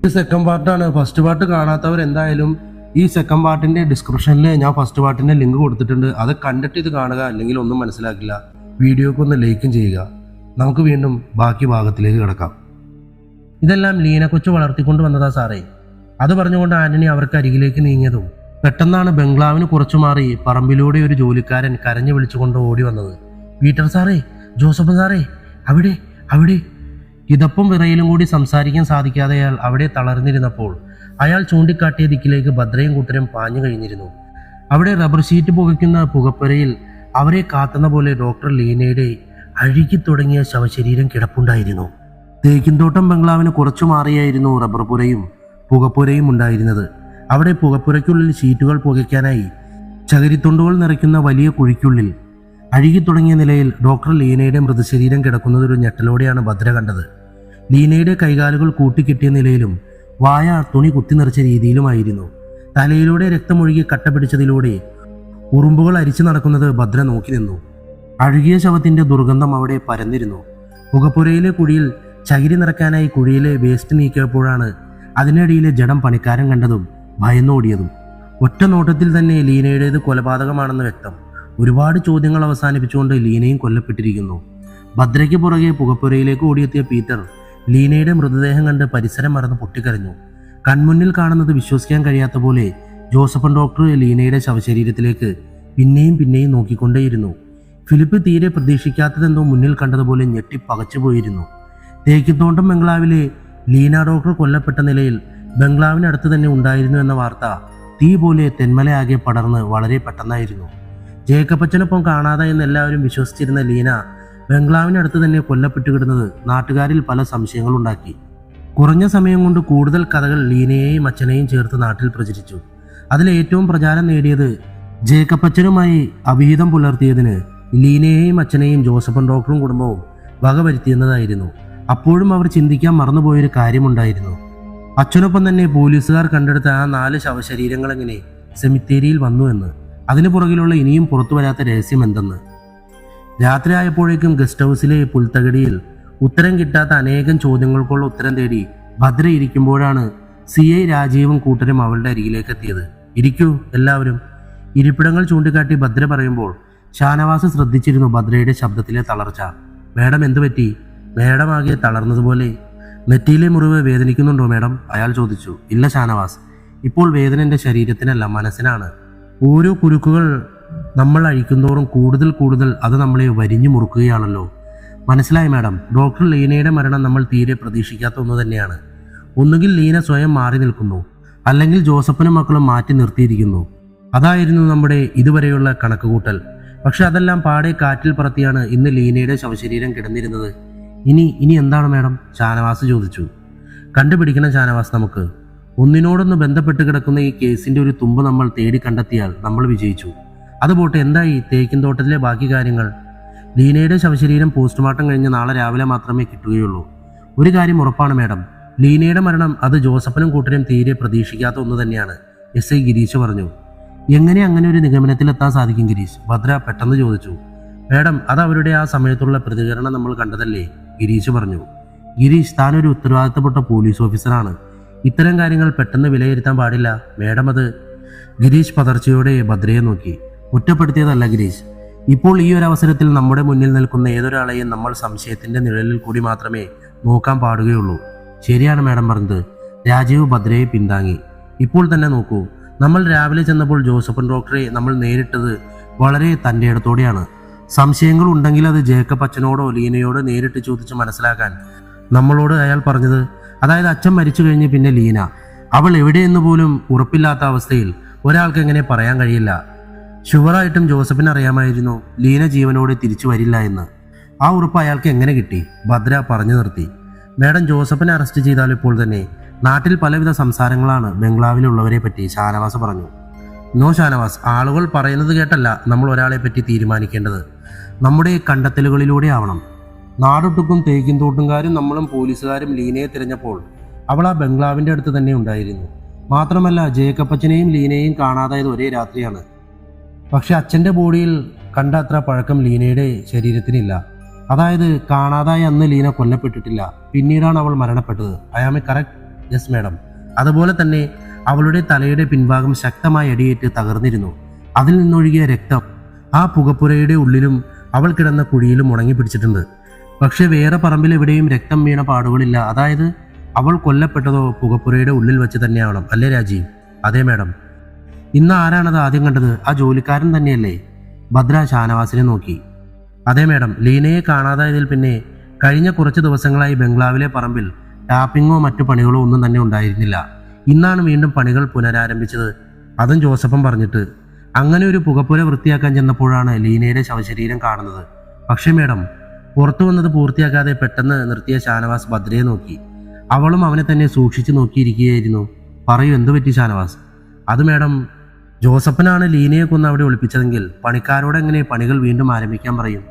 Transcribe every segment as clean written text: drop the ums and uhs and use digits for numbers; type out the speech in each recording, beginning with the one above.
ഇത് സെക്കൻഡ് പാർട്ടാണ്. First part കാണാത്തവർ എന്തായാലും ഈ സെക്കൻഡ് പാർട്ടിന്റെ ഡിസ്ക്രിപ്ഷനിൽ ഞാൻ ഫസ്റ്റ് പാർട്ടിന്റെ ലിങ്ക് കൊടുത്തിട്ടുണ്ട്. അത് കണ്ടിട്ട് ഇത് കാണുക, അല്ലെങ്കിൽ ഒന്നും മനസ്സിലാക്കില്ല. വീഡിയോക്ക് ഒന്ന് ലൈക്കും ചെയ്യുക. നമുക്ക് വീണ്ടും ബാക്കി ഭാഗത്തിലേക്ക് കിടക്കാം. ഇതെല്ലാം ലീന കൊച്ചു വളർത്തിക്കൊണ്ട് വന്നതാ സാറേ. അത് പറഞ്ഞുകൊണ്ട് ആന്റണി അവർക്ക് അരികിലേക്ക് നീങ്ങിയതും പെട്ടെന്നാണ് ബംഗ്ലാവിന് കുറച്ചു മാറി പറമ്പിലൂടെ ഒരു ജോലിക്കാരൻ കരഞ്ഞു വിളിച്ചുകൊണ്ട് ഓടി വന്നത്. പീറ്റർ സാറേ, ജോസഫ് സാറേ, അവിടെ അവിടെ. ഇതപ്പം വിറയിലും കൂടി സംസാരിക്കാൻ സാധിക്കാതെ അയാൾ അവിടെ തളർന്നിരുന്നപ്പോൾ അയാൾ ചൂണ്ടിക്കാട്ടിയ ദിക്കിലേക്ക് ഭദ്രയും കൂട്ടരും പാഞ്ഞു കഴിഞ്ഞിരുന്നു. അവിടെ റബ്ബർ ഷീറ്റ് പുകയ്ക്കുന്ന പുകപ്പുരയിൽ അവരെ കാത്തുന്ന പോലെ ഡോക്ടർ ലീനയുടെ അഴുകി തുടങ്ങിയ ശവശരീരം കിടപ്പുണ്ടായിരുന്നു. തേക്കിൻതോട്ടം ബംഗ്ലാവിന് കുറച്ചു മാറിയായിരുന്നു റബ്ബർ പുരയും പുകപ്പുരയും ഉണ്ടായിരുന്നത്. അവിടെ പുകപ്പുരയ്ക്കുള്ളിൽ ഷീറ്റുകൾ പുകയ്ക്കാനായി ചകിരിത്തുണ്ടുകൾ നിറയ്ക്കുന്ന വലിയ കുഴിക്കുള്ളിൽ അഴുകി തുടങ്ങിയ നിലയിൽ ഡോക്ടർ ലീനയുടെ മൃതശരീരം കിടക്കുന്നത് ഒരു ഞെട്ടലോടെയാണ് ഭദ്ര കണ്ടത്. ലീനയുടെ കൈകാലുകൾ കൂട്ടിക്കെട്ടിയ നിലയിലും വായ തുണി കുത്തി നിറച്ച രീതിയിലുമായിരുന്നു. തലയിലൂടെ രക്തമൊഴുകി കട്ട പിടിച്ചതിലൂടെ ഉറുമ്പുകൾ അരിച്ചു നടക്കുന്നത് ഭദ്ര നോക്കി നിന്നു. അഴുകിയ ശവത്തിന്റെ ദുർഗന്ധം അവിടെ പരന്നിരുന്നു. പുകപ്പുരയിലെ കുഴിയിൽ ചകിരി നിറയ്ക്കാനായി കുഴിയിലെ വേസ്റ്റ് നീക്കിയപ്പോഴാണ് അതിനിടയിലെ ജഡം പണിക്കാരൻ കണ്ടതും ഭയന്നോടിയതും. ഒറ്റ നോട്ടത്തിൽ തന്നെ ലീനയുടേത് കൊലപാതകമാണെന്ന് വ്യക്തം. ഒരുപാട് ചോദ്യങ്ങൾ അവസാനിപ്പിച്ചുകൊണ്ട് ലീനയും കൊല്ലപ്പെട്ടിരിക്കുന്നു. ഭദ്രയ്ക്ക് പുറകെ പുകപ്പുരയിലേക്ക് ഓടിയെത്തിയ പീറ്റർ ലീനയുടെ മൃതദേഹം കണ്ട് പരിസരം മറന്ന് പൊട്ടിക്കരഞ്ഞു. കൺമുന്നിൽ കാണുന്നത് വിശ്വസിക്കാൻ കഴിയാത്ത പോലെ ജോസഫൻ ഡോക്ടർ ലീനയുടെ ശവശരീരത്തിലേക്ക് പിന്നെയും പിന്നെയും നോക്കിക്കൊണ്ടേയിരുന്നു. ഫിലിപ്പ് തീരെ പ്രതീക്ഷിക്കാത്തതെന്തോ മുന്നിൽ കണ്ടതുപോലെ ഞെട്ടി പകച്ചുപോയിരുന്നു. തേക്കിത്തോട്ടം ബംഗ്ലാവിലെ ലീന ഡോക്ടർ കൊല്ലപ്പെട്ട നിലയിൽ ബംഗ്ലാവിനടുത്ത് തന്നെ ഉണ്ടായിരുന്നു എന്ന വാർത്ത തീ പോലെ തെന്മലയാകെ പടർന്ന് വളരെ പെട്ടെന്നായിരുന്നു. ജേക്കപ്പച്ചനൊപ്പം കാണാതെ എന്ന് എല്ലാവരും വിശ്വസിച്ചിരുന്ന ലീന ബംഗ്ലാവിനടുത്ത് തന്നെ കൊല്ലപ്പെട്ടുകിടുന്നത് നാട്ടുകാരിൽ പല സംശയങ്ങളുണ്ടാക്കി. കുറഞ്ഞ സമയം കൊണ്ട് കൂടുതൽ കഥകൾ ലീനയെയും അച്ഛനെയും ചേർത്ത് നാട്ടിൽ പ്രചരിച്ചു. അതിൽ ഏറ്റവും പ്രചാരം നേടിയത് ജേക്കപ്പച്ചനുമായി അവിഹിതം പുലർത്തിയതിന് ലീനയെയും അച്ഛനെയും ജോസഫൻ ഡോക്ടറും കുടുംബവും വകവരുത്തിയെന്നതായിരുന്നു. അപ്പോഴും അവർ ചിന്തിക്കാൻ മറന്നുപോയൊരു കാര്യമുണ്ടായിരുന്നു. അച്ഛനൊപ്പം തന്നെ പോലീസുകാർ കണ്ടെടുത്ത ആ 4 ശവശരീരങ്ങൾ എങ്ങനെ സെമിത്തേരിയിൽ വന്നു എന്ന്. അതിനു പുറകിലുള്ള ഇനിയും പുറത്തു വരാത്ത രഹസ്യം എന്തെന്ന്. രാത്രിയായപ്പോഴേക്കും ഗസ്റ്റ് ഹൗസിലെ പുൽത്തകടിയിൽ ഉത്തരം കിട്ടാത്ത അനേകം ചോദ്യങ്ങൾക്കുള്ള ഉത്തരം തേടി ഭദ്ര ഇരിക്കുമ്പോഴാണ് CI രാജീവും കൂട്ടരും അവളുടെ അരികിലേക്ക് എത്തിയത്. ഇരിക്കൂ എല്ലാവരും. ഇരിപ്പിടങ്ങൾ ചൂണ്ടിക്കാട്ടി ഭദ്ര പറയുമ്പോൾ ഷാനവാസ് ശ്രദ്ധിച്ചിരുന്നു ഭദ്രയുടെ ശബ്ദത്തിലെ തളർച്ച. മേഡം എന്തു പറ്റി? മേഡം ആകെ തളർന്നതുപോലെ. നെറ്റിയിലെ മുറിവ് വേദനിക്കുന്നുണ്ടോ മേഡം? അയാൾ ചോദിച്ചു. ഇല്ല ഷാനവാസ്, ഇപ്പോൾ വേദന എൻ്റെ ശരീരത്തിനല്ല, മനസ്സിനാണ്. ഓരോ കുരുക്കുകൾ നമ്മൾ അഴിക്കുന്തോറും കൂടുതൽ കൂടുതൽ അത് നമ്മളെ വരിഞ്ഞു മുറുക്കുകയാണല്ലോ. മനസ്സിലായി മാഡം. ഡോക്ടർ ലീനയുടെ മരണം നമ്മൾ തീരെ പ്രതീക്ഷിക്കാത്ത ഒന്ന് തന്നെയാണ്. ഒന്നുകിൽ ലീന സ്വയം മാറി നിൽക്കുന്നു, അല്ലെങ്കിൽ ജോസഫിനും മക്കളും മാറ്റി നിർത്തിയിരിക്കുന്നു. അതായിരുന്നു നമ്മുടെ ഇതുവരെയുള്ള കണക്കുകൂട്ടൽ. പക്ഷെ അതെല്ലാം പാടെ കാറ്റിൽ പറത്തിയാണ് ഇന്ന് ലീനയുടെ ശവശരീരം കിടന്നിരുന്നത്. ഇനി എന്താണ് മാഡം? ഷാനവാസ് ചോദിച്ചു. കണ്ടുപിടിക്കണം ഷാനവാസ്. നമുക്ക് ഒന്നിനോടൊന്ന് ബന്ധപ്പെട്ട് കിടക്കുന്ന ഈ കേസിന്റെ ഒരു തുമ്പ് നമ്മൾ തേടി കണ്ടെത്തിയാൽ നമ്മൾ വിജയിച്ചു. അതുപോട്ടെ, എന്തായി തേക്കിൻതോട്ടത്തിലെ ബാക്കി കാര്യങ്ങൾ? ലീനയുടെ ശവശരീരം പോസ്റ്റ്മോർട്ടം കഴിഞ്ഞ് നാളെ രാവിലെ മാത്രമേ കിട്ടുകയുള്ളൂ. ഒരു കാര്യം ഉറപ്പാണ് മാഡം, ലീനയുടെ മരണം അത് ജോസഫനും കൂട്ടരും തീരെ പ്രതീക്ഷിക്കാത്ത ഒന്ന് തന്നെയാണ്, SI ഗിരീഷ് പറഞ്ഞു. എങ്ങനെ അങ്ങനെ ഒരു നിഗമനത്തിലെത്താൻ സാധിക്കും ഗിരീഷ്? ഭദ്ര പെട്ടെന്ന് ചോദിച്ചു. മാഡം, അത് അവരുടെ ആ സമയത്തുള്ള പ്രതികരണം നമ്മൾ കണ്ടതല്ലേ, ഗിരീഷ് പറഞ്ഞു. ഗിരീഷ്, താനൊരു ഉത്തരവാദിത്തപ്പെട്ട പോലീസ് ഓഫീസറാണ്. ഇത്തരം കാര്യങ്ങൾ പെട്ടെന്ന് വിലയിരുത്താൻ പാടില്ല മാഡം. അത് ഗിരീഷ് പതർച്ചയോടെ ഭദ്രയെ നോക്കി. കുറ്റപ്പെടുത്തിയതല്ല ഗിരീഷ്. ഇപ്പോൾ ഈ ഒരു അവസരത്തിൽ നമ്മുടെ മുന്നിൽ നിൽക്കുന്ന ഏതൊരാളെയും നമ്മൾ സംശയത്തിന്റെ നിഴലിൽ കൂടി മാത്രമേ നോക്കാൻ പാടുകയുള്ളൂ. ശരിയാണ് മാഡം പറഞ്ഞത്. രാജീവ് ഭദ്രയെ പിന്താങ്ങി. ഇപ്പോൾ തന്നെ നോക്കൂ, നമ്മൾ രാവിലെ ചെന്നപ്പോൾ ജോസഫൻ ഡോക്ടറെ നമ്മൾ നേരിട്ടത് വളരെ തൻ്റെ ഇടത്തോടെയാണ്. സംശയങ്ങൾ ഉണ്ടെങ്കിൽ അത് ജേക്കബ് അച്ഛനോടോ ലീനയോടോ നേരിട്ട് ചോദിച്ച് മനസ്സിലാക്കാൻ നമ്മളോട് അയാൾ പറഞ്ഞത്. അതായത് അച്ഛൻ മരിച്ചു കഴിഞ്ഞ് പിന്നെ ലീന, അവൾ എവിടെയെന്ന് പോലും ഉറപ്പില്ലാത്ത അവസ്ഥയിൽ ഒരാൾക്ക് എങ്ങനെ പറയാൻ കഴിയില്ല. ഷുവറായിട്ടും ജോസഫിന് അറിയാമായിരുന്നു ലീന ജീവനോടെ തിരിച്ചു വരില്ല എന്ന്. ആ ഉറപ്പ് അയാൾക്ക് എങ്ങനെ കിട്ടി? ഭദ്ര പറഞ്ഞു നിർത്തി. മാഡം, ജോസഫിനെ അറസ്റ്റ് ചെയ്താൽ ഇപ്പോൾ തന്നെ നാട്ടിൽ പലവിധ സംസാരങ്ങളാണ് ബംഗ്ലാവിലുള്ളവരെ പറ്റി, ഷാനവാസ് പറഞ്ഞു. നോ ഷാനവാസ്, ആളുകൾ പറയുന്നത് കേട്ടല്ല നമ്മൾ ഒരാളെ പറ്റി തീരുമാനിക്കേണ്ടത്. നമ്മുടെ കണ്ടെത്തലുകളിലൂടെ ആവണം. നാടൊട്ടുക്കും തേക്കിൻതോട്ടുകാരും നമ്മളും പോലീസുകാരും ലീനയെ തിരഞ്ഞപ്പോൾ അവൾ ആ ബംഗ്ലാവിൻ്റെ അടുത്ത് തന്നെ ഉണ്ടായിരുന്നു. മാത്രമല്ല ജേക്കപ്പച്ചനെയും ലീനയെയും കാണാതായത് ഒരേ രാത്രിയാണ്. പക്ഷെ അച്ഛൻ്റെ ബോഡിയിൽ കണ്ട അത്ര പഴക്കം ലീനയുടെ ശരീരത്തിനില്ല. അതായത് കാണാതായ അന്ന് ലീന കൊല്ലപ്പെട്ടിട്ടില്ല, പിന്നീടാണ് അവൾ മരണപ്പെട്ടത്. I am a correct? Yes madam. അതുപോലെ തന്നെ അവളുടെ തലയുടെ പിൻഭാഗം ശക്തമായി അടിയേറ്റ് തകർന്നിരുന്നു. അതിൽ നിന്നൊഴുകിയ രക്തം ആ പുകപ്പുരയുടെ ഉള്ളിലും അവൾ കിടന്ന കുഴിയിലും ഉണങ്ങി പിടിച്ചിട്ടുണ്ട്. പക്ഷെ വേറെ പറമ്പിൽ എവിടെയും രക്തം വീണ പാടുകളില്ല. അതായത് അവൾ കൊല്ലപ്പെട്ടതോ പുകപ്പുരയുടെ ഉള്ളിൽ വെച്ച് തന്നെയാവണം, അല്ലേ രാജീവ്? അതെ മാഡം. ഇന്ന് ആരാണത് ആദ്യം കണ്ടത്? ആ ജോലിക്കാരൻ തന്നെയല്ലേ? ഭദ്ര ഷാനവാസിനെ നോക്കി. അതെ മാഡം. ലീനയെ കാണാതായതിൽ പിന്നെ കഴിഞ്ഞ കുറച്ച് ദിവസങ്ങളായി ബംഗ്ലാവിലെ പറമ്പിൽ ടാപ്പിങ്ങോ മറ്റു പണികളോ ഒന്നും തന്നെ ഉണ്ടായിരുന്നില്ല. ഇന്നാണ് വീണ്ടും പണികൾ പുനരാരംഭിച്ചത്, അതും ജോസഫൻ പറഞ്ഞിട്ട്. അങ്ങനെ ഒരു പുകപ്പുര വൃത്തിയാക്കാൻ ചെന്നപ്പോഴാണ് ലീനയുടെ ശവശരീരം കാണുന്നത്. പക്ഷേ മാഡം, പുറത്തു വന്നത് പൂർത്തിയാക്കാതെ പെട്ടെന്ന് നിർത്തിയ ഷാനവാസ് ഭദ്രയെ നോക്കി. അവളും അവനെ തന്നെ സൂക്ഷിച്ചു നോക്കിയിരിക്കുകയായിരുന്നു. പറയൂ, എന്തു പറ്റി ഷാനവാസ്? അത് മാഡം, ജോസഫനാണ് ലീനയെ കൊന്ന് അവിടെ ഒളിപ്പിച്ചതെങ്കിൽ പണിക്കാരോട് എങ്ങനെ പണികൾ വീണ്ടും ആരംഭിക്കാൻ പറയും?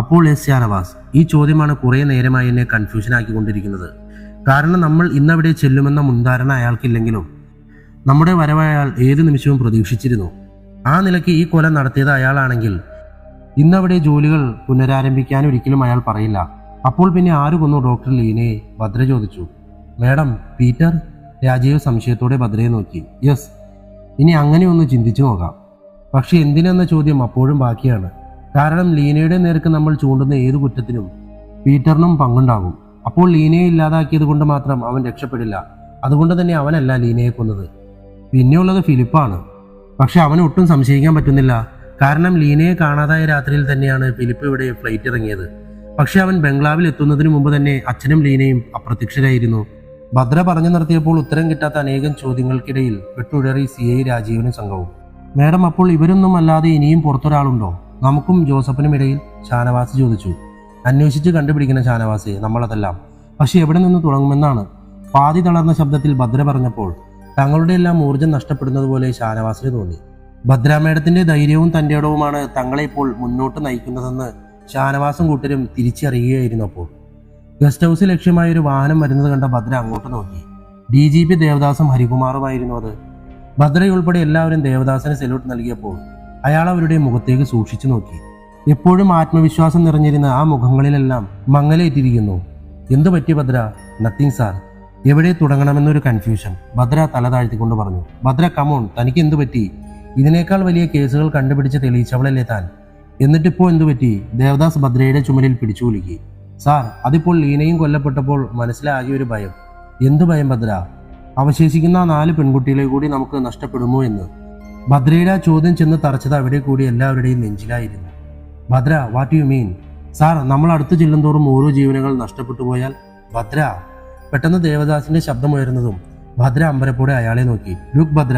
അപ്പോൾ എസ് ഷാനവാസ്, ഈ ചോദ്യമാണ് കുറേ നേരമായി എന്നെ കൺഫ്യൂഷൻ ആക്കിക്കൊണ്ടിരിക്കുന്നത്. കാരണം നമ്മൾ ഇന്നവിടെ ചെല്ലുമെന്ന മുൻധാരണ അയാൾക്കില്ലെങ്കിലും നമ്മുടെ വരവ് അയാൾ ഏത് നിമിഷവും പ്രതീക്ഷിച്ചിരുന്നു. ആ നിലയ്ക്ക് ഈ കൊല നടത്തിയത് അയാളാണെങ്കിൽ ഇന്നവിടെ ജോലികൾ പുനരാരംഭിക്കാൻ ഒരിക്കലും അയാൾ പറയില്ല. അപ്പോൾ പിന്നെ ആര് കൊന്നു ഡോക്ടർ ലീനയെ? ഭദ്ര ചോദിച്ചു. Madam, Peter? രാജീവ് സംശയത്തോടെ ഭദ്രയെ നോക്കി. യെസ്. ഇനി അങ്ങനെ ഒന്ന് ചിന്തിച്ചു നോക്കാം. പക്ഷെ എന്തിനെന്ന ചോദ്യം അപ്പോഴും ബാക്കിയാണ്. കാരണം ലീനയുടെ നേർക്ക് നമ്മൾ ചൂണ്ടുന്ന ഏതു കുറ്റത്തിനും പീറ്ററിനും പങ്കുണ്ടാകും. അപ്പോൾ ലീനയെ ഇല്ലാതാക്കിയത് കൊണ്ട് മാത്രം അവൻ രക്ഷപ്പെടില്ല. അതുകൊണ്ട് തന്നെ അവനല്ല ലീനയെ കൊന്നത്. പിന്നെയുള്ളത് ഫിലിപ്പാണ്. പക്ഷെ അവന് ഒട്ടും സംശയിക്കാൻ പറ്റുന്നില്ല. കാരണം ലീനയെ കാണാതായ രാത്രിയിൽ തന്നെയാണ് ഫിലിപ്പ് ഇവിടെ ഫ്ലൈറ്റ് ഇറങ്ങിയത്. പക്ഷെ അവൻ ബംഗ്ലാവിൽ എത്തുന്നതിന് മുമ്പ് തന്നെ അച്ഛനും ലീനയും അപ്രത്യക്ഷരായിരുന്നു. ഭദ്ര പറഞ്ഞു നിർത്തിയപ്പോൾ ഉത്തരം കിട്ടാത്ത അനേകം ചോദ്യങ്ങൾക്കിടയിൽ വെട്ടുടറി CI രാജീവനും സംഘവും. മാഡം, അപ്പോൾ ഇവരൊന്നും അല്ലാതെ ഇനിയും പുറത്തൊരാളുണ്ടോ? നമുക്കും ജോസഫിനും ഇടയിൽ? ഷാനവാസ് ചോദിച്ചു. അന്വേഷിച്ച് കണ്ടുപിടിക്കുന്ന ഷാനവാസെ, നമ്മളതെല്ലാം. പക്ഷെ എവിടെ നിന്ന് തുടങ്ങുമെന്നാണ്? പാതി തളർന്ന ശബ്ദത്തിൽ ഭദ്ര പറഞ്ഞപ്പോൾ തങ്ങളുടെ എല്ലാം ഊർജ്ജം നഷ്ടപ്പെടുന്നത് പോലെ ഷാനവാസിന് തോന്നി. ഭദ്ര മേഡത്തിന്റെ ധൈര്യവും തന്റെ ഇടവുമാണ് തങ്ങളെ ഇപ്പോൾ മുന്നോട്ട് നയിക്കുന്നതെന്ന് ഷാനവാസും കൂട്ടരും തിരിച്ചറിയുകയായിരുന്നു. അപ്പോൾ ഗസ്റ്റ് ഹൗസ് ലക്ഷ്യമായ ഒരു വാഹനം വരുന്നത് കണ്ട ഭദ്ര അങ്ങോട്ട് നോക്കി. DGP ദേവദാസും ഹരികുമാറുമായിരുന്നു അത്. ഭദ്രയുൾപ്പെടെ എല്ലാവരും ദേവദാസിന് സല്യൂട്ട് നൽകിയപ്പോൾ അയാൾ അവരുടെ മുഖത്തേക്ക് സൂക്ഷിച്ചു നോക്കി. എപ്പോഴും ആത്മവിശ്വാസം നിറഞ്ഞിരുന്ന ആ മുഖങ്ങളിലെല്ലാം മങ്ങലേറ്റിരിക്കുന്നു. എന്തു പറ്റി ഭദ്ര? Nothing sir. എവിടെ തുടങ്ങണമെന്നൊരു കൺഫ്യൂഷൻ. ഭദ്ര തല താഴ്ത്തിക്കൊണ്ട് പറഞ്ഞു. ഭദ്ര, കമോൺ, തനിക്ക് എന്തു പറ്റി? ഇതിനേക്കാൾ വലിയ കേസുകൾ കണ്ടുപിടിച്ച് തെളിയിച്ചവളല്ലേ താൻ. എന്നിട്ടിപ്പോൾ എന്തു പറ്റി? ദേവദാസ് ഭദ്രയുടെ ചുമലിൽ പിടിച്ചു കുലുക്കി. സാർ, അതിപ്പോൾ ലീനയും കൊല്ലപ്പെട്ടപ്പോൾ മനസ്സിലാകിയ ഒരു ഭയം. എന്തു ഭയം ഭദ്ര? അവശേഷിക്കുന്ന 4 പെൺകുട്ടികളെ കൂടി നമുക്ക് നഷ്ടപ്പെടുമോ എന്ന്. ഭദ്രയുടെ ചോദ്യം ചെന്ന് തറച്ചത് അവിടെ കൂടി എല്ലാവരുടെയും നെഞ്ചിലായിരുന്നു. Bhadra, what you mean? Sir, നമ്മൾ അടുത്ത് ചെല്ലുന്തോറും ഓരോ ജീവനുകൾ നഷ്ടപ്പെട്ടു പോയാൽ? ഭദ്ര. പെട്ടെന്ന് ദേവദാസിന്റെ ശബ്ദമുയർന്നതും ഭദ്ര അമ്പരപ്പോടെ അയാളെ നോക്കി. ലുക്ക് ഭദ്ര,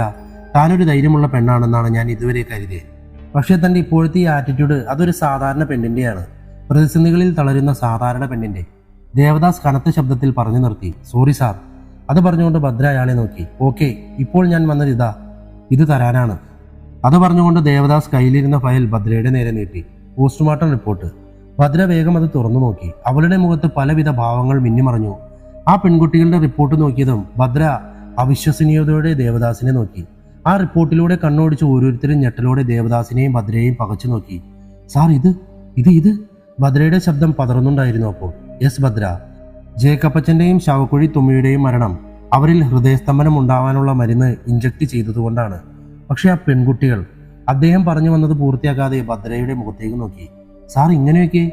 താനൊരു ധൈര്യമുള്ള പെണ്ണാണെന്നാണ് ഞാൻ ഇതുവരെ കരുതിയത്. പക്ഷേ തന്റെ ഇപ്പോഴത്തെ ഈ ആറ്റിറ്റ്യൂഡ് അതൊരു സാധാരണ പെണ്ണിന്റെയാണ്. പ്രതിസന്ധികളിൽ തളരുന്ന സാധാരണ പെണ്ണിന്റെ. ദേവദാസ് കനത്ത ശബ്ദത്തിൽ പറഞ്ഞു നിർത്തി. Sorry sir. അത് പറഞ്ഞുകൊണ്ട് ഭദ്ര അയാളെ നോക്കി. ഓക്കെ, ഇപ്പോൾ ഞാൻ വന്നത് ഇത് തരാനാണ്. അത് പറഞ്ഞുകൊണ്ട് ദേവദാസ് കയ്യിലിരുന്ന ഫയൽ ഭദ്രയുടെ നേരെ നീട്ടി. Postmortem report. ഭദ്ര വേഗം അത് തുറന്നു നോക്കി. അവളുടെ മുഖത്ത് പലവിധ ഭാവങ്ങൾ മിന്നിമറഞ്ഞു. ആ പെൺകുട്ടികളുടെ റിപ്പോർട്ട് നോക്കിയതും ഭദ്ര അവിശ്വസനീയതയോടെ ദേവദാസിനെ നോക്കി. ആ റിപ്പോർട്ടിലൂടെ കണ്ണോടിച്ച് ഓരോരുത്തരും ഞെട്ടലോടെ ദേവദാസിനെയും ഭദ്രയെയും പകച്ചു നോക്കി. സാർ, ഇത് ഭദ്രയുടെ ശബ്ദം പതറുന്നുണ്ടായിരുന്നു അപ്പോൾ. യെസ് ഭദ്ര. ജേക്കപ്പച്ചന്റെയും ശവക്കുഴി തുമ്മിയുടെയും മരണം അവരിൽ ഹൃദയസ്തംഭനം ഉണ്ടാവാനുള്ള മരുന്ന് ഇഞ്ചക്ട് ചെയ്തതുകൊണ്ടാണ്. പക്ഷെ ആ പെൺകുട്ടികൾ? അദ്ദേഹം പറഞ്ഞു വന്നത് പൂർത്തിയാക്കാതെ ഭദ്രയുടെ മുഖത്തേക്ക് നോക്കി. സാർ, ഇങ്ങനെയൊക്കെ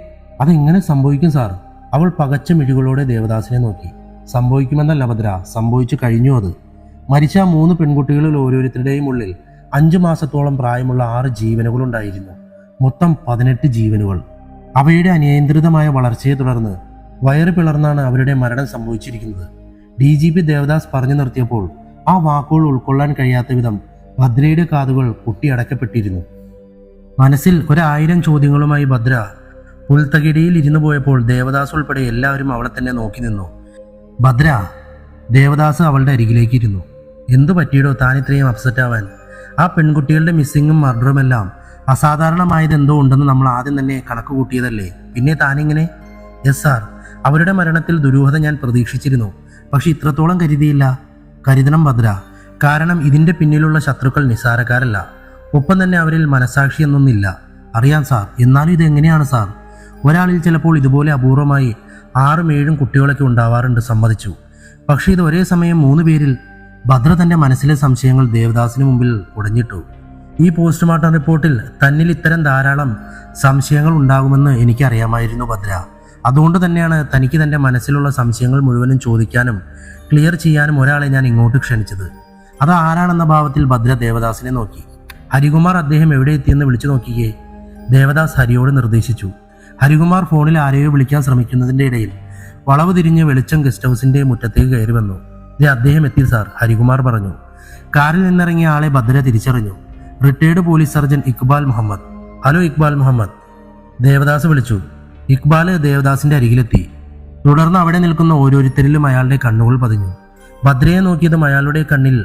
അതെങ്ങനെ സംഭവിക്കും സാർ? അവൾ പകച്ച മിഴികളോടെ ദേവദാസിനെ നോക്കി. സംഭവിക്കുമെന്നല്ല ഭദ്ര, സംഭവിച്ചു കഴിഞ്ഞു. അത് മരിച്ച 3 പെൺകുട്ടികളിൽ ഓരോരുത്തരുടെയും ഉള്ളിൽ 5 മാസത്തോളം പ്രായമുള്ള 6 ജീവനുകളുണ്ടായിരുന്നു. മൊത്തം 18 ജീവനുകൾ. അവയുടെ അനിയന്ത്രിതമായ വളർച്ചയെ തുടർന്ന് വയറ് പിളർന്നാണ് അവരുടെ മരണം സംഭവിച്ചിരിക്കുന്നത്. DGP ദേവദാസ് പറഞ്ഞു നിർത്തിയപ്പോൾ ആ വാക്കുകൾ ഉൾക്കൊള്ളാൻ കഴിയാത്ത വിധം ഭദ്രയുടെ കാതുകൾ പൊട്ടിയടക്കപ്പെട്ടിരുന്നു. മനസ്സിൽ 1000 ചോദ്യങ്ങളുമായി ഭദ്ര പുൽത്തകിടിയിൽ ഇരുന്നു പോയപ്പോൾ ദേവദാസ് ഉൾപ്പെടെ എല്ലാവരും അവളെ തന്നെ നോക്കി നിന്നു. ഭദ്ര. ദേവദാസ് അവളുടെ അരികിലേക്ക് ഇരുന്നു. എന്തു പറ്റിയിടോ താൻ ഇത്രയും അപ്സെറ്റ് ആവാൻ? ആ പെൺകുട്ടികളുടെ മിസ്സിങ്ങും മർഡറുമെല്ലാം അസാധാരണമായത് എന്തോ ഉണ്ടെന്ന് നമ്മൾ ആദ്യം തന്നെ കണക്ക് കൂട്ടിയതല്ലേ, പിന്നെ താനിങ്ങനെ? യെസ് സാർ, അവരുടെ മരണത്തിൽ ദുരൂഹത ഞാൻ പ്രതീക്ഷിച്ചിരുന്നു. പക്ഷെ ഇത്രത്തോളം കരുതിയില്ല. കരുതണം ഭദ്ര, കാരണം ഇതിന്റെ പിന്നിലുള്ള ശത്രുക്കൾ നിസ്സാരക്കാരല്ല. ഒപ്പം തന്നെ അവരിൽ മനസാക്ഷി എന്നൊന്നില്ല. അറിയാം സാർ, എന്നാലും ഇതെങ്ങനെയാണ് സാർ? ഒരാളിൽ ചിലപ്പോൾ ഇതുപോലെ അപൂർവമായി 6-7 കുട്ടികളൊക്കെ ഉണ്ടാവാറുണ്ട്, സമ്മതിച്ചു. പക്ഷേ ഇത് ഒരേ സമയം 3 പേരിൽ ഭദ്ര തന്റെ മനസ്സിലെ സംശയങ്ങൾ ദേവദാസിന് മുമ്പിൽ ഉടഞ്ഞിട്ടു. ഈ പോസ്റ്റ്മോർട്ടം റിപ്പോർട്ടിൽ തന്നിൽ ഇത്തരം ധാരാളം സംശയങ്ങൾ ഉണ്ടാകുമെന്ന് എനിക്കറിയാമായിരുന്നു ഭദ്ര. അതുകൊണ്ട് തന്നെയാണ് തനിക്ക് തന്റെ മനസ്സിലുള്ള സംശയങ്ങൾ മുഴുവനും ചോദിക്കാനും ക്ലിയർ ചെയ്യാനും ഒരാളെ ഞാൻ ഇങ്ങോട്ട് ക്ഷണിച്ചത്. അത് ആരാണെന്ന ഭാവത്തിൽ ഭദ്ര ദേവദാസിനെ നോക്കി. ഹരികുമാർ അദ്ദേഹം എവിടെ എത്തിയെന്ന് വിളിച്ചു നോക്കിയേ, ദേവദാസ് ഹരിയോട് നിർദ്ദേശിച്ചു. ഹരികുമാർ ഫോണിൽ ആരെയോ വിളിക്കാൻ ശ്രമിക്കുന്നതിന്റെ ഇടയിൽ വളവ് തിരിഞ്ഞ് വെളിച്ചം ഗസ്റ്റ് ഹൗസിന്റെ മുറ്റത്തേക്ക് കയറി വന്നു. അദ്ദേഹം എത്തി സാർ, ഹരികുമാർ പറഞ്ഞു. കാറിൽ നിന്നിറങ്ങിയ ആളെ ഭദ്ര തിരിച്ചറിഞ്ഞു. Retired police surgeon Iqbal Muhammad. Hello Iqbal Muhammad, Devadas വിളിച്ചു. ഇക്ബാൽ ദേവദാസിന്റെ അരികിലെത്തി. തുടർന്ന് അവിടെ നിൽക്കുന്ന ഓരോരുത്തരിലും അയാളുടെ കണ്ണുകൾ പതിഞ്ഞു. ഭദ്രയെ നോക്കിയതും അയാളുടെ കണ്ണിൽ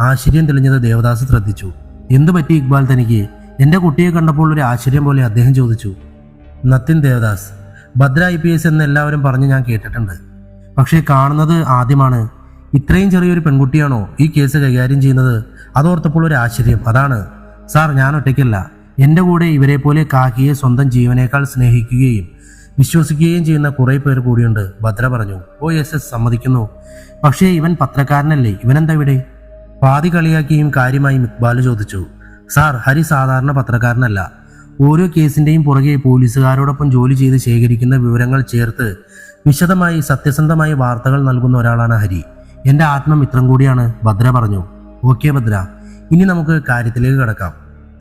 ആശ്ചര്യം തെളിഞ്ഞത് ദേവദാസ് ശ്രദ്ധിച്ചു. എന്തു പറ്റി ഇക്ബാൽ തനിക്ക്? എന്റെ കുട്ടിയെ കണ്ടപ്പോൾ ഒരു ആശ്ചര്യം പോലെ അദ്ദേഹം ചോദിച്ചു. നത്തിൻ ദേവദാസ്, ഭദ്ര IPS എന്ന് എല്ലാവരും പറഞ്ഞ് ഞാൻ കേട്ടിട്ടുണ്ട്. പക്ഷേ കാണുന്നത് ആദ്യമാണ്. ഇത്രയും ചെറിയൊരു പെൺകുട്ടിയാണോ ഈ കേസ് കൈകാര്യം ചെയ്യുന്നത്? അതോർത്തപ്പോൾ ഒരു ആശ്ചര്യം. അതാണ് സാർ, ഞാൻ ഒറ്റയ്ക്കല്ല. എൻ്റെ കൂടെ ഇവരെ പോലെ കാക്കിയെ സ്വന്തം ജീവനേക്കാൾ സ്നേഹിക്കുകയും വിശ്വസിക്കുകയും ചെയ്യുന്ന കുറേ പേർ കൂടിയുണ്ട്, ഭദ്ര പറഞ്ഞു. ഓ യെസ്, സമ്മതിക്കുന്നു. പക്ഷേ ഇവൻ പത്രക്കാരനല്ലേ, ഇവനെന്താ ഇവിടെ? പാതി കളിയാക്കിയും കാര്യമായും ഇക്ബാൽ ചോദിച്ചു. സാർ, ഹരി സാധാരണ പത്രക്കാരനല്ല. ഓരോ കേസിന്റെയും പുറകെ പോലീസുകാരോടൊപ്പം ജോലി ചെയ്ത് ശേഖരിക്കുന്ന വിവരങ്ങൾ ചേർത്ത് വിശദമായി സത്യസന്ധമായി വാർത്തകൾ നൽകുന്ന ഒരാളാണ് ഹരി. എൻ്റെ ആത്മമിത്രം കൂടിയാണ്, ഭദ്ര പറഞ്ഞു. ഓക്കെ ഭദ്ര, ഇനി നമുക്ക് കാര്യത്തിലേക്ക് കടക്കാം.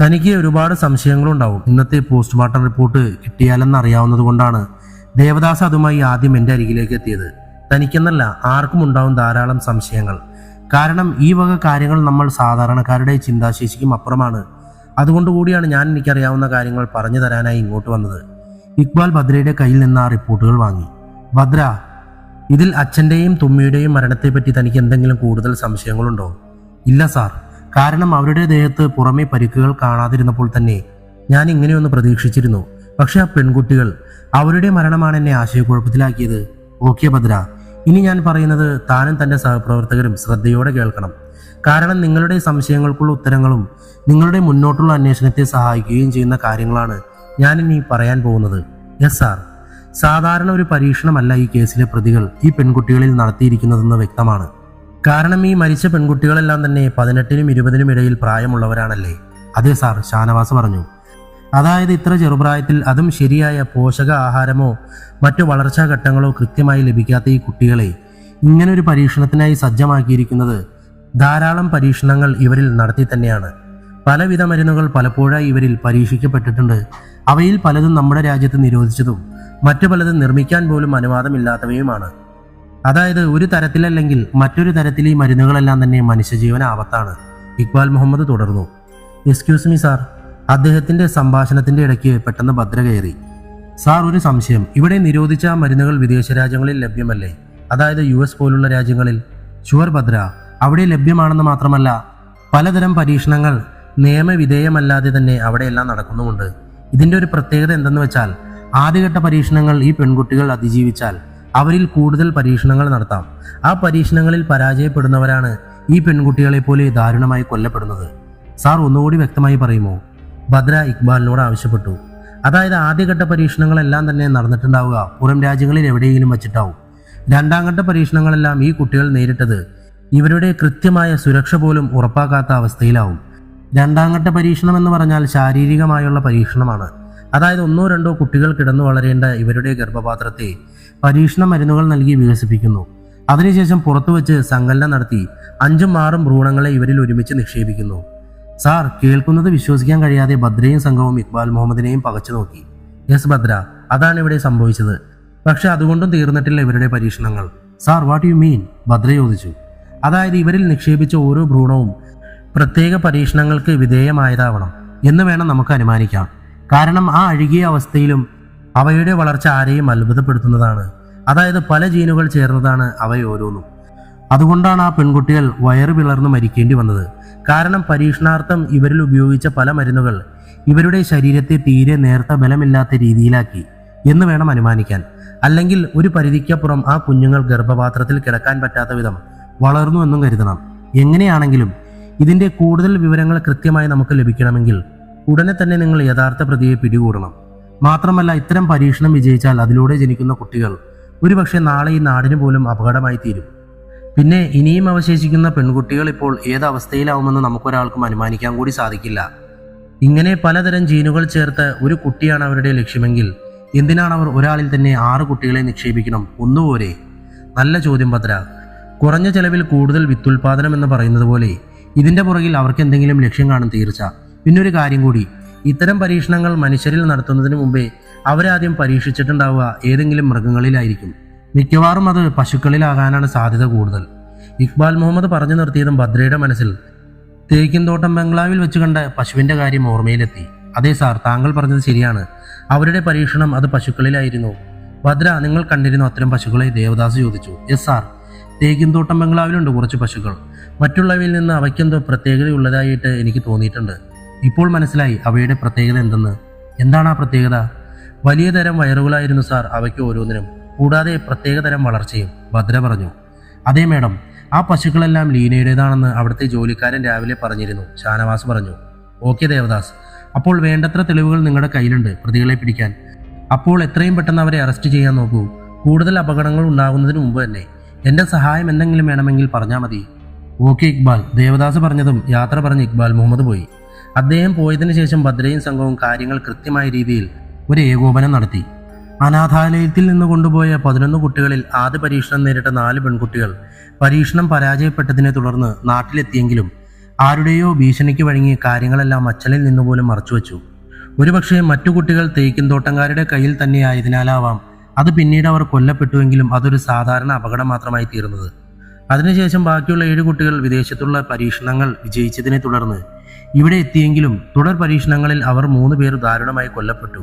തനിക്ക് ഒരുപാട് സംശയങ്ങളുണ്ടാവും. ഇന്നത്തെ പോസ്റ്റ്മോർട്ടം റിപ്പോർട്ട് കിട്ടിയാലെന്ന് അറിയാവുന്നത് കൊണ്ടാണ് ദേവദാസ് അതുമായി ആദ്യം എൻ്റെ അരികിലേക്ക് എത്തിയത്. തനിക്കെന്നല്ല, ആർക്കും ഉണ്ടാവും ധാരാളം സംശയങ്ങൾ. കാരണം ഈ വക കാര്യങ്ങൾ നമ്മൾ സാധാരണക്കാരുടെ ചിന്താശേഷിക്കും അപ്പുറമാണ്. അതുകൊണ്ടുകൂടിയാണ് ഞാൻ എനിക്കറിയാവുന്ന കാര്യങ്ങൾ പറഞ്ഞു തരാനായി ഇങ്ങോട്ട് വന്നത്. ഇക്ബാൽ ഭദ്രയുടെ കയ്യിൽ നിന്ന് ആ റിപ്പോർട്ടുകൾ വാങ്ങി. ഭദ്ര, ഇതിൽ അച്ഛൻ്റെയും തുമ്മിയുടെയും മരണത്തെപ്പറ്റി തനിക്ക് എന്തെങ്കിലും കൂടുതൽ സംശയങ്ങളുണ്ടോ? ഇല്ല സാർ, കാരണം അവരുടെ ദേഹത്ത് പുറമെ പരിക്കുകൾ കാണാതിരുന്നപ്പോൾ തന്നെ ഞാൻ ഇങ്ങനെയൊന്ന് പ്രതീക്ഷിച്ചിരുന്നു. പക്ഷെ ആ പെൺകുട്ടികൾ, അവരുടെ മരണമാണ് എന്നെ ആശയക്കുഴപ്പത്തിലാക്കിയത്. ഓക്കെ ഭദ്ര, ഇനി ഞാൻ പറയുന്നത് താനും തൻ്റെ സഹപ്രവർത്തകരും ശ്രദ്ധയോടെ കേൾക്കണം. കാരണം നിങ്ങളുടെ സംശയങ്ങൾക്കുള്ള ഉത്തരങ്ങളും നിങ്ങളുടെ മുന്നോട്ടുള്ള അന്വേഷണത്തെ സഹായിക്കുകയും ചെയ്യുന്ന കാര്യങ്ങളാണ് ഞാനിനി പറയാൻ പോകുന്നത്. യെസ് സാർ, സാധാരണ ഒരു പരീക്ഷണമല്ല ഈ കേസിലെ പ്രതികൾ ഈ പെൺകുട്ടികളിൽ നടത്തിയിരിക്കുന്നതെന്ന് വ്യക്തമാണ്. കാരണം ഈ മരിച്ച പെൺകുട്ടികളെല്ലാം തന്നെ 18നും 20നും ഇടയിൽ പ്രായമുള്ളവരാണല്ലേ? അതെ സാർ, ഷാനവാസ് പറഞ്ഞു. അതായത് ഇത്ര ചെറുപ്രായത്തിൽ, അതും ശരിയായ പോഷക ആഹാരമോ മറ്റു വളർച്ചാ ഘട്ടങ്ങളോ കൃത്യമായി ലഭിക്കാത്ത ഈ കുട്ടികളെ ഇങ്ങനൊരു പരീക്ഷണത്തിനായി സജ്ജമാക്കിയിരിക്കുന്നത് ധാരാളം പരീക്ഷണങ്ങൾ ഇവരിൽ നടത്തി തന്നെയാണ്. പലവിധ മരുന്നുകൾ പലപ്പോഴായി ഇവരിൽ പരീക്ഷിക്കപ്പെട്ടിട്ടുണ്ട്. അവയിൽ പലതും നമ്മുടെ രാജ്യത്ത് നിരോധിച്ചതും മറ്റു പലതും നിർമ്മിക്കാൻ പോലും അനുവാദമില്ലാത്തവയുമാണ്. അതായത് ഒരു തരത്തിലല്ലെങ്കിൽ മറ്റൊരു തരത്തിൽ ഈ മരുന്നുകളെല്ലാം തന്നെ മനുഷ്യജീവന ആപത്താണ്. ഇക്ബാൽ മുഹമ്മദ് തുടർന്നു. എക്സ്ക്യൂസ് മീ സാർ, അദ്ദേഹത്തിന്റെ സംഭാഷണത്തിന്റെ ഇടയ്ക്ക് പെട്ടെന്ന് ഭദ്ര കയറി. സാർ, ഒരു സംശയം. ഇവിടെ നിരോധിച്ച മരുന്നുകൾ വിദേശ രാജ്യങ്ങളിൽ ലഭ്യമല്ലേ? അതായത് US പോലുള്ള രാജ്യങ്ങളിൽ? ഷുവർ ഭദ്ര, അവിടെ ലഭ്യമാണെന്ന് മാത്രമല്ല പലതരം പരീക്ഷണങ്ങൾ നിയമവിധേയമല്ലാതെ തന്നെ അവിടെയെല്ലാം നടക്കുന്നുമുണ്ട്. ഇതിന്റെ ഒരു പ്രത്യേകത എന്തെന്ന് വെച്ചാൽ, ആദ്യഘട്ട പരീക്ഷണങ്ങൾ ഈ പെൺകുട്ടികൾ അതിജീവിച്ചാൽ അവരിൽ കൂടുതൽ പരീക്ഷണങ്ങൾ നടത്താം. ആ പരീക്ഷണങ്ങളിൽ പരാജയപ്പെടുന്നവരാണ് ഈ പെൺകുട്ടികളെ പോലെ ദാരുണമായി കൊല്ലപ്പെടുന്നത്. സാർ, ഒന്നുകൂടി വ്യക്തമായി പറയുമോ? ഭദ്ര ഇക്ബാലിനോട് ആവശ്യപ്പെട്ടു. അതായത് ആദ്യഘട്ട പരീക്ഷണങ്ങളെല്ലാം തന്നെ നടന്നിട്ടുണ്ടാവുക പുറം രാജ്യങ്ങളിൽ എവിടെയെങ്കിലും വച്ചിട്ടാവും. രണ്ടാം ഘട്ട പരീക്ഷണങ്ങളെല്ലാം ഈ കുട്ടികൾ നേരിട്ടത് ഇവരുടെ കൃത്യമായ സുരക്ഷ പോലും ഉറപ്പാക്കാത്ത അവസ്ഥയിലാവും. രണ്ടാം ഘട്ട പരീക്ഷണം എന്ന് പറഞ്ഞാൽ ശാരീരികമായുള്ള പരീക്ഷണമാണ്. അതായത് 1-2 കുട്ടികൾ കിടന്നു വളരേണ്ട ഇവരുടെ ഗർഭപാത്രത്തെ പരീക്ഷണ മരുന്നുകൾ നൽകി വികസിപ്പിക്കുന്നു. അതിനുശേഷം പുറത്തു വെച്ച് സങ്കലനം നടത്തി 5-6 ഭ്രൂണങ്ങളെ ഇവരിൽ ഒരുമിച്ച് നിക്ഷേപിക്കുന്നു. സാർ, കേൾക്കുന്നത് വിശ്വസിക്കാൻ കഴിയാതെ ഭദ്രയും സംഘവും ഇക്ബാൽ മുഹമ്മദിനെയും പകച്ചു നോക്കി. യെസ് ഭദ്ര, അതാണ് ഇവിടെ സംഭവിച്ചത്. പക്ഷെ അതുകൊണ്ടും തീർന്നിട്ടില്ല ഇവരുടെ പരീക്ഷണങ്ങൾ. സാർ, വാട്ട് യു മീൻ? ഭദ്ര ചോദിച്ചു. അതായത് ഇവരിൽ നിക്ഷേപിച്ച ഓരോ ഭ്രൂണവും പ്രത്യേക പരീക്ഷണങ്ങൾക്ക് വിധേയമായതാവണം എന്ന് വേണം നമുക്ക് അനുമാനിക്കാം. കാരണം ആ അഴുകിയ അവസ്ഥയിലും അവയുടെ വളർച്ച ആരെയും അത്ഭുതപ്പെടുത്തുന്നതാണ്. അതായത് പല ജീനുകൾ ചേർന്നതാണ് അവയോരോന്നും. അതുകൊണ്ടാണ് ആ പെൺകുട്ടികൾ വയറ് പിളർന്നു മരിക്കേണ്ടി വന്നത്. കാരണം പരീക്ഷണാർത്ഥം ഇവരിൽ ഉപയോഗിച്ച പല മരുന്നുകൾ ഇവരുടെ ശരീരത്തെ തീരെ നേർത്ത ബലമില്ലാത്ത രീതിയിലാക്കി എന്ന് വേണം അനുമാനിക്കാൻ. അല്ലെങ്കിൽ ഒരു പരിധിക്കപ്പുറം ആ കുഞ്ഞുങ്ങൾ ഗർഭപാത്രത്തിൽ കിടക്കാൻ പറ്റാത്ത വിധം വളർന്നു എന്നും കരുതണം. എങ്ങനെയാണെങ്കിലും ഇതിന്റെ കൂടുതൽ വിവരങ്ങൾ കൃത്യമായി നമുക്ക് ലഭിക്കണമെങ്കിൽ ഉടനെ തന്നെ നിങ്ങൾ യഥാർത്ഥ പ്രതിയെ പിടികൂടണം. മാത്രമല്ല, ഇത്തരം പരീക്ഷണം വിജയിച്ചാൽ അതിലൂടെ ജനിക്കുന്ന കുട്ടികൾ ഒരുപക്ഷെ നാളെ ഈ നാടിന് പോലും അപകടമായി തീരും. പിന്നെ ഇനിയും അവശേഷിക്കുന്ന പെൺകുട്ടികൾ ഇപ്പോൾ ഏതവസ്ഥയിലാവുമെന്ന് നമുക്കൊരാൾക്കും അനുമാനിക്കാൻ കൂടി സാധിക്കില്ല. ഇങ്ങനെ പലതരം ജീനുകൾ ചേർത്ത ഒരു കുട്ടിയാണ് അവരുടെ ലക്ഷ്യമെങ്കിൽ എന്തിനാണ് അവർ ഒരാളിൽ തന്നെ 6 കുട്ടികളെ നിക്ഷേപിക്കണം? ഒന്നുപോരെ? നല്ല ചോദ്യം ഭദ്ര. കുറഞ്ഞ ചെലവിൽ കൂടുതൽ വിത്തുൽപാദനം എന്ന് പറയുന്നത് പോലെ ഇതിന്റെ പുറകിൽ അവർക്ക് എന്തെങ്കിലും ലക്ഷ്യം കാണും തീർച്ച. പിന്നൊരു കാര്യം കൂടി, ഇത്തരം പരീക്ഷണങ്ങൾ മനുഷ്യരിൽ നടത്തുന്നതിന് മുമ്പേ അവരാദ്യം പരീക്ഷിച്ചിട്ടുണ്ടാവുക ഏതെങ്കിലും മൃഗങ്ങളിലായിരിക്കും. മിക്കവാറും അത് പശുക്കളിലാകാനാണ് സാധ്യത കൂടുതൽ. ഇക്ബാൽ മുഹമ്മദ് പറഞ്ഞു നിർത്തിയതും ഭദ്രയുടെ മനസ്സിൽ തേക്കിൻതോട്ടം ബംഗ്ലാവിൽ വെച്ച് കണ്ട പശുവിന്റെ കാര്യം ഓർമ്മയിലെത്തി. അതെ സാർ, താങ്കൾ പറഞ്ഞത് ശരിയാണ്. അവരുടെ പരീക്ഷണം അത് പശുക്കളിലായിരുന്നു. ഭദ്ര, നിങ്ങൾ കണ്ടിരുന്നു അത്തരം പശുക്കളെ? ദേവദാസ് ചോദിച്ചു. യെസ് സാർ, തേക്കിൻതോട്ടം ബംഗ്ലാവിലുണ്ട് കുറച്ച് പശുക്കൾ. മറ്റുള്ളവയിൽ നിന്ന് അവയ്ക്കെന്തോ പ്രത്യേകതയുള്ളതായിട്ട് എനിക്ക് തോന്നിയിട്ടുണ്ട്. ഇപ്പോൾ മനസ്സിലായി അവയുടെ പ്രത്യേകത എന്തെന്ന്. എന്താണ് ആ പ്രത്യേകത? വലിയ തരം വയറുകളായിരുന്നു സാർ അവയ്ക്ക് ഓരോന്നിനും, കൂടാതെ പ്രത്യേകതരം വളർച്ചയും. ഭദ്ര പറഞ്ഞു. അതേ മേഡം, ആ പശുക്കളെല്ലാം ലീനയുടേതാണെന്ന് അവിടുത്തെ ജോലിക്കാരൻ രാവിലെ പറഞ്ഞിരുന്നു, ഷാനവാസ് പറഞ്ഞു. ഓക്കെ ദേവദാസ്, അപ്പോൾ വേണ്ടത്ര തെളിവുകൾ നിങ്ങളുടെ കയ്യിലുണ്ട് പ്രതികളെ പിടിക്കാൻ. അപ്പോൾ എത്രയും പെട്ടെന്ന് അവരെ അറസ്റ്റ് ചെയ്യാൻ നോക്കൂ. കൂടുതൽ അപകടങ്ങൾ ഉണ്ടാകുന്നതിന് മുമ്പ് തന്നെ. എൻ്റെ സഹായം എന്തെങ്കിലും വേണമെങ്കിൽ പറഞ്ഞാൽ മതി. ഓക്കെ ഇക്ബാൽ, ദേവദാസ് പറഞ്ഞതും യാത്ര പറഞ്ഞ് ഇക്ബാൽ മുഹമ്മദ് പോയി. അദ്ദേഹം പോയതിനു ശേഷം ഭദ്രയും സംഘവും കാര്യങ്ങൾ കൃത്യമായ രീതിയിൽ ഒരു ഏകോപനം നടത്തി. അനാഥാലയത്തിൽ നിന്ന് കൊണ്ടുപോയ 11 കുട്ടികളിൽ ആദ്യ പരീക്ഷണം നേരിട്ട 4 പെൺകുട്ടികൾ പരീക്ഷണം പരാജയപ്പെട്ടതിനെ തുടർന്ന് നാട്ടിലെത്തിയെങ്കിലും ആരുടെയോ ഭീഷണിക്ക് വഴങ്ങി കാര്യങ്ങളെല്ലാം അച്ഛനിൽ നിന്നുപോലും മറച്ചുവെച്ചു. ഒരുപക്ഷെ മറ്റു കുട്ടികൾ തേക്കിൻതോട്ടംകാരുടെ കയ്യിൽ തന്നെയായതിനാലാവാം അത് പിന്നീട് അവർ കൊല്ലപ്പെട്ടുവെങ്കിലും അതൊരു സാധാരണ അപകടം മാത്രമായി തീർന്നത്. അതിനുശേഷം ബാക്കിയുള്ള 7 കുട്ടികൾ വിദേശത്തുള്ള പരീക്ഷണങ്ങൾ വിജയിച്ചതിനെ തുടർന്ന് ഇവിടെ എത്തിയെങ്കിലും തുടർ പരീക്ഷണങ്ങളിൽ അവർ 3 പേർ ദാരുണമായി കൊല്ലപ്പെട്ടു.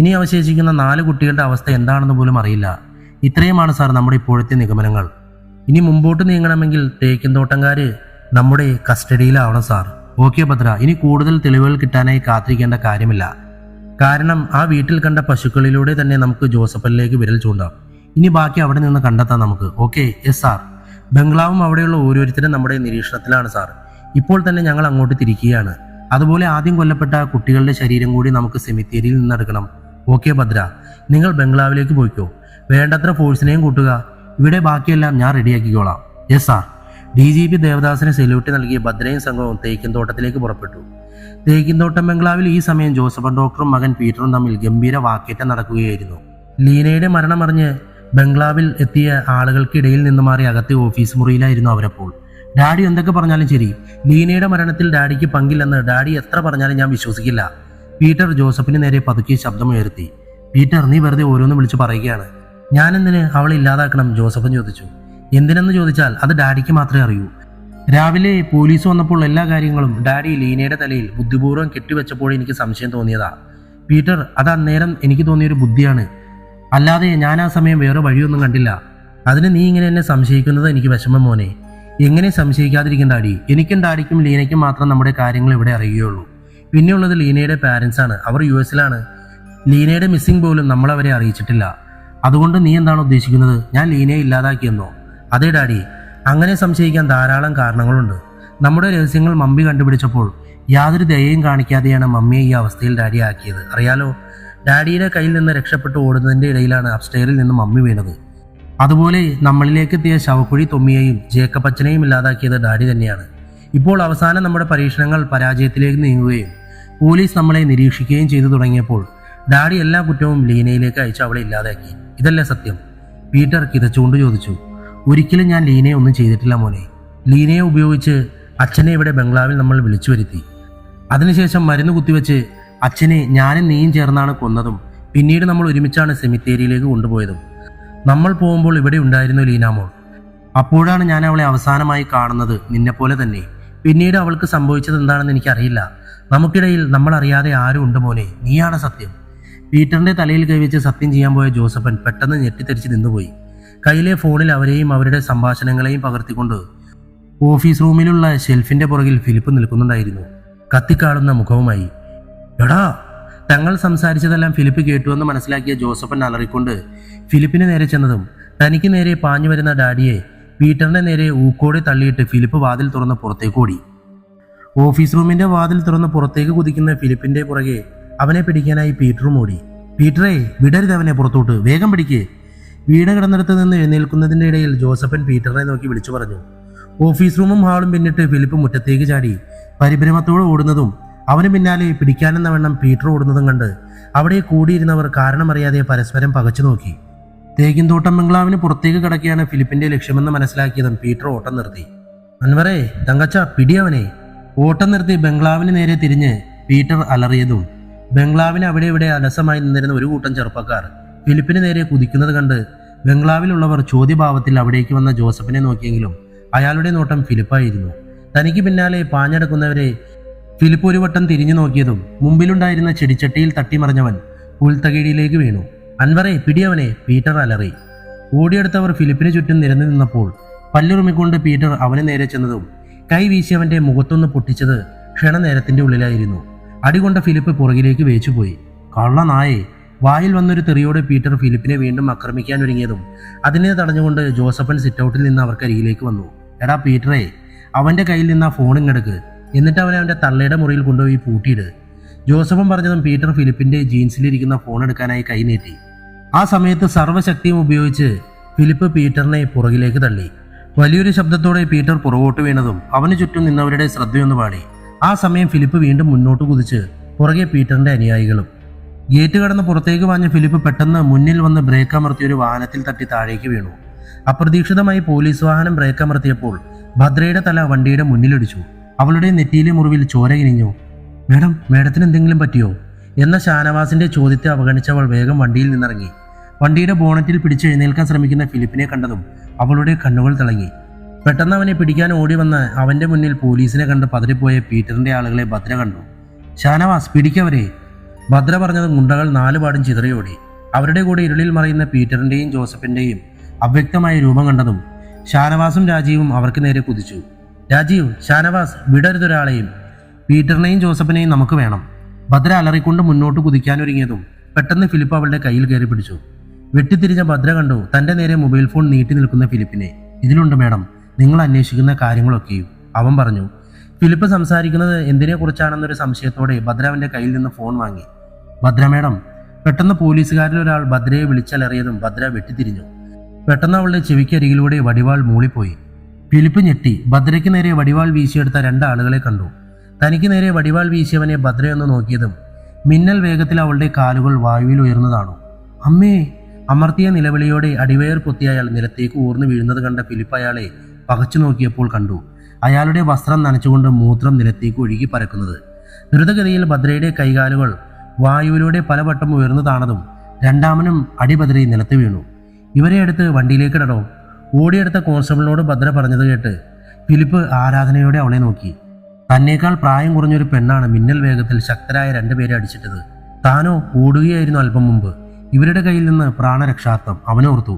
ഇനി അവശേഷിക്കുന്ന 4 കുട്ടികളുടെ അവസ്ഥ എന്താണെന്ന് പോലും അറിയില്ല. ഇത്രയുമാണ് സാർ നമ്മുടെ ഇപ്പോഴത്തെ നിഗമനങ്ങൾ. ഇനി മുമ്പോട്ട് നീങ്ങണമെങ്കിൽ തേക്കിൻതോട്ടംകാര് നമ്മുടെ കസ്റ്റഡിയിലാവണം സാർ. ഓക്കെ ഭദ്ര, ഇനി കൂടുതൽ തെളിവുകൾ കിട്ടാനായി കാത്തിരിക്കേണ്ട കാര്യമില്ല. കാരണം ആ വീട്ടിൽ കണ്ട പശുക്കളിലൂടെ തന്നെ നമുക്ക് ജോസഫലിലേക്ക് വിരൽ ചൂണ്ടാം. ഇനി ബാക്കി അവിടെ നിന്ന് കണ്ടെത്താം നമുക്ക്. ഓക്കെ? Yes sir. ബംഗ്ലാവും അവിടെയുള്ള ഓരോരുത്തരും നമ്മുടെ നിരീക്ഷണത്തിലാണ് സാർ. ഇപ്പോൾ തന്നെ ഞങ്ങൾ അങ്ങോട്ട് തിരിക്കുകയാണ്. അതുപോലെ ആദ്യം കൊല്ലപ്പെട്ട കുട്ടികളുടെ ശരീരം കൂടി നമുക്ക് സെമിത്തേരിയിൽ നിന്നെടുക്കണം. ഓക്കെ ഭദ്ര, നിങ്ങൾ ബംഗ്ലാവിലേക്ക് പോയിക്കോ. വേണ്ടത്ര ഫോഴ്സിനെയും കൂട്ടുക. ഇവിടെ ബാക്കിയെല്ലാം ഞാൻ റെഡിയാക്കിക്കോളാം. Yes sir. DGP ദേവദാസിന് സെല്യൂട്ട് നൽകിയ ഭദ്രയും സംഘവും തേക്കിൻതോട്ടത്തിലേക്ക് പുറപ്പെട്ടു. തേക്കിൻതോട്ടം ബംഗ്ലാവിൽ ഈ സമയം ജോസഫൻ ഡോക്ടറും മകൻ പീറ്ററും തമ്മിൽ ഗംഭീര വാക്കേറ്റം നടക്കുകയായിരുന്നു. ലീനയുടെ മരണമറിഞ്ഞ് ബംഗ്ലാവിൽ എത്തിയ ആളുകൾക്കിടയിൽ നിന്ന് മാറി അകത്തെ ഓഫീസ് മുറിയിലായിരുന്നു അവരപ്പോൾ. ഡാഡി എന്തൊക്കെ പറഞ്ഞാലും ശരി, ലീനയുടെ മരണത്തിൽ ഡാഡിക്ക് പങ്കില്ലെന്ന് ഡാഡി എത്ര പറഞ്ഞാലും ഞാൻ വിശ്വസിക്കില്ല. പീറ്റർ ജോസഫിന് നേരെ പതുക്കെ ശബ്ദമുയർത്തി. പീറ്റർ, നീ വെറുതെ ഓരോന്ന് വിളിച്ചു പറയുകയാണ്. ഞാൻ എന്തിന് അവളെ ഇല്ലാതാക്കണം? ജോസഫൻ ചോദിച്ചു. എന്തിനെന്ന് ചോദിച്ചാൽ അത് ഡാഡിക്ക് മാത്രമേ അറിയൂ. രാവിലെ പോലീസ് വന്നപ്പോൾ എല്ലാ കാര്യങ്ങളും ഡാഡി ലീനയുടെ തലയിൽ ബുദ്ധിപൂർവ്വം കെട്ടിവെച്ചപ്പോൾ എനിക്ക് സംശയം തോന്നിയതാ. പീറ്റർ, അത് അന്നേരം എനിക്ക് തോന്നിയൊരു ബുദ്ധിയാണ്, അല്ലാതെ ഞാൻ ആ സമയം വേറെ വഴിയൊന്നും കണ്ടില്ല. അതിന് നീ ഇങ്ങനെ എന്നെ സംശയിക്കുന്നത് എനിക്ക് വിഷമം മോനെ. എങ്ങനെ സംശയിക്കാതിരിക്കും ഡാഡി? എനിക്കും ഡാഡിക്കും ലീനയ്ക്കും മാത്രം നമ്മുടെ കാര്യങ്ങൾ ഇവിടെ അറിയുകയുള്ളൂ. പിന്നെയുള്ളത് ലീനയുടെ പാരൻസ് ആണ്. അവർ US-ലാണ്. ലീനയുടെ മിസ്സിംഗ് പോലും നമ്മളവരെ അറിയിച്ചിട്ടില്ല. അതുകൊണ്ട് നീ എന്താണ് ഉദ്ദേശിക്കുന്നത്? ഞാൻ ലീനയെ ഇല്ലാതാക്കിയെന്നോ? അതെ ഡാഡി, അങ്ങനെ സംശയിക്കാൻ ധാരാളം കാരണങ്ങളുണ്ട്. നമ്മുടെ രഹസ്യങ്ങൾ മമ്മി കണ്ടുപിടിച്ചപ്പോൾ യാതൊരു ദയയും കാണിക്കാതെയാണ് മമ്മിയെ ഈ അവസ്ഥയിൽ ഡാഡി ആക്കിയത്. അറിയാലോ, ഡാഡിയുടെ കയ്യിൽ നിന്ന് രക്ഷപ്പെട്ടു ഓടുന്നതിൻ്റെ ഇടയിലാണ് അപ്സ്റ്റെയറിൽ നിന്ന് മമ്മി വീണത്. അതുപോലെ നമ്മളിലേക്ക് എത്തിയ ശവക്കുഴി തൊമ്മിയെയും ജേക്കപ്പച്ചനെയും ഇല്ലാതാക്കിയത് ഡാഡി തന്നെയാണ്. ഇപ്പോൾ അവസാനം നമ്മുടെ പരീക്ഷണങ്ങൾ പരാജയത്തിലേക്ക് നീങ്ങുകയും പോലീസ് നമ്മളെ നിരീക്ഷിക്കുകയും ചെയ്തു തുടങ്ങിയപ്പോൾ ഡാഡി എല്ലാ കുറ്റവും ലീനയിലേക്ക് അയച്ച് അവളെ ഇല്ലാതാക്കി. ഇതല്ലേ സത്യം? പീറ്റർ കിതച്ചുകൊണ്ട് ചോദിച്ചു. ഒരിക്കലും ഞാൻ ലീനയെ ഒന്നും ചെയ്തിട്ടില്ല മോനെ. ലീനയെ ഉപയോഗിച്ച് അച്ഛനെ ഇവിടെ ബംഗ്ലാവിൽ നമ്മൾ വിളിച്ചു വരുത്തി. അതിനുശേഷം മരുന്ന് കുത്തിവെച്ച് അച്ഛനെ ഞാനും നീയും ചേർന്നാണ് കൊന്നതും പിന്നീട് നമ്മൾ ഒരുമിച്ചാണ് സെമിത്തേരിയിലേക്ക് കൊണ്ടുപോയതും. നമ്മൾ പോകുമ്പോൾ ഇവിടെ ഉണ്ടായിരുന്നു ലീനാമോൾ. അപ്പോഴാണ് ഞാൻ അവളെ അവസാനമായി കാണുന്നത്, നിന്നെപ്പോലെ തന്നെ. പിന്നീട് അവൾക്ക് സംഭവിച്ചത് എന്താണെന്ന് എനിക്കറിയില്ല. നമുക്കിടയിൽ നമ്മൾ അറിയാതെ ആരും ഉണ്ട് മോനെ, നീയാണ് സത്യം. പീറ്ററിന്റെ തലയിൽ കൈവച്ച് സത്യം ചെയ്യാൻ പോയ ജോസഫൻ പെട്ടെന്ന് ഞെട്ടിത്തെറിച്ച് നിന്നുപോയി. കയ്യിലെ ഫോണിൽ അവരെയും അവരുടെ സംഭാഷണങ്ങളെയും പകർത്തിക്കൊണ്ട് ഓഫീസ് റൂമിലുള്ള ഷെൽഫിന്റെ പുറകിൽ ഫിലിപ്പ് നിൽക്കുന്നുണ്ടായിരുന്നു, കത്തിക്കാളുന്ന മുഖവുമായി. എടാ, തങ്ങൾ സംസാരിച്ചതെല്ലാം ഫിലിപ്പ് കേട്ടുവെന്ന് മനസ്സിലാക്കിയ ജോസഫൻ അലറിക്കൊണ്ട് ഫിലിപ്പിന് നേരെ ചെന്നതും തനിക്ക് നേരെ പാഞ്ഞു വരുന്ന ഡാഡിയെ പീറ്ററിന്റെ നേരെ ഊക്കോടെ തള്ളിയിട്ട് ഫിലിപ്പ് വാതിൽ തുറന്ന് പുറത്തേക്ക് ഓടി. ഓഫീസ് റൂമിന്റെ വാതിൽ തുറന്ന് പുറത്തേക്ക് കുതിക്കുന്ന ഫിലിപ്പിന്റെ പുറകെ അവനെ പിടിക്കാനായി പീറ്ററും ഓടി. പീറ്ററെ, വിടരുത് അവനെ പുറത്തോട്ട്, വേഗം പിടിക്കേ. വീട് കിടന്നിടത്ത് നിന്ന് എഴുന്നേൽക്കുന്നതിൻ്റെ ഇടയിൽ ജോസഫൻ പീറ്ററിനെ നോക്കി വിളിച്ചു പറഞ്ഞു. ഓഫീസ് റൂമും ഹാളും പിന്നിട്ട് ഫിലിപ്പ് മുറ്റത്തേക്ക് ചാടി പരിഭ്രമത്തോടെ ഓടുന്നതും അവന് പിന്നാലെ പിടിക്കാനെന്ന വണ്ണം പീറ്റർ ഓടുന്നതും കണ്ട് അവിടെ കൂടിയിരുന്നവർ കാരണമറിയാതെ പരസ്പരം പകച്ചു നോക്കി. തേക്കിൻതോട്ടം ബംഗ്ലാവിന് പുറത്തേക്ക് കിടക്കുകയാണ് ഫിലിപ്പിന്റെ ലക്ഷ്യമെന്ന് മനസ്സിലാക്കിയതും പീറ്റർ ഓട്ടം നിർത്തി. അൻവറേ, തങ്കച്ച, പിടിയവനെ! ഓട്ടം നിർത്തി ബംഗ്ലാവിന് നേരെ തിരിഞ്ഞ് പീറ്റർ അലറിയതും ബംഗ്ലാവിന് അവിടെ ഇവിടെ അലസമായി നിന്നിരുന്ന ഒരു കൂട്ടം ചെറുപ്പക്കാർ ഫിലിപ്പിന് നേരെ കുതിക്കുന്നത് കണ്ട് ബംഗ്ലാവിലുള്ളവർ ചോദ്യഭാവത്തിൽ അവിടേക്ക് വന്ന ജോസഫിനെ നോക്കിയെങ്കിലും അയാളുടെ നോട്ടം ഫിലിപ്പായിരുന്നു. തനിക്ക് പിന്നാലെ പാഞ്ഞെടുക്കുന്നവരെ ഫിലിപ്പ് ഒരു വട്ടം തിരിഞ്ഞു നോക്കിയതും മുമ്പിലുണ്ടായിരുന്ന ചെടിച്ചട്ടിയിൽ തട്ടിമറിഞ്ഞവൻ പുൽത്തകീടിയിലേക്ക് വീണു. അൻവറെ, പിടിയവനെ! പീറ്റർ അലറി. ഓടിയെടുത്തവർ ഫിലിപ്പിന് ചുറ്റും നിരന്നു നിന്നപ്പോൾ പല്ലുറുമിക്കൊണ്ട് പീറ്റർ അവന് നേരെ ചെന്നതും കൈ വീശിയവന്റെ മുഖത്തൊന്ന് പൊട്ടിച്ചത് ക്ഷണനേരത്തിന്റെ ഉള്ളിലായിരുന്നു. അടികൊണ്ട ഫിലിപ്പ് പുറകിലേക്ക് വേച്ചുപോയി. കള്ള നായെ! വായിൽ വന്നൊരു തെറിയോടെ പീറ്റർ ഫിലിപ്പിനെ വീണ്ടും ആക്രമിക്കാൻ ഒരുങ്ങിയതും അതിനെ തടഞ്ഞുകൊണ്ട് ജോസഫൻ സിറ്റൗട്ടിൽ നിന്ന് അവർക്കരികിലേക്ക് വന്നു. എടാ പീറ്ററെ, അവന്റെ കയ്യിൽ നിന്ന് ആ ഫോൺ ഇങ്ങെടുക്ക്, എന്നിട്ട് അവന്റെ തള്ളയുടെ മുറിയിൽ കൊണ്ടുപോയി പൂട്ടിയിട്. ജോസഫൻ പറഞ്ഞതും പീറ്റർ ഫിലിപ്പിന്റെ ജീൻസിലിരിക്കുന്ന ഫോൺ എടുക്കാനായി കൈ നീട്ടി. ആ സമയത്ത് സർവ്വശക്തിയും ഉപയോഗിച്ച് ഫിലിപ്പ് പീറ്ററിനെ പുറകിലേക്ക് തള്ളി. വലിയൊരു ശബ്ദത്തോടെ പീറ്റർ പുറകോട്ട് വീണതും അവന് ചുറ്റും നിന്നവരുടെ ശ്രദ്ധയൊന്ന് പാടി. ആ സമയം ഫിലിപ്പ് വീണ്ടും മുന്നോട്ട് കുതിച്ച് പുറകെ പീറ്ററിന്റെ അനുയായികളും. ഗേറ്റ് കടന്ന് പുറത്തേക്ക് വാഞ്ഞ ഫിലിപ്പ് പെട്ടെന്ന് മുന്നിൽ വന്ന് ബ്രേക്ക് അമർത്തിയ ഒരു വാഹനത്തിൽ തട്ടി താഴേക്ക് വീണു. അപ്രതീക്ഷിതമായി പോലീസ് വാഹനം ബ്രേക്ക് അമർത്തിയപ്പോൾ ഭദ്രയുടെ തല വണ്ടിയുടെ മുന്നിലിടിച്ചു. അവളുടെ നെറ്റിയിലെ മുറിവിൽ ചോര കിനിഞ്ഞു. മേഡത്തിന് എന്തെങ്കിലും പറ്റിയോ എന്ന ഷാനവാസിന്റെ ചോദ്യത്തെ അവഗണിച്ചവൾ വേഗം വണ്ടിയിൽ നിന്നിറങ്ങി. വണ്ടിയുടെ ബോണറ്റിൽ പിടിച്ചെഴുന്നേൽക്കാൻ ശ്രമിക്കുന്ന ഫിലിപ്പിനെ കണ്ടതും അവളുടെ കണ്ണുകൾ തിളങ്ങി. പെട്ടെന്ന് അവനെ പിടിക്കാൻ ഓടി വന്ന് അവന്റെ മുന്നിൽ പോലീസിനെ കണ്ട് പതറിപ്പോയ പീറ്ററിന്റെ ആളുകളെ ഭദ്ര കണ്ടു. ഷാനവാസ്, പിടിക്കവരെ! ഭദ്ര പറഞ്ഞത് ഗുണ്ടകൾ നാലുപാടും ചിതറിയോടി. അവരുടെ കൂടെ ഇരുളിൽ മറയുന്ന പീറ്ററിന്റെയും ജോസഫിന്റെയും അവ്യക്തമായ രൂപം കണ്ടതും ഷാനവാസും രാജീവും അവർക്ക് നേരെ കുതിച്ചു. രാജീവ്, ഷാനവാസ്, വിടരുതൊരാളെയും! പീറ്ററിനെയും ജോസഫിനെയും നമുക്ക് വേണം! ഭദ്ര അലറിക്കൊണ്ട് മുന്നോട്ട് കുതിക്കാനൊരുങ്ങിയതും പെട്ടെന്ന് ഫിലിപ്പ് അവളുടെ കയ്യിൽ കയറി പിടിച്ചു. വെട്ടിത്തിരിഞ്ഞ ഭദ്ര കണ്ടു തന്റെ നേരെ മൊബൈൽ ഫോൺ നീട്ടി നിൽക്കുന്ന ഫിലിപ്പിനെ. ഇതിലുണ്ട് മേഡം നിങ്ങൾ അന്വേഷിക്കുന്ന കാര്യങ്ങളൊക്കെയും, അവൻ പറഞ്ഞു. ഫിലിപ്പ് സംസാരിക്കുന്നത് എന്തിനെക്കുറിച്ചാണെന്നൊരു സംശയത്തോടെ ഭദ്ര അവന്റെ കയ്യിൽ നിന്ന് ഫോൺ വാങ്ങി. ഭദ്ര മേഡം! പെട്ടെന്ന് പോലീസുകാരിൽ ഒരാൾ ഭദ്രയെ വിളിച്ചലറിയതും ഭദ്ര വെട്ടിത്തിരിഞ്ഞു. പെട്ടെന്ന് അവളുടെ ചെവിക്കരികിലൂടെ വടിവാൾ മൂളിപ്പോയി. ഫിലിപ്പ് ഞെട്ടി. ഭദ്രയ്ക്ക് നേരെ വടിവാൾ വീശിയെടുത്ത രണ്ടാളുകളെ കണ്ടു. തനിക്ക് നേരെ വടിവാൾ വീശിയവനെ ഭദ്രയൊന്ന് നോക്കിയതും മിന്നൽ വേഗത്തിൽ അവളുടെ കാലുകൾ വായുവിൽ ഉയർന്നതാണു. അമ്മേ! അമർത്തിയ നിലവിളിയോടെ അടിവയർ പൊത്തിയ അയാൾ നിലത്തേക്ക് ഊർന്നു വീഴുന്നത് കണ്ട ഫിലിപ്പ് അയാളെ പകച്ചു നോക്കിയപ്പോൾ കണ്ടു അയാളുടെ വസ്ത്രം നനച്ചുകൊണ്ട് മൂത്രം നിലത്തേക്ക് ഒഴുകി പരക്കുന്നത്. ദ്രുതഗതിയിൽ ഭദ്രയുടെ കൈകാലുകൾ വായുവിലൂടെ പലവട്ടം ഉയർന്നു താണതും രണ്ടാമനും അടിപതറി നിലത്ത് വീണു. ഇവരെ എടുത്ത് വണ്ടിയിലേക്ക് ഇടണോ? ഓടിയെടുത്ത കോൺസ്റ്റബിളിനോട് ഭദ്ര പറഞ്ഞത് കേട്ട് ഫിലിപ്പ് ആരാധനയോടെ അവളെ നോക്കി. തന്നേക്കാൾ പ്രായം കുറഞ്ഞൊരു പെണ്ണാണ് മിന്നൽ വേഗത്തിൽ ശക്തരായ രണ്ടുപേരെ അടിച്ചിട്ടത്. താനോ ഓടുകയായിരുന്നു അല്പം മുമ്പ്. ഇവരുടെ കയ്യിൽ നിന്ന് പ്രാണരക്ഷാർത്ഥം അവനോർത്തു.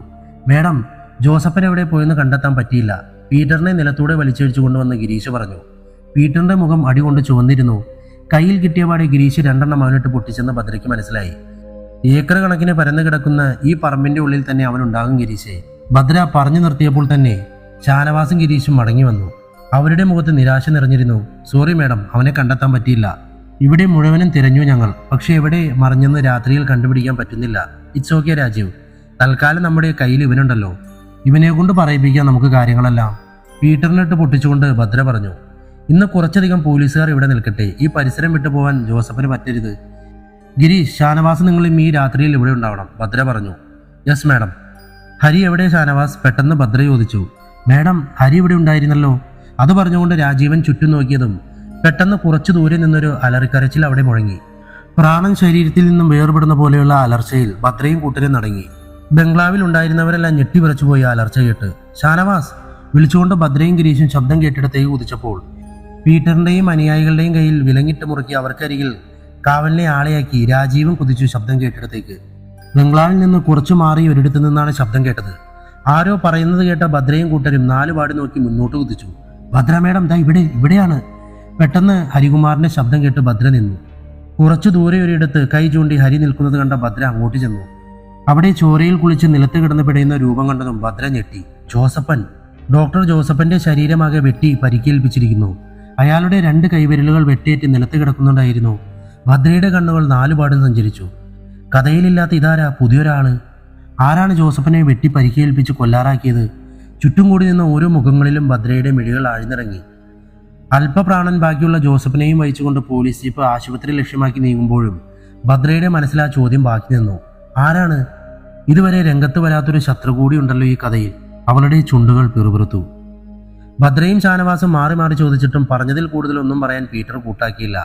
മേഡം, ജോസഫൻ എവിടെ പോയെന്ന് കണ്ടെത്താൻ പറ്റിയില്ല. പീറ്ററിനെ നിലത്തൂടെ വലിച്ചഴിച്ചു കൊണ്ടുവന്ന് ഗിരീഷ് പറഞ്ഞു. പീറ്ററിന്റെ മുഖം അടികൊണ്ട് ചുവന്നിരുന്നു. കയ്യിൽ കിട്ടിയപാടെ ഗിരീഷ് രണ്ടെണ്ണം അവനിട്ട് പൊട്ടിച്ചെന്ന് ഭദ്രയ്ക്ക് മനസ്സിലായി. ഏക്കർ കണക്കിന് പരന്നു കിടക്കുന്ന ഈ പറമ്പിന്റെ ഉള്ളിൽ തന്നെ അവനുണ്ടാകും ഗിരീഷെ. ഭദ്ര പറഞ്ഞു നിർത്തിയപ്പോൾ തന്നെ ഷാനവാസും ഗിരീഷും മടങ്ങി വന്നു. അവരുടെ മുഖത്ത് നിരാശ നിറഞ്ഞിരുന്നു. സോറി മേഡം, അവനെ കണ്ടെത്താൻ പറ്റിയില്ല. ഇവിടെ മുഴുവനും തിരഞ്ഞു ഞങ്ങൾ, പക്ഷെ എവിടെ മറിഞ്ഞെന്ന് രാത്രിയിൽ കണ്ടുപിടിക്കാൻ പറ്റുന്നില്ല. ഇറ്റ്സ് ഓക്കെ രാജീവ്, തൽക്കാലം നമ്മുടെ കയ്യിൽ ഇവനുണ്ടല്ലോ, ഇവനെ കൊണ്ട് പറയിപ്പിക്കാം നമുക്ക് കാര്യങ്ങളെല്ലാം. പീറ്ററിനിട്ട് പൊട്ടിച്ചുകൊണ്ട് ഭദ്ര പറഞ്ഞു. ഇന്ന് കുറച്ചധികം പോലീസുകാർ ഇവിടെ നിൽക്കട്ടെ. ഈ പരിസരം വിട്ടു പോകാൻ ജോസഫിന് പറ്റരുത്. ഗിരീഷ്, ഷാനവാസ് നിങ്ങളും ഈ രാത്രിയിൽ ഇവിടെ ഉണ്ടാവണം, ഭദ്ര പറഞ്ഞു. Yes madam. ഹരി എവിടെ ഷാനവാസ്? പെട്ടെന്ന് ഭദ്ര ചോദിച്ചു. മാഡം, ഹരി ഇവിടെ ഉണ്ടായിരുന്നല്ലോ. അത് പറഞ്ഞുകൊണ്ട് രാജീവൻ ചുറ്റും നോക്കിയതും പെട്ടെന്ന് കുറച്ചു ദൂരെ നിന്നൊരു അലറിക്കരച്ചിൽ അവിടെ മുഴങ്ങി. പ്രാണൻ ശരീരത്തിൽ നിന്നും വേർപെടുന്ന പോലെയുള്ള അലർച്ചയിൽ ഭദ്രയും കൂട്ടരും നടങ്ങി. ബംഗ്ലാവിൽ ഉണ്ടായിരുന്നവരെല്ലാം ഞെട്ടിവിറച്ചുപോയി അലർച്ച കേട്ട്. ഷാനവാസ് വിളിച്ചുകൊണ്ട് ഭദ്രയും ഗിരീഷും ശബ്ദം കേട്ടിടത്തേക്ക് കുതിച്ചപ്പോൾ പീറ്ററിന്റെയും അനുയായികളുടെയും കയ്യിൽ വിലങ്ങിട്ട് മുറുക്കി അവർക്കരികിൽ കാവലിനെ ആളെയാക്കി രാജീവും കുതിച്ചു ശബ്ദം കേട്ടിടത്തേക്ക്. ബംഗ്ലാവിൽ നിന്ന് കുറച്ചു മാറി ഒരിടത്തു നിന്നാണ് ശബ്ദം കേട്ടത്. ആരോ പറയുന്നത് കേട്ട ഭദ്രയും കൂട്ടരും നാലുപാട് നോക്കി മുന്നോട്ട് കുതിച്ചു. ഭദ്ര മേഡം, ദാ ഇവിടെയാണ്. പെട്ടെന്ന് ഹരികുമാറിന്റെ ശബ്ദം കേട്ട് ഭദ്ര നിന്നു. കുറച്ചു ദൂരെ ഒരിടത്ത് കൈ ചൂണ്ടി ഹരി നിൽക്കുന്നത് കണ്ട ഭദ്ര അങ്ങോട്ട് ചെന്നു. അവിടെ ചോരയിൽ കുളിച്ച് നിലത്ത് കിടന്ന് പിടയുന്ന രൂപം കണ്ടതും ഭദ്ര ഞെട്ടി. ജോസഫൻ! ഡോക്ടർ ജോസഫന്റെ ശരീരമാകെ വെട്ടി പരിക്കേൽപ്പിച്ചിരിക്കുന്നു. അയാളുടെ 2 കൈവിരലുകൾ വെട്ടേറ്റ് നിലത്ത് കിടക്കുന്നുണ്ടായിരുന്നു. ഭദ്രയുടെ കണ്ണുകൾ നാലുപാടും സഞ്ചരിച്ചു. കഥയിലില്ലാത്ത ഇതാരാ? പുതിയൊരാള്. ആരാണ് ജോസഫിനെ വെട്ടി പരിക്കേൽപ്പിച്ച് കൊല്ലാറാക്കിയത്? ചുറ്റും കൂടി നിന്ന ഓരോ മുഖങ്ങളിലും ഭദ്രയുടെ മിഴികൾ ആഴ്ന്നിറങ്ങി. അല്പപ്രാണൻ ബാക്കിയുള്ള ജോസഫിനെയും വഹിച്ചുകൊണ്ട് പോലീസ് ജീപ്പ് ആശുപത്രി ലക്ഷ്യമാക്കി നീങ്ങുമ്പോഴും ഭദ്രയുടെ മനസ്സിൽ ആ ചോദ്യം ബാക്കി നിന്നു. ആരാണ്? ഇതുവരെ രംഗത്ത് വരാത്തൊരു ശത്രു കൂടി ഉണ്ടല്ലോ ഈ കഥയിൽ. അവളുടെ ചുണ്ടുകൾ പിറുപിറുത്തു. ഭദ്രയും ഷാനവാസും മാറി മാറി ചോദിച്ചിട്ടും പറഞ്ഞതിൽ കൂടുതലൊന്നും പറയാൻ പീറ്റർ കൂട്ടാക്കിയില്ല.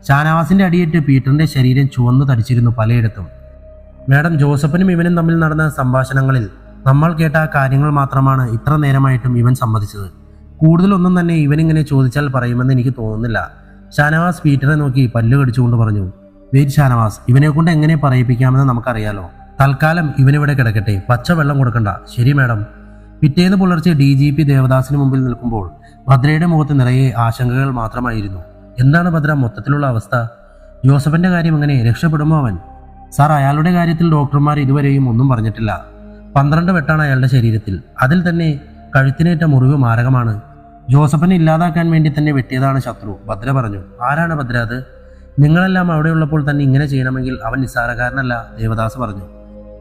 ഷാനവാസിന്റെ അടിയേറ്റ് പീറ്ററിന്റെ ശരീരം ചുവന്നു തടിച്ചിരുന്നു പലയിടത്തും. മാഡം, ജോസഫിനും ഇവനും തമ്മിൽ നടന്ന സംഭാഷണങ്ങളിൽ നമ്മൾ കേട്ട ആ കാര്യങ്ങൾ മാത്രമാണ് ഇത്ര നേരമായിട്ടും ഇവൻ സമ്മതിച്ചത്. കൂടുതലൊന്നും തന്നെ ഇവനിങ്ങനെ ചോദിച്ചാൽ പറയുമെന്ന് എനിക്ക് തോന്നുന്നില്ല. ഷാനവാസ് പീറ്ററെ നോക്കി പല്ലു കടിച്ചുകൊണ്ട് പറഞ്ഞു. വെയിറ്റ് ഷാനവാസ്, ഇവനെ കൊണ്ട് എങ്ങനെ പറയിപ്പിക്കാമെന്ന് നമുക്കറിയാലോ. തൽക്കാലം ഇവനിവിടെ കിടക്കട്ടെ, പച്ച വെള്ളം കൊടുക്കണ്ട. ശരി മാഡം. പിറ്റേന്ന് പുലർച്ചെ DGP ദേവദാസിന് മുമ്പിൽ നിൽക്കുമ്പോൾ ഭദ്രയുടെ മുഖത്ത് നിറയെ ആശങ്കകൾ മാത്രമായിരുന്നു. എന്താണ് ഭദ്ര മൊത്തത്തിലുള്ള അവസ്ഥ? ജോസഫിന്റെ കാര്യം എങ്ങനെ? രക്ഷപ്പെടുമോ അവൻ? സാർ, അയാളുടെ കാര്യത്തിൽ ഡോക്ടർമാർ ഇതുവരെയും ഒന്നും പറഞ്ഞിട്ടില്ല. 12 വെട്ടാണ് അയാളുടെ ശരീരത്തിൽ. അതിൽ തന്നെ കഴുത്തിനേറ്റ മുറിവ് മാരകമാണ്. ജോസഫിനെ ഇല്ലാതാക്കാൻ വേണ്ടി തന്നെ വെട്ടിയതാണ് ശത്രു, ഭദ്ര പറഞ്ഞു. ആരാണ് ഭദ്ര അത്? നിങ്ങളെല്ലാം അവിടെയുള്ളപ്പോൾ തന്നെ ഇങ്ങനെ ചെയ്യണമെങ്കിൽ അവൻ നിസ്സാരക്കാരനല്ല, ദേവദാസ് പറഞ്ഞു.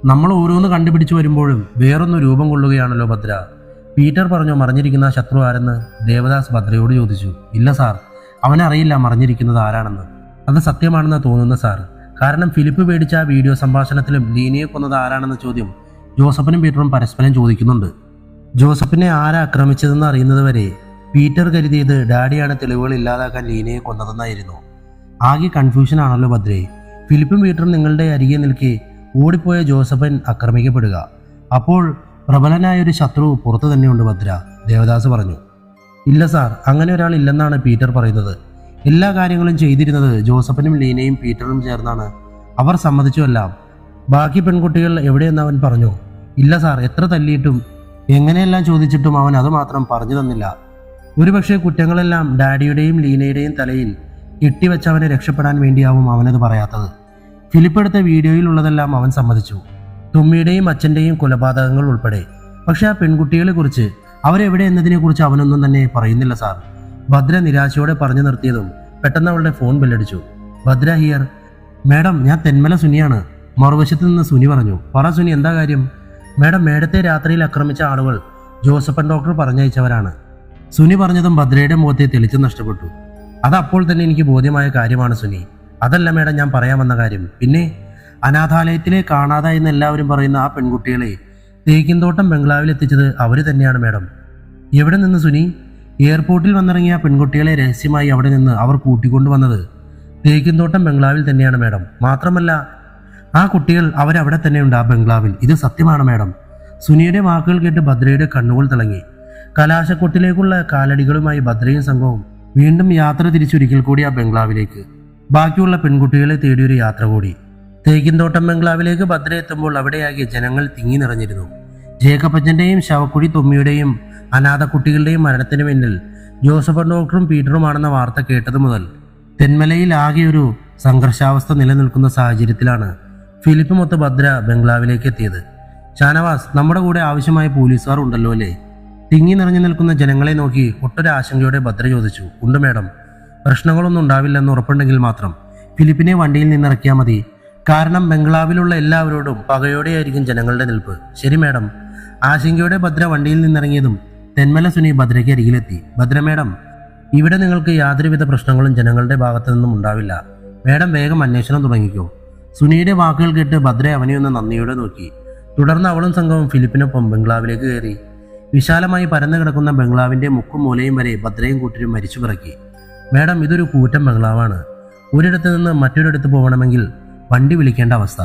നമ്മൾ ഓരോന്ന് കണ്ടുപിടിച്ചു വരുമ്പോഴും വേറൊന്ന് രൂപം കൊള്ളുകയാണല്ലോ ഭദ്ര. പീറ്റർ പറഞ്ഞു. മറിഞ്ഞിരിക്കുന്ന ശത്രു ആരെന്ന് ദേവദാസ് ഭദ്രയോട് ചോദിച്ചു. ഇല്ല സാർ, അവനറിയില്ല മറിഞ്ഞിരിക്കുന്നത് ആരാണെന്ന്. അത് സത്യമാണെന്ന് തോന്നുന്നു സാർ. കാരണം ഫിലിപ്പ് പേടിച്ച ആ വീഡിയോ സംഭാഷണത്തിലും ലീനയെ കൊന്നത് ആരാണെന്ന ചോദ്യം ജോസഫിനും പീറ്ററും പരസ്പരം ചോദിക്കുന്നുണ്ട്. ജോസഫിനെ ആരാ ആക്രമിച്ചതെന്ന് അറിയുന്നത് വരെ പീറ്റർ കരുതിയത് ഡാഡിയാണ് തെളിവുകൾ ഇല്ലാതാക്കാൻ ലീനയെ കൊന്നതെന്നായിരുന്നു. ആകെ കൺഫ്യൂഷൻ ആണല്ലോ ഭദ്രേ. ഫിലിപ്പും പീറ്ററും നിങ്ങളുടെ അരികെ നിൽക്കെ ഓടിപ്പോയ ജോസഫൻ ആക്രമിക്കപ്പെടുക. അപ്പോൾ പ്രബലനായ ഒരു ശത്രു പുറത്തു തന്നെയുണ്ട് ഭദ്ര, ദേവദാസ് പറഞ്ഞു. ഇല്ല സാർ, അങ്ങനെ ഒരാൾ ഇല്ലെന്നാണ് പീറ്റർ പറയുന്നത്. എല്ലാ കാര്യങ്ങളും ചെയ്തിരുന്നത് ജോസഫിനും ലീനയും പീറ്ററും ചേർന്നാണ്. അവർ സമ്മതിച്ചുവെല്ലാം. ബാക്കി പെൺകുട്ടികൾ എവിടെയെന്ന് അവൻ പറഞ്ഞു. ഇല്ല സാർ, എത്ര തല്ലിയിട്ടും എങ്ങനെയെല്ലാം ചോദിച്ചിട്ടും അവൻ അതുമാത്രം പറഞ്ഞു തന്നില്ല. ഒരുപക്ഷെ കുറ്റങ്ങളെല്ലാം ഡാഡിയുടെയും ലീനയുടെയും തലയിൽ കെട്ടിവെച്ച് അവനെ രക്ഷപ്പെടാൻ വേണ്ടിയാവും അവനത് പറയാത്തത്. ഫിലിപ്പ് എടുത്ത വീഡിയോയിലുള്ളതെല്ലാം അവൻ സമ്മതിച്ചു, തുമ്മിയുടെയും അച്ഛൻ്റെയും കൊലപാതകങ്ങൾ ഉൾപ്പെടെ. പക്ഷെ ആ പെൺകുട്ടികളെ കുറിച്ച്, അവരെവിടെ എന്നതിനെക്കുറിച്ച് അവനൊന്നും തന്നെ പറയുന്നില്ല സാർ. ഭദ്ര നിരാശയോടെ പറഞ്ഞു നിർത്തിയതും പെട്ടെന്ന് അവളുടെ ഫോൺ ബെല്ലടിച്ചു. ഭദ്ര ഹിയർ. മാഡം, ഞാൻ തെന്മല സുനിയാണ്, മറുവശത്ത് നിന്ന് സുനി പറഞ്ഞു. പറ സുനി, എന്താ കാര്യം? മാഡം, മേഡത്തെ രാത്രിയിൽ ആക്രമിച്ച ആളുകൾ ജോസഫൻ ഡോക്ടർ പറഞ്ഞയച്ചവരാണ്. സുനി പറഞ്ഞതും ഭദ്രയുടെ മുഖത്തെ തെളിച്ചം നഷ്ടപ്പെട്ടു. അത് അപ്പോൾ തന്നെ എനിക്ക് ബോധ്യമായ കാര്യമാണ് സുനി. അതല്ല മേഡം ഞാൻ പറയാൻ വന്ന കാര്യം. പിന്നെ അനാഥാലയത്തിലെ കാണാതായെന്ന് എല്ലാവരും പറയുന്ന ആ പെൺകുട്ടികളെ തേക്കിൻതോട്ടം ബംഗ്ലാവിൽ എത്തിച്ചത് അവർ തന്നെയാണ് മേഡം. എവിടെ നിന്ന് സുനി? എയർപോർട്ടിൽ വന്നിറങ്ങിയ പെൺകുട്ടികളെ രഹസ്യമായി അവിടെ നിന്ന് അവർ കൂട്ടിക്കൊണ്ടുവന്നത് തേക്കിൻതോട്ടം ബംഗ്ലാവിൽ തന്നെയാണ് മേഡം. മാത്രമല്ല ആ കുട്ടികൾ അവരവിടെ തന്നെയുണ്ട്, ആ ബംഗ്ലാവിൽ. ഇത് സത്യമാണ് മേഡം. സുനിയുടെ വാക്കുകൾ കേട്ട് ഭദ്രയുടെ കണ്ണുകൾ തിളങ്ങി. കലാശക്കൊട്ടിലേക്കുള്ള കാലടികളുമായി ഭദ്രയും സംഘവും വീണ്ടും യാത്ര തിരിച്ചൊരിക്കൽ കൂടി ആ ബംഗ്ലാവിലേക്ക്. ബാക്കിയുള്ള പെൺകുട്ടികളെ തേടിയൊരു യാത്ര കൂടി. തേക്കിൻതോട്ടം ബംഗ്ലാവിലേക്ക് ഭദ്ര എത്തുമ്പോൾ അവിടെയാകെ ജനങ്ങൾ തിങ്ങി നിറഞ്ഞിരുന്നു. ജേക്കപ്പച്ചന്റെയും ശവക്കുഴി തുമ്മിയുടെയും അനാഥ കുട്ടികളുടെയും മരണത്തിന് പിന്നിൽ ജോസഫൻ ഡോക്ടറും പീറ്ററുമാണെന്ന വാർത്ത കേട്ടതു മുതൽ തെന്മലയിൽ ആകെ ഒരു സംഘർഷാവസ്ഥ നിലനിൽക്കുന്ന സാഹചര്യത്തിലാണ് ഫിലിപ്പ് മൊത്ത ഭദ്ര ബംഗ്ലാവിലേക്ക് എത്തിയത്. ഷാനവാസ്, നമ്മുടെ കൂടെ ആവശ്യമായ പോലീസുകാർ ഉണ്ടല്ലോ അല്ലേ? തിങ്ങി നിറഞ്ഞു നിൽക്കുന്ന ജനങ്ങളെ നോക്കി ഒട്ടൊരാശങ്കയോടെ ഭദ്ര ചോദിച്ചു. ഉണ്ട് മേഡം. പ്രശ്നങ്ങളൊന്നും ഉണ്ടാവില്ലെന്ന് ഉറപ്പുണ്ടെങ്കിൽ മാത്രം ഫിലിപ്പിനെ വണ്ടിയിൽ നിന്നിറക്കിയാൽ മതി. കാരണം ബംഗ്ലാവിലുള്ള എല്ലാവരോടും പകയോടെയായിരിക്കും ജനങ്ങളുടെ നിൽപ്പ്. ശരി മേഡം. ആശങ്കയോടെ ഭദ്ര വണ്ടിയിൽ നിന്നിറങ്ങിയതും തെന്മല സുനി ഭദ്രയ്ക്ക് അരികിലെത്തി. ഭദ്ര മേഡം, ഇവിടെ നിങ്ങൾക്ക് യാതൊരുവിധ പ്രശ്നങ്ങളും ജനങ്ങളുടെ ഭാഗത്തു നിന്നും ഉണ്ടാവില്ല. മേഡം വേഗം അന്വേഷണം തുടങ്ങിക്കോ. സുനിയുടെ വാക്കുകൾ കേട്ട് ഭദ്ര അവനെ ഒന്ന് നന്ദിയോടെ നോക്കി. തുടർന്ന് അവളും സംഘവും ഫിലിപ്പിനൊപ്പം ബംഗ്ലാവിലേക്ക് കയറി. വിശാലമായി പരന്നു കിടക്കുന്ന ബംഗ്ലാവിന്റെ മുക്കും മൂലയും വരെ ഭദ്രയും കൂട്ടരും മരിച്ചു പിറക്കി. മേഡം, ഇതൊരു കൂറ്റൻ ബംഗ്ലാവാണ്. ഒരിടത്ത് നിന്ന് മറ്റൊരിടത്ത് പോകണമെങ്കിൽ വണ്ടി വിളിക്കേണ്ട അവസ്ഥ.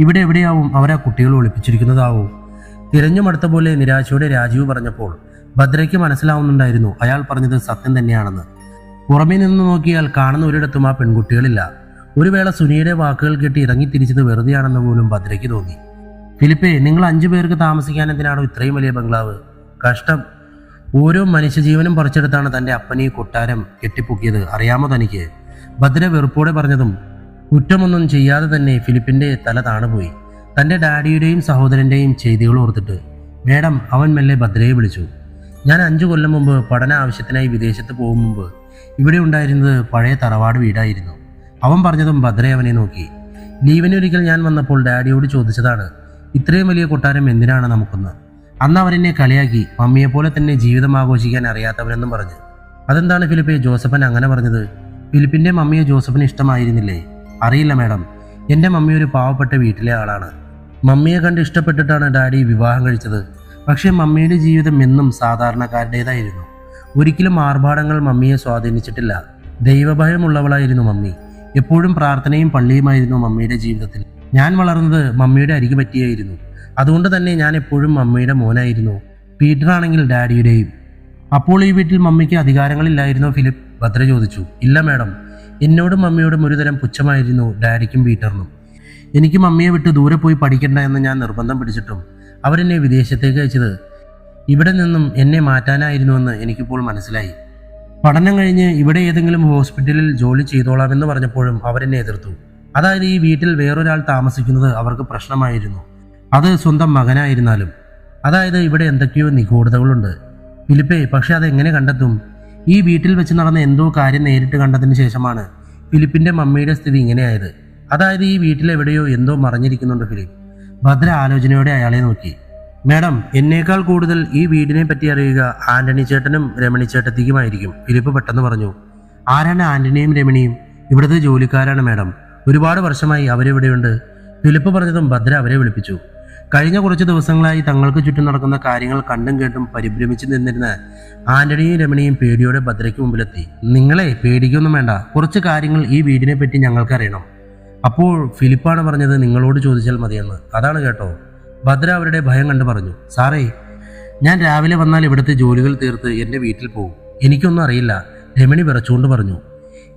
ഇവിടെ എവിടെയാവും അവരാ കുട്ടികൾ ഒളിപ്പിച്ചിരിക്കുന്നതാവും. തിരഞ്ഞു മടുത്ത പോലെ നിരാശയോടെ രാജീവ് പറഞ്ഞപ്പോൾ ഭദ്രയ്ക്ക് മനസ്സിലാവുന്നുണ്ടായിരുന്നു അയാൾ പറഞ്ഞത് സത്യം തന്നെയാണെന്ന്. പുറമേ നിന്ന് നോക്കിയാൽ കാണുന്ന ഒരിടത്തും ആ പെൺകുട്ടികളില്ല. ഒരു വേള സുനിയുടെ വാക്കുകൾ കേട്ട് ഇറങ്ങിത്തിരിച്ചത് വെറുതെയാണെന്ന് പോലും ഭദ്രയ്ക്ക് തോന്നി. ഫിലിപ്പേ, നിങ്ങൾ 5 പേർക്ക് താമസിക്കാൻ എന്തിനാണോ ഇത്രയും വലിയ ബംഗ്ലാവ്? കഷ്ടം. ഓരോ മനുഷ്യജീവനും പറിച്ചെടുത്താണ് തൻ്റെ അപ്പനെ കൊട്ടാരം കെട്ടിപ്പൊക്കിയത്, അറിയാമോ തനിക്ക്? ഭദ്ര വെറുപ്പോടെ പറഞ്ഞതും കുറ്റമൊന്നും ചെയ്യാതെ തന്നെ ഫിലിപ്പിന്റെ തല താണുപോയി. തൻ്റെ ഡാഡിയുടെയും സഹോദരൻ്റെയും ചെയ്തികൾ ഓർത്തിട്ട്. മേഡം, അവൻ മെല്ലെ ഭദ്രയെ വിളിച്ചു. ഞാൻ 5 കൊല്ലം മുമ്പ് പഠന ആവശ്യത്തിനായി വിദേശത്ത് പോകും മുമ്പ് ഇവിടെ ഉണ്ടായിരുന്നത് പഴയ തറവാട് വീടായിരുന്നു. അവൻ പറഞ്ഞതും ഭദ്ര അവനെ നോക്കി. ലീവിനൊരിക്കൽ ഞാൻ വന്നപ്പോൾ ഡാഡിയോട് ചോദിച്ചതാണ് ഇത്രയും വലിയ കൊട്ടാരം എന്തിനാണ് നമുക്കൊന്ന്? അന്ന് അവരെന്നെ കളിയാക്കി, മമ്മിയെപ്പോലെ തന്നെ ജീവിതം ആഘോഷിക്കാൻ അറിയാത്തവനെന്നും പറഞ്ഞു. അതെന്താണ് ഫിലിപ്പെ ജോസഫൻ അങ്ങനെ പറഞ്ഞത്? ഫിലിപ്പിന്റെ മമ്മിയെ ജോസഫിന് ഇഷ്ടമായിരുന്നില്ലേ? അറിയില്ല മാഡം, എൻ്റെ മമ്മി ഒരു പാവപ്പെട്ട വീട്ടിലെ ആളാണ്. മമ്മിയെ കണ്ട് ഇഷ്ടപ്പെട്ടിട്ടാണ് ഡാഡി വിവാഹം കഴിച്ചത്. പക്ഷേ മമ്മിയുടെ ജീവിതം എന്നും സാധാരണക്കാരുടേതായിരുന്നു. ഒരിക്കലും ആർഭാടങ്ങൾ മമ്മിയെ സ്വാധീനിച്ചിട്ടില്ല. ദൈവഭയമുള്ളവളായിരുന്നു മമ്മി. എപ്പോഴും പ്രാർത്ഥനയും പള്ളിയുമായിരുന്നു മമ്മിയുടെ ജീവിതത്തിൽ. ഞാൻ വളർന്നത് മമ്മിയുടെ അരികു പറ്റിയായിരുന്നു. അതുകൊണ്ട് തന്നെ ഞാൻ എപ്പോഴും മമ്മിയുടെ മോനായിരുന്നു. പീറ്റർ ആണെങ്കിൽ ഡാഡിയുടെയും. അപ്പോൾ ഈ വീട്ടിൽ മമ്മിക്ക് അധികാരങ്ങളില്ലായിരുന്നോ ഫിലിപ്പ്? ഭദ്ര ചോദിച്ചു. ഇല്ല മാഡം, എന്നോടും മമ്മിയോടും ഒരുതരം പുച്ഛമായിരുന്നു ഡാഡിക്കും പീറ്ററിനും. എനിക്ക് മമ്മിയെ വിട്ട് ദൂരെ പോയി പഠിക്കണ്ട എന്ന് ഞാൻ നിർബന്ധം പിടിച്ചിട്ടും അവരെന്നെ വിദേശത്തേക്ക് അയച്ചത് ഇവിടെ നിന്നും എന്നെ മാറ്റാനായിരുന്നുവെന്ന് എനിക്കിപ്പോൾ മനസ്സിലായി. പഠനം കഴിഞ്ഞ് ഇവിടെ ഏതെങ്കിലും ഹോസ്പിറ്റലിൽ ജോലി ചെയ്തോളാമെന്ന് പറഞ്ഞപ്പോഴും അവരെന്നെ എതിർത്തു. അതായത് ഈ വീട്ടിൽ വേറൊരാൾ താമസിക്കുന്നത് അവർക്ക് പ്രശ്നമായിരുന്നു. അത് സ്വന്തം മകനായിരുന്നാലും. അതായത് ഇവിടെ എന്തൊക്കെയോ നിഗൂഢതകളുണ്ട് ഫിലിപ്പേ. പക്ഷെ അതെങ്ങനെ കണ്ടെത്തും? ഈ വീട്ടിൽ വെച്ച് നടന്ന എന്തോ കാര്യം നേരിട്ട് കണ്ടതിന് ശേഷമാണ് ഫിലിപ്പിന്റെ മമ്മിയുടെ സ്ഥിതി ഇങ്ങനെയായത്. അതായത് ഈ വീട്ടിലെവിടെയോ എന്തോ മറഞ്ഞിരിക്കുന്നുണ്ട് ഫിലിപ്പ്. ഭദ്ര ആലോചനയോടെ അയാളെ നോക്കി. മാഡം, എന്നേക്കാൾ കൂടുതൽ ഈ വീടിനെ പറ്റി അറിയുക ആന്റണി ചേട്ടനും രമണി ചേട്ടത്തിക്കുമായിരിക്കും, ഫിലിപ്പ് പെട്ടെന്ന് പറഞ്ഞു. ആരാണ് ആന്റണിയും രമണിയും? ഇവിടുത്തെ ജോലിക്കാരാണ് മാഡം. ഒരുപാട് വർഷമായി അവരിവിടെയുണ്ട്. ഫിലിപ്പ് പറഞ്ഞതും ഭദ്ര അവരെ വിളിപ്പിച്ചു. കഴിഞ്ഞ കുറച്ച് ദിവസങ്ങളായി തങ്ങൾക്ക് ചുറ്റും നടക്കുന്ന കാര്യങ്ങൾ കണ്ടും കേട്ടും പരിഭ്രമിച്ച് നിന്നിരുന്ന ആന്റണിയും രമണിയും പേടിയോടെ ഭദ്രയ്ക്ക് മുമ്പിലെത്തി. നിങ്ങളെ പേടിക്കൊന്നും വേണ്ട, കുറച്ച് കാര്യങ്ങൾ ഈ വീടിനെ പറ്റി ഞങ്ങൾക്കറിയണം. അപ്പോൾ ഫിലിപ്പാണ് പറഞ്ഞത് നിങ്ങളോട് ചോദിച്ചാൽ മതിയെന്ന്. അതാണ് കേട്ടോ? ഭദ്ര അവരുടെ ഭയം കണ്ട് പറഞ്ഞു. സാറേ, ഞാൻ രാവിലെ വന്നാൽ ഇവിടുത്തെ ജോലികൾ തീർത്ത് എൻ്റെ വീട്ടിൽ പോകും. എനിക്കൊന്നും അറിയില്ല, രമണി വിറച്ചുകൊണ്ട് പറഞ്ഞു.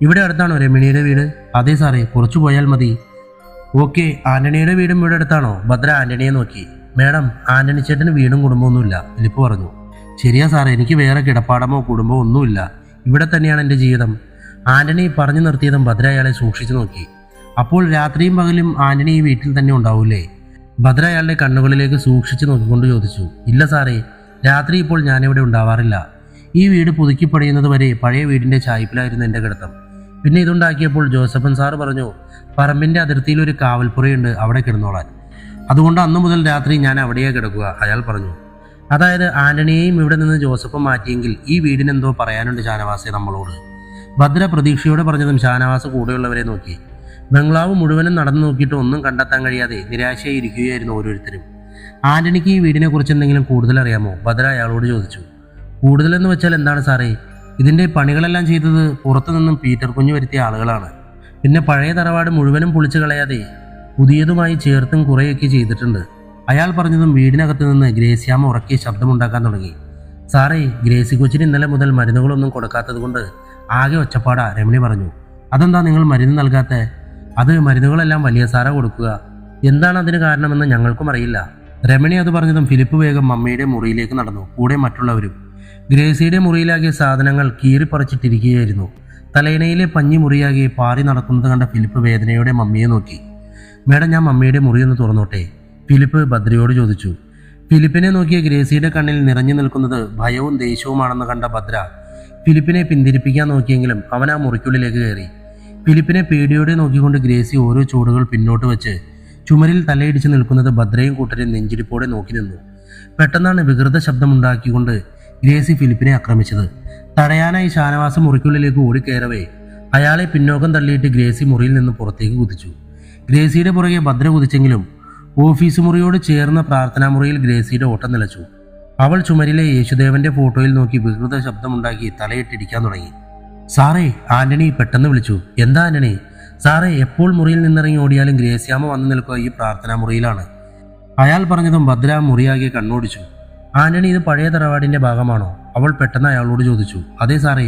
ഇവിടെ അടുത്താണോ രമണിയുടെ വീട്? അതെ സാറേ, കുറച്ചു പോയാൽ മതി. ഓക്കെ, ആന്റണിയുടെ വീടും ഇവിടെ അടുത്താണോ? ഭദ്ര ആന്റണിയെ നോക്കി. മാഡം, ആന്റണി ചേട്ടന് വീടും കുടുംബമൊന്നുമില്ല, ഫിലിപ്പ് പറഞ്ഞു. ശരിയാ സാറേ, എനിക്ക് വേറെ കിടപ്പാടമോ കുടുംബമോ ഒന്നുമില്ല. ഇവിടെ തന്നെയാണ് എൻ്റെ ജീവിതം. ആന്റണി പറഞ്ഞു നിർത്തിയതും ഭദ്ര അയാളെ സൂക്ഷിച്ചു നോക്കി. അപ്പോൾ രാത്രിയും പകലും ആന്റണി ഈ വീട്ടിൽ തന്നെ ഉണ്ടാവൂലേ? ഭദ്ര അയാളുടെ കണ്ണുകളിലേക്ക് സൂക്ഷിച്ചു നോക്കിക്കൊണ്ട് ചോദിച്ചു. ഇല്ല സാറേ, രാത്രി ഇപ്പോൾ ഞാനിവിടെ ഉണ്ടാവാറില്ല. ഈ വീട് പുതുക്കി പണിയുന്നത് വരെ പഴയ വീടിൻ്റെ ചായ്പിലായിരുന്നു എൻ്റെ കിടത്തം. പിന്നെ ഇതുണ്ടാക്കിയപ്പോൾ ജോസഫൻ സാറ് പറഞ്ഞു, പറമ്പിൻ്റെ അതിർത്തിയിൽ ഒരു കാവൽപ്പുറയുണ്ട്, അവിടെ കിടന്നോളാൻ. അതുകൊണ്ട് അന്നു മുതൽ രാത്രി ഞാൻ അവിടെയാ കിടക്കുക, അയാൾ പറഞ്ഞു. അതായത് ആന്റണിയെയും ഇവിടെ നിന്ന് ജോസഫ് മാറ്റിയെങ്കിൽ ഈ വീടിനെന്തോ പറയാനുണ്ട് ഷാനവാസെ നമ്മളോട്. ഭദ്ര പ്രതീക്ഷയോടെ പറഞ്ഞതും ഷാനവാസ് കൂടെയുള്ളവരെ നോക്കി. ബംഗ്ലാവ് മുഴുവനും നടന്നു നോക്കിയിട്ട് ഒന്നും കണ്ടെത്താൻ കഴിയാതെ നിരാശയായി ഇരിക്കുകയായിരുന്നു ഓരോരുത്തരും. ആന്റണിക്ക് ഈ വീടിനെ കുറിച്ച് എന്തെങ്കിലും കൂടുതൽ അറിയാമോ? ഭദ്ര അയാളോട് ചോദിച്ചു. കൂടുതലെന്ന് വെച്ചാൽ എന്താണ് സാറേ? ഇതിൻ്റെ പണികളെല്ലാം ചെയ്തത് പുറത്തുനിന്നും പീറ്റർ കുഞ്ഞു വരുത്തിയ ആളുകളാണ്. പിന്നെ പഴയ തറവാട് മുഴുവനും പൊളിച്ചു കളയാതെ പുതിയതുമായി ചേർത്തും കുറേയൊക്കെ ചെയ്തിട്ടുണ്ട്. അയാൾ പറഞ്ഞതും വീടിനകത്ത് നിന്ന് ഗ്രേസ്യാമ്മ ഉറക്കി ശബ്ദമുണ്ടാക്കാൻ തുടങ്ങി. സാറേ, ഗ്രേസി കൊച്ചിന് ഇന്നലെ മുതൽ മരുന്നുകളൊന്നും കൊടുക്കാത്തത് കൊണ്ട് ആകെ ഒച്ചപ്പാടാ, രമണി പറഞ്ഞു. അതെന്താ നിങ്ങൾ മരുന്ന് നൽകാത്ത? അത് മരുന്നുകളെല്ലാം വലിയ സാറ കൊടുക്കുക. എന്താണ് അതിന് കാരണമെന്ന് ഞങ്ങൾക്കും അറിയില്ല. രമണി അത് പറഞ്ഞതും ഫിലിപ്പ് വേഗം മമ്മിയുടെ മുറിയിലേക്ക് നടന്നു, കൂടെ മറ്റുള്ളവരും. ഗ്രേസിയുടെ മുറിയിലാകെ സാധനങ്ങൾ കീറിപ്പറിച്ചിട്ടിരിക്കുകയായിരുന്നു. തലയിണയിലെ പഞ്ഞി മുറിയാകെ പാറി നടക്കുന്നത് കണ്ട ഫിലിപ്പ് വേദനയോടെ മമ്മിയെ നോക്കി. മേഡം, ഞാൻ മമ്മിയുടെ മുറിയൊന്ന് തുറന്നോട്ടെ? ഫിലിപ്പ് ഭദ്രയോട് ചോദിച്ചു. ഫിലിപ്പിനെ നോക്കിയ ഗ്രേസിയുടെ കണ്ണിൽ നിറഞ്ഞു നിൽക്കുന്നത് ഭയവും ദേഷ്യവുമാണെന്ന് കണ്ട ഭദ്ര ഫിലിപ്പിനെ പിന്തിരിപ്പിക്കാൻ നോക്കിയെങ്കിലും അവൻ ആ മുറിക്കുള്ളിലേക്ക് കയറി. ഫിലിപ്പിനെ പേടിയോടെ നോക്കിക്കൊണ്ട് ഗ്രേസി ഓരോ ചൂടുകൾ പിന്നോട്ട് വെച്ച് ചുമരിൽ തലയിടിച്ച് നിൽക്കുന്നത് ഭദ്രയും കൂട്ടരും നെഞ്ചിരിപ്പോടെ നോക്കി നിന്നു. പെട്ടെന്നാണ് വികൃത ശബ്ദമുണ്ടാക്കിക്കൊണ്ട് ഗ്രേസി ഫിലിപ്പിനെ ആക്രമിച്ചത്. തടയാനായി ഷാനവാസ് മുറിക്കുള്ളിലേക്ക് ഓടിക്കയറവേ അയാളെ പിന്നോക്കം തള്ളിയിട്ട് ഗ്രേസി മുറിയിൽ നിന്ന് പുറത്തേക്ക് കുതിച്ചു. ഗ്രേസിയുടെ പുറകെ ഭദ്ര കുതിച്ചെങ്കിലും ഓഫീസ് മുറിയോട് ചേർന്ന പ്രാർത്ഥനാ മുറിയിൽ ഗ്രേസിയുടെ ഓട്ടം നിലച്ചു. അവൾ ചുമരിലെ യേശുദേവന്റെ ഫോട്ടോയിൽ നോക്കി വികൃത ശബ്ദമുണ്ടാക്കി തലയിട്ടിടിക്കാൻ തുടങ്ങി. സാറേ, ആന്റണി പെട്ടെന്ന് വിളിച്ചു. എന്താ ആന്റണി? സാറേ, എപ്പോൾ മുറിയിൽ നിന്നിറങ്ങി ഓടിയാലും ഗ്രേസ്യാമ്മ വന്നു നിൽക്കുക ഈ പ്രാർത്ഥനാ മുറിയിലാണ്. അയാൾ പറഞ്ഞതും ഭദ്ര മുറിയാകെ കണ്ണോടിച്ചു. ആന്റണി, ഇത് പഴയ തറവാടിന്റെ ഭാഗമാണോ? അവൾ പെട്ടെന്ന് അയാളോട് ചോദിച്ചു. അതെ സാറേ,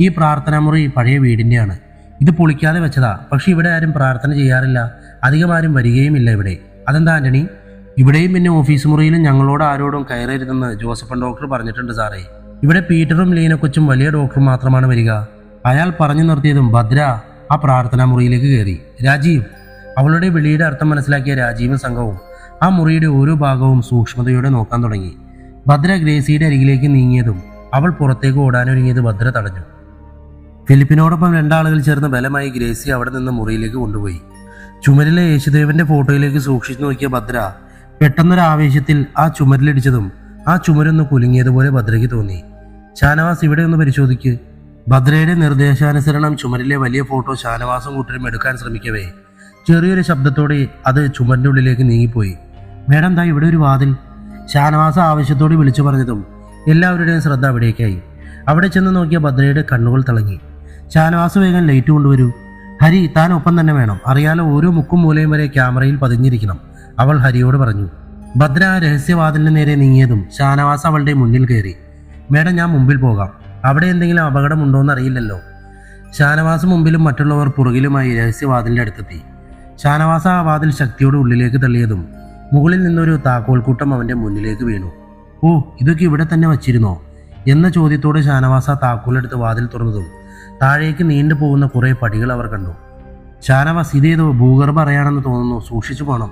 ഈ പ്രാർത്ഥനാ മുറി പഴയ വീടിന്റെയാണ്. ഇത് പൊളിക്കാതെ വെച്ചതാ. പക്ഷെ ഇവിടെ ആരും പ്രാർത്ഥന ചെയ്യാറില്ല, അധികം ആരും വരികയുമില്ല ഇവിടെ. അതെന്താ ആന്റണി? ഇവിടെയും പിന്നെ ഓഫീസ് മുറിയിലും ഞങ്ങളോട് ആരോടും കയറരുതെന്ന് ജോസഫൻ ഡോക്ടർ പറഞ്ഞിട്ടുണ്ട് സാറേ. ഇവിടെ പീറ്ററും ലീനക്കൊച്ചും വലിയ ഡോക്ടറും മാത്രമാണ് വരിക. അയാൾ പറഞ്ഞു നിർത്തിയതും ഭദ്ര ആ പ്രാർത്ഥനാ മുറിയിലേക്ക് കയറി. രാജീവ്! അവളുടെ വിളിയുടെ അർത്ഥം മനസ്സിലാക്കിയ രാജീവും സംഘവും ആ മുറിയുടെ ഓരോ ഭാഗവും സൂക്ഷ്മതയോടെ നോക്കാൻ തുടങ്ങി. ഭദ്ര ഗ്രേസിയുടെ അരികിലേക്ക് നീങ്ങിയതും അവൾ പുറത്തേക്ക് ഓടാനൊരുങ്ങിയത് ഭദ്ര തടഞ്ഞു. ഫിലിപ്പിനോടൊപ്പം രണ്ടാളുകൾ ചേർന്ന് ബലമായി ഗ്രേസി അവിടെ നിന്ന് മുറിയിലേക്ക് കൊണ്ടുപോയി. ചുമരിലെ യേശുദേവന്റെ ഫോട്ടോയിലേക്ക് സൂക്ഷിച്ചു നോക്കിയ ഭദ്ര പെട്ടെന്നൊരു ആവേശത്തിൽ ആ ചുമരിലിടിച്ചതും ആ ചുമരൊന്ന് കുലുങ്ങിയതുപോലെ ഭദ്രയ്ക്ക് തോന്നി. ഷാനവാസ് ഇവിടെ ഒന്ന് പരിശോധിക്ക്. ഭദ്രയുടെ നിർദ്ദേശാനുസരണം ചുമരിലെ വലിയ ഫോട്ടോ ഷാനവാസും കൂട്ടരും എടുക്കാൻ ശ്രമിക്കവേ ചെറിയൊരു ശബ്ദത്തോടെ അത് ചുമരിൻ്റെ ഉള്ളിലേക്ക് നീങ്ങിപ്പോയി. മേഡം ദാ ഇവിടെ ഒരു വാതിൽ. ഷാനവാസ് ആവശ്യത്തോടെ വിളിച്ചു പറഞ്ഞതും എല്ലാവരുടെയും ശ്രദ്ധ അവിടേക്കായി. അവിടെ ചെന്ന് നോക്കിയ ഭദ്രയുടെ കണ്ണുകൾ തിളങ്ങി. ഷാനവാസ് വേഗം ലൈറ്റ് കൊണ്ടുവരൂ. ഹരി താൻ ഒപ്പം തന്നെ വേണം, അറിയാലോ ഓരോ മുക്കും മൂലയും വരെ ക്യാമറയിൽ പതിഞ്ഞിരിക്കണം, അവൾ ഹരിയോട് പറഞ്ഞു. ഭദ്ര ആ രഹസ്യവാതിലിന് നേരെ നീങ്ങിയതും ഷാനവാസ് അവളുടെ മുന്നിൽ കയറി. മേഡം ഞാൻ മുമ്പിൽ പോകാം, അവിടെ എന്തെങ്കിലും അപകടമുണ്ടോയെന്ന് അറിയില്ലല്ലോ. ഷാനവാസ് മുമ്പിലും മറ്റുള്ളവർ പുറകിലുമായി രഹസ്യവാതിലിൻ്റെ അടുത്തെത്തി. ഷാനവാസ് ആ വാതിൽ ശക്തിയോടെ ഉള്ളിലേക്ക് തള്ളിയതും മുകളിൽ നിന്നൊരു താക്കോൽക്കൂട്ടം അവൻ്റെ മുന്നിലേക്ക് വീണു. ഓ, ഇതൊക്കെ ഇവിടെ തന്നെ വച്ചിരുന്നോ എന്ന ചോദ്യത്തോടെ ഷാനവാസ് ആ താക്കോലെടുത്ത് വാതിൽ തുറന്നതും താഴേക്ക് നീണ്ടു പോകുന്ന കുറേ പടികൾ അവർ കണ്ടു. ഷാനവാസ് ഇതേതോ ഭൂഗർഭ അറിയാണെന്ന് തോന്നുന്നു, സൂക്ഷിച്ചു പോകണം.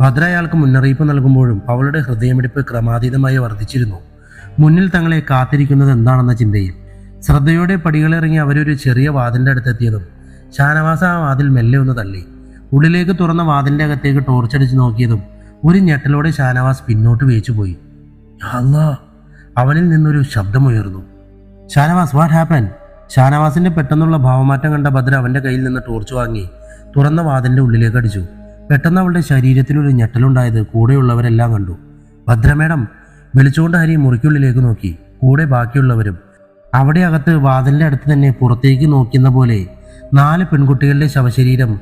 ഭദ്ര അയാൾക്ക് മുന്നറിയിപ്പ് നൽകുമ്പോഴും അവളുടെ ഹൃദയമിടിപ്പ് ക്രമാതീതമായി വർദ്ധിച്ചിരുന്നു. മുന്നിൽ തങ്ങളെ കാത്തിരിക്കുന്നത് എന്താണെന്ന ചിന്തയിൽ ശ്രദ്ധയോടെ പടികളിറങ്ങി അവരൊരു ചെറിയ വാതിലിൻ്റെ അടുത്തെത്തിയതും ഷാനവാസ് ആ വാതിൽ മെല്ലെ ഒന്ന് തള്ളി. ഉള്ളിലേക്ക് തുറന്ന വാതിലിൻ്റെ അകത്തേക്ക് ടോർച്ചടിച്ച് നോക്കിയതും ഒരു ഞെട്ടലോടെ ഷാനവാസ് പിന്നോട്ട് വേച്ചുപോയി. അല്ലാ, അവനിൽ നിന്നൊരു ശബ്ദമുയർന്നു. Shanavas, what happen? ഷാനവാസിന്റെ പെട്ടെന്നുള്ള ഭാവമാറ്റം കണ്ട ഭദ്ര അവന്റെ കയ്യിൽ നിന്ന് ടോർച്ച് വാങ്ങി തുറന്ന വാതിലിന്റെ ഉള്ളിലേക്ക് അടിച്ചു. പെട്ടെന്ന് അവളുടെ ശരീരത്തിലൊരു ഞെട്ടലുണ്ടായത് കൂടെയുള്ളവരെല്ലാം കണ്ടു. ഭദ്ര മേഡം വിളിച്ചുകൊണ്ട് ഹരി മുറിക്കുള്ളിലേക്ക് നോക്കി. കൂടെ ബാക്കിയുള്ളവരും. അവിടെ അകത്ത് വാതിലിന്റെ അടുത്ത് തന്നെ പുറത്തേക്ക് നോക്കുന്ന പോലെ 4 പെൺകുട്ടികളുടെ ശവശരീരം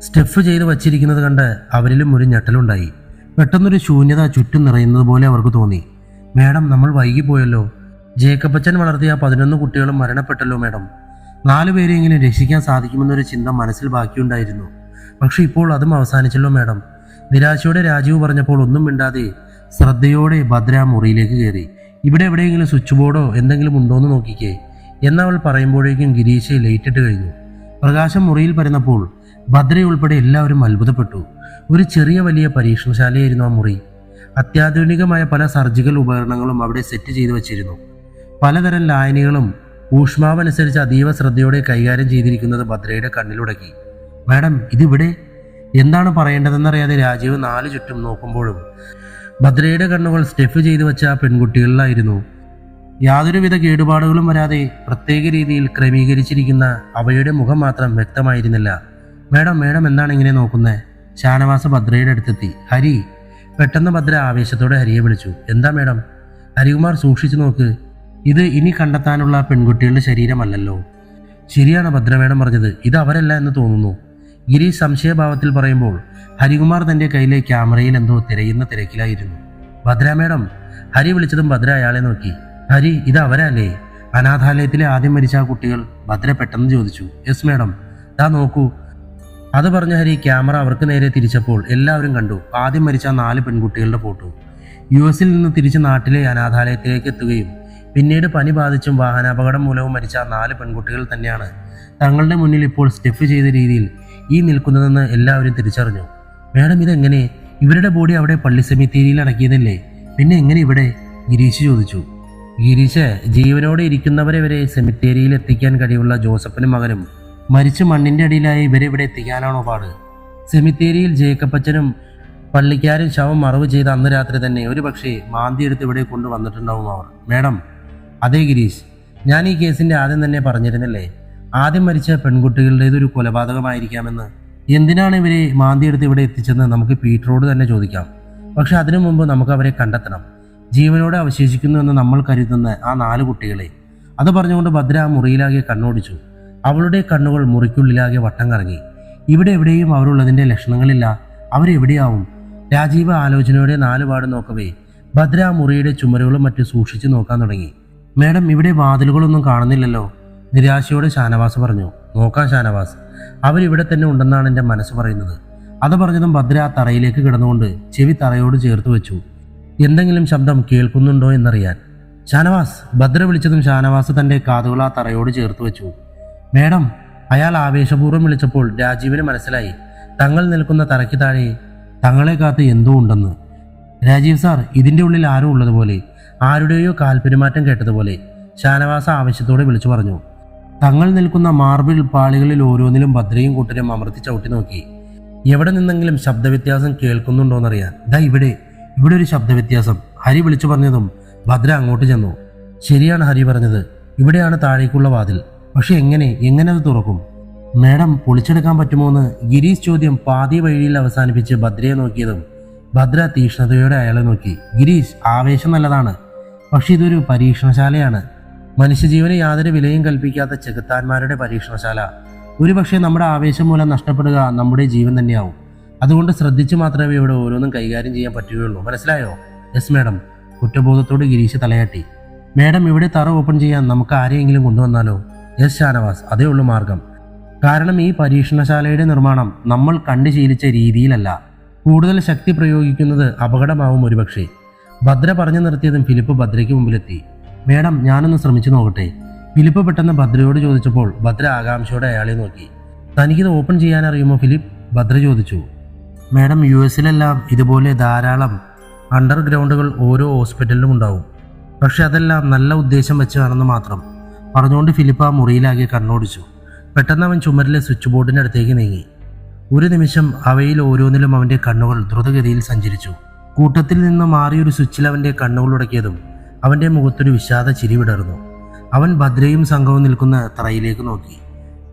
സ്റ്റെഫ് ചെയ്ത് വച്ചിരിക്കുന്നത് കണ്ട് അവരിലും ഒരു ഞെട്ടലുണ്ടായി. പെട്ടെന്നൊരു ശൂന്യത ചുറ്റും നിറയുന്നത് പോലെ അവർക്ക് തോന്നി. മേഡം, നമ്മൾ വൈകിപ്പോയല്ലോ. ജേക്കപ്പച്ചൻ വളർത്തിയ 11 കുട്ടികളും മരണപ്പെട്ടല്ലോ മേഡം. 4 പേരെയെങ്കിലും രക്ഷിക്കാൻ സാധിക്കുമെന്നൊരു ചിന്ത മനസ്സിൽ ബാക്കിയുണ്ടായിരുന്നു. പക്ഷെ ഇപ്പോൾ അതും അവസാനിച്ചല്ലോ മേഡം. നിരാശയോടെ രാജീവ് പറഞ്ഞപ്പോൾ ഒന്നും മിണ്ടാതെ ശ്രദ്ധയോടെ ഭദ്ര മുറിയിലേക്ക് കയറി. ഇവിടെ എവിടെയെങ്കിലും സ്വിച്ച് ബോർഡോ എന്തെങ്കിലും ഉണ്ടോയെന്ന് നോക്കിക്കേ എന്നവൾ പറയുമ്പോഴേക്കും ഗിരീഷ് ലൈറ്റിട്ട് കഴിഞ്ഞു. പ്രകാശം മുറിയിൽ പരന്നപ്പോൾ ഭദ്രയുൾപ്പെടെ എല്ലാവരും അത്ഭുതപ്പെട്ടു. ഒരു ചെറിയ വലിയ പരീക്ഷണശാലയായിരുന്നു ആ മുറി. അത്യാധുനികമായ പല സർജിക്കൽ ഉപകരണങ്ങളും അവിടെ സെറ്റ് ചെയ്തു വച്ചിരുന്നു. പലതരം ലായനികളും ഊഷ്മാവനുസരിച്ച് അതീവ ശ്രദ്ധയോടെ കൈകാര്യം ചെയ്തിരിക്കുന്നത് ഭദ്രയുടെ കണ്ണിലുടക്കി. മാഡം, ഇതിവിടെ എന്താണ് പറയേണ്ടതെന്നറിയാതെ രാജീവ് 4 ചുറ്റും നോക്കുമ്പോഴും ഭദ്രയുടെ കണ്ണുകൾ സ്റ്റെഫ് ചെയ്തു വെച്ച ആ പെൺകുട്ടികളിലായിരുന്നു. യാതൊരുവിധ കേടുപാടുകളും വരാതെ പ്രത്യേക രീതിയിൽ ക്രമീകരിച്ചിരിക്കുന്ന അവയുടെ മുഖം മാത്രം വ്യക്തമായിരുന്നില്ല. മേഡം, മേഡം എന്താണ് ഇങ്ങനെ നോക്കുന്നേ? ഷാനവാസ് ഭദ്രയുടെ അടുത്തെത്തി. ഹരി. പെട്ടെന്ന് ഭദ്ര ആവേശത്തോടെ ഹരിയെ വിളിച്ചു. എന്താ മേഡം? ഹരികുമാർ, സൂക്ഷിച്ചു നോക്ക്, ഇത് ഇനി കണ്ടെത്താനുള്ള പെൺകുട്ടികളുടെ ശരീരമല്ലല്ലോ. ശരിയാണ് ഭദ്ര മേഡം പറഞ്ഞത്, ഇത് അവരല്ല എന്ന് തോന്നുന്നു. ഗിരീഷ് സംശയഭാവത്തിൽ പറയുമ്പോൾ ഹരികുമാർ തന്റെ കയ്യിലെ ക്യാമറയിൽ എന്തോ തിരയുന്ന തിരക്കിലായിരുന്നു. ഭദ്ര മേഡം. ഹരി വിളിച്ചതും ഭദ്ര അയാളെ നോക്കി. ഹരി, ഇത് അവരല്ലേ? അനാഥാലയത്തിലെ ആദ്യം മരിച്ച ആ കുട്ടികൾ? ഭദ്ര പെട്ടെന്ന് ചോദിച്ചു. യെസ് മേഡം, ദാ നോക്കൂ. അത് പറഞ്ഞ ഹരി ക്യാമറ അവർക്ക് നേരെ തിരിച്ചപ്പോൾ എല്ലാവരും കണ്ടു ആദ്യം മരിച്ച 4 പെൺകുട്ടികളുടെ ഫോട്ടോ. US-ൽ നിന്ന് തിരിച്ച് നാട്ടിലെ അനാഥാലയത്തിലേക്ക് എത്തുകയും പിന്നീട് പനി ബാധിച്ചും വാഹനാപകടം മൂലവും മരിച്ച 4 പെൺകുട്ടികൾ തന്നെയാണ് തങ്ങളുടെ മുന്നിൽ ഇപ്പോൾ സ്റ്റെഫ് ചെയ്ത രീതിയിൽ ഈ നിൽക്കുന്നതെന്ന് എല്ലാവരും തിരിച്ചറിഞ്ഞു. മേഡം, ഇതെങ്ങനെ? ഇവരുടെ ബോഡി അവിടെ പള്ളി സെമിത്തേരിയിൽ അടക്കിയതല്ലേ, പിന്നെ എങ്ങനെ ഇവിടെ? ഗിരീഷ് ചോദിച്ചു. ഗിരീഷ്, ജീവനോടെ ഇരിക്കുന്നവരെ വരെ സെമിത്തേരിയിൽ എത്തിക്കാൻ കഴിവുള്ള ജോസഫിനും മകനും മരിച്ച് മണ്ണിന്റെ അടിയിലായി ഇവരെ ഇവിടെ എത്തിക്കാനാണോ പാട്? സെമിത്തേരിയിൽ ജേക്കപ്പച്ചനും പള്ളിക്കാരും ശവം മറവ് ചെയ്ത അന്ന് രാത്രി തന്നെ ഒരു പക്ഷേ മാന്തിയെടുത്ത് ഇവിടെ കൊണ്ടുവന്നിട്ടുണ്ടാവും അവർ. മേഡം. അതേ ഗിരീഷ്, ഞാൻ ഈ കേസിന്റെ ആദ്യം തന്നെ പറഞ്ഞിരുന്നില്ലേ, ആദ്യം മരിച്ച പെൺകുട്ടികളുടേതൊരു കൊലപാതകമായിരിക്കാമെന്ന്. എന്തിനാണ് ഇവരെ മാന്തിയെടുത്ത് ഇവിടെ എത്തിച്ചെന്ന് നമുക്ക് പീറ്ററോട് തന്നെ ചോദിക്കാം. പക്ഷെ അതിനു മുമ്പ് നമുക്ക് അവരെ കണ്ടെത്തണം. ജീവനോടെ അവശേഷിക്കുന്നുവെന്ന് നമ്മൾ കരുതുന്ന ആ 4 കുട്ടികളെ. അത് പറഞ്ഞുകൊണ്ട് ഭദ്ര ആ മുറിയിലാകെ കണ്ണോടിച്ചു. അവളുടെ കണ്ണുകൾ മുറിക്കുള്ളിലാകെ വട്ടം കറങ്ങി. ഇവിടെ എവിടെയും അവരുള്ളതിൻ്റെ ലക്ഷണങ്ങളില്ല. അവരെവിടെയാവും? രാജീവ് ആലോചനയോടെ 4 പാട് നോക്കവേ ഭദ്ര ആ മുറിയുടെ ചുമരുകളും മറ്റും സൂക്ഷിച്ചു നോക്കാൻ തുടങ്ങി. മേഡം, ഇവിടെ വാതിലുകളൊന്നും കാണുന്നില്ലല്ലോ. നിരാശയോടെ ഷാനവാസ് പറഞ്ഞു. നോക്കാം ഷാനവാസ്, അവരിവിടെ തന്നെ ഉണ്ടെന്നാണ് എൻ്റെ മനസ്സ് പറയുന്നത്. അത് പറഞ്ഞതും ഭദ്ര ആ തറയിലേക്ക് കിടന്നുകൊണ്ട് ചെവി തറയോട് ചേർത്ത് വെച്ചു, എന്തെങ്കിലും ശബ്ദം കേൾക്കുന്നുണ്ടോ എന്നറിയാൻ. ഷാനവാസ്. ഭദ്ര വിളിച്ചതും ഷാനവാസ് തൻ്റെ കാതുകൾ ആ തറയോട് ചേർത്ത് വെച്ചു. മേഡം. അയാൾ ആവേശപൂർവ്വം വിളിച്ചപ്പോൾ രാജീവിന് മനസ്സിലായി തങ്ങൾ നിൽക്കുന്ന തറയ്ക്ക് താഴെ തങ്ങളെ കാത്ത് എന്തോ ഉണ്ടെന്ന്. രാജീവ് സാർ, ഇതിൻ്റെ ഉള്ളിൽ ആരോ ഉള്ളതുപോലെ, ആരുടെയോ കാൽപെരുമാറ്റം കേട്ടതുപോലെ ഷാനവാസ് ആവശ്യത്തോടെ വിളിച്ചു പറഞ്ഞു. തങ്ങൾ നിൽക്കുന്ന മാർബിൾ പാളികളിൽ ഓരോന്നിലും ഭദ്രയും കൂട്ടരും അമർത്തി ചവിട്ടി നോക്കി. എവിടെ നിന്നെങ്കിലും ശബ്ദവ്യത്യാസം കേൾക്കുന്നുണ്ടോയെന്നറിയാൻ. ദാ ഇവിടെ ഇവിടെ ഒരു ശബ്ദവ്യത്യാസം. ഹരി വിളിച്ചു പറഞ്ഞതും ഭദ്ര അങ്ങോട്ട് ചെന്നു. ശരിയാണ് ഹരി പറഞ്ഞത്, ഇവിടെയാണ് താഴേക്കുള്ള വാതിൽ. പക്ഷെ എങ്ങനെ അത് തുറക്കും? മാഡം, പൊളിച്ചെടുക്കാൻ പറ്റുമോ എന്ന് ഗിരീഷ് ചോദ്യം പാതി വഴിയിൽ അവസാനിപ്പിച്ച് ഭദ്രയെ നോക്കിയതും ഭദ്ര തീക്ഷ്ണതയോടെ അയാളെ നോക്കി. ഗിരീഷ്, ആവേശം നല്ലതാണ്, പക്ഷെ ഇതൊരു പരീക്ഷണശാലയാണ്. മനുഷ്യജീവന് യാതൊരു വിലയും കൽപ്പിക്കാത്ത ചെകുത്താന്മാരുടെ പരീക്ഷണശാല. ഒരുപക്ഷെ നമ്മുടെ ആവേശം മൂലം നഷ്ടപ്പെടുക നമ്മുടെ ജീവൻ തന്നെയാവും. അതുകൊണ്ട് ശ്രദ്ധിച്ച് മാത്രമേ ഇവിടെ ഓരോന്നും കൈകാര്യം ചെയ്യാൻ പറ്റുകയുള്ളൂ. മനസ്സിലായോ? Yes madam. കുറ്റബോധത്തോട് ഗിരീഷ് തലയാട്ടി. മാഡം, ഇവിടെ തറ ഓപ്പൺ ചെയ്യാൻ നമുക്ക് ആരെയെങ്കിലും കൊണ്ടുവന്നാലോ? യെസ് ഷാനവാസ്, അതേ ഉള്ളൂ മാർഗം. കാരണം ഈ പരീക്ഷണശാലയുടെ നിർമ്മാണം നമ്മൾ കണ്ടു ശീലിച്ച രീതിയിലല്ല. കൂടുതൽ ശക്തി പ്രയോഗിക്കുന്നത് അപകടമാവും ഒരുപക്ഷെ. ഭദ്ര പറഞ്ഞു നിർത്തിയതും ഫിലിപ്പ് ഭദ്രയ്ക്ക് മുമ്പിലെത്തി. മാഡം, ഞാനൊന്ന് ശ്രമിച്ചു നോക്കട്ടെ? ഫിലിപ്പ് പെട്ടെന്ന് ഭദ്രയോട് ചോദിച്ചപ്പോൾ ഭദ്ര ആകാംക്ഷയോടെ അയാളെ നോക്കി. തനിക്കിത് ഓപ്പൺ ചെയ്യാൻ അറിയുമോ ഫിലിപ്പ്? ഭദ്ര ചോദിച്ചു. മാഡം, US-ലെല്ലാം ഇതുപോലെ ധാരാളം അണ്ടർഗ്രൗണ്ടുകൾ ഓരോ ഹോസ്പിറ്റലിലും ഉണ്ടാവും. പക്ഷെ അതെല്ലാം നല്ല ഉദ്ദേശം വെച്ചാണെന്ന് മാത്രം. പറഞ്ഞുകൊണ്ട് ഫിലിപ്പ് ആ മുറിയിലാകെ കണ്ണോടിച്ചു. പെട്ടെന്ന് അവൻ ചുമരിലെ സ്വിച്ച് ബോർഡിൻ്റെ അടുത്തേക്ക് നീങ്ങി. ഒരു നിമിഷം അവയിൽ ഓരോന്നിലും അവൻ്റെ കണ്ണുകൾ ദ്രുതഗതിയിൽ സഞ്ചരിച്ചു. കൂട്ടത്തിൽ നിന്ന് മാറിയൊരു സ്വിച്ചിൽ അവൻ്റെ കണ്ണുകൾ ഉടക്കിയതും അവൻ്റെ മുഖത്തൊരു വിഷാദ ചിരി വിടർന്നു. അവൻ ഭദ്രയും സംഘവും നിൽക്കുന്ന തറയിലേക്ക് നോക്കി.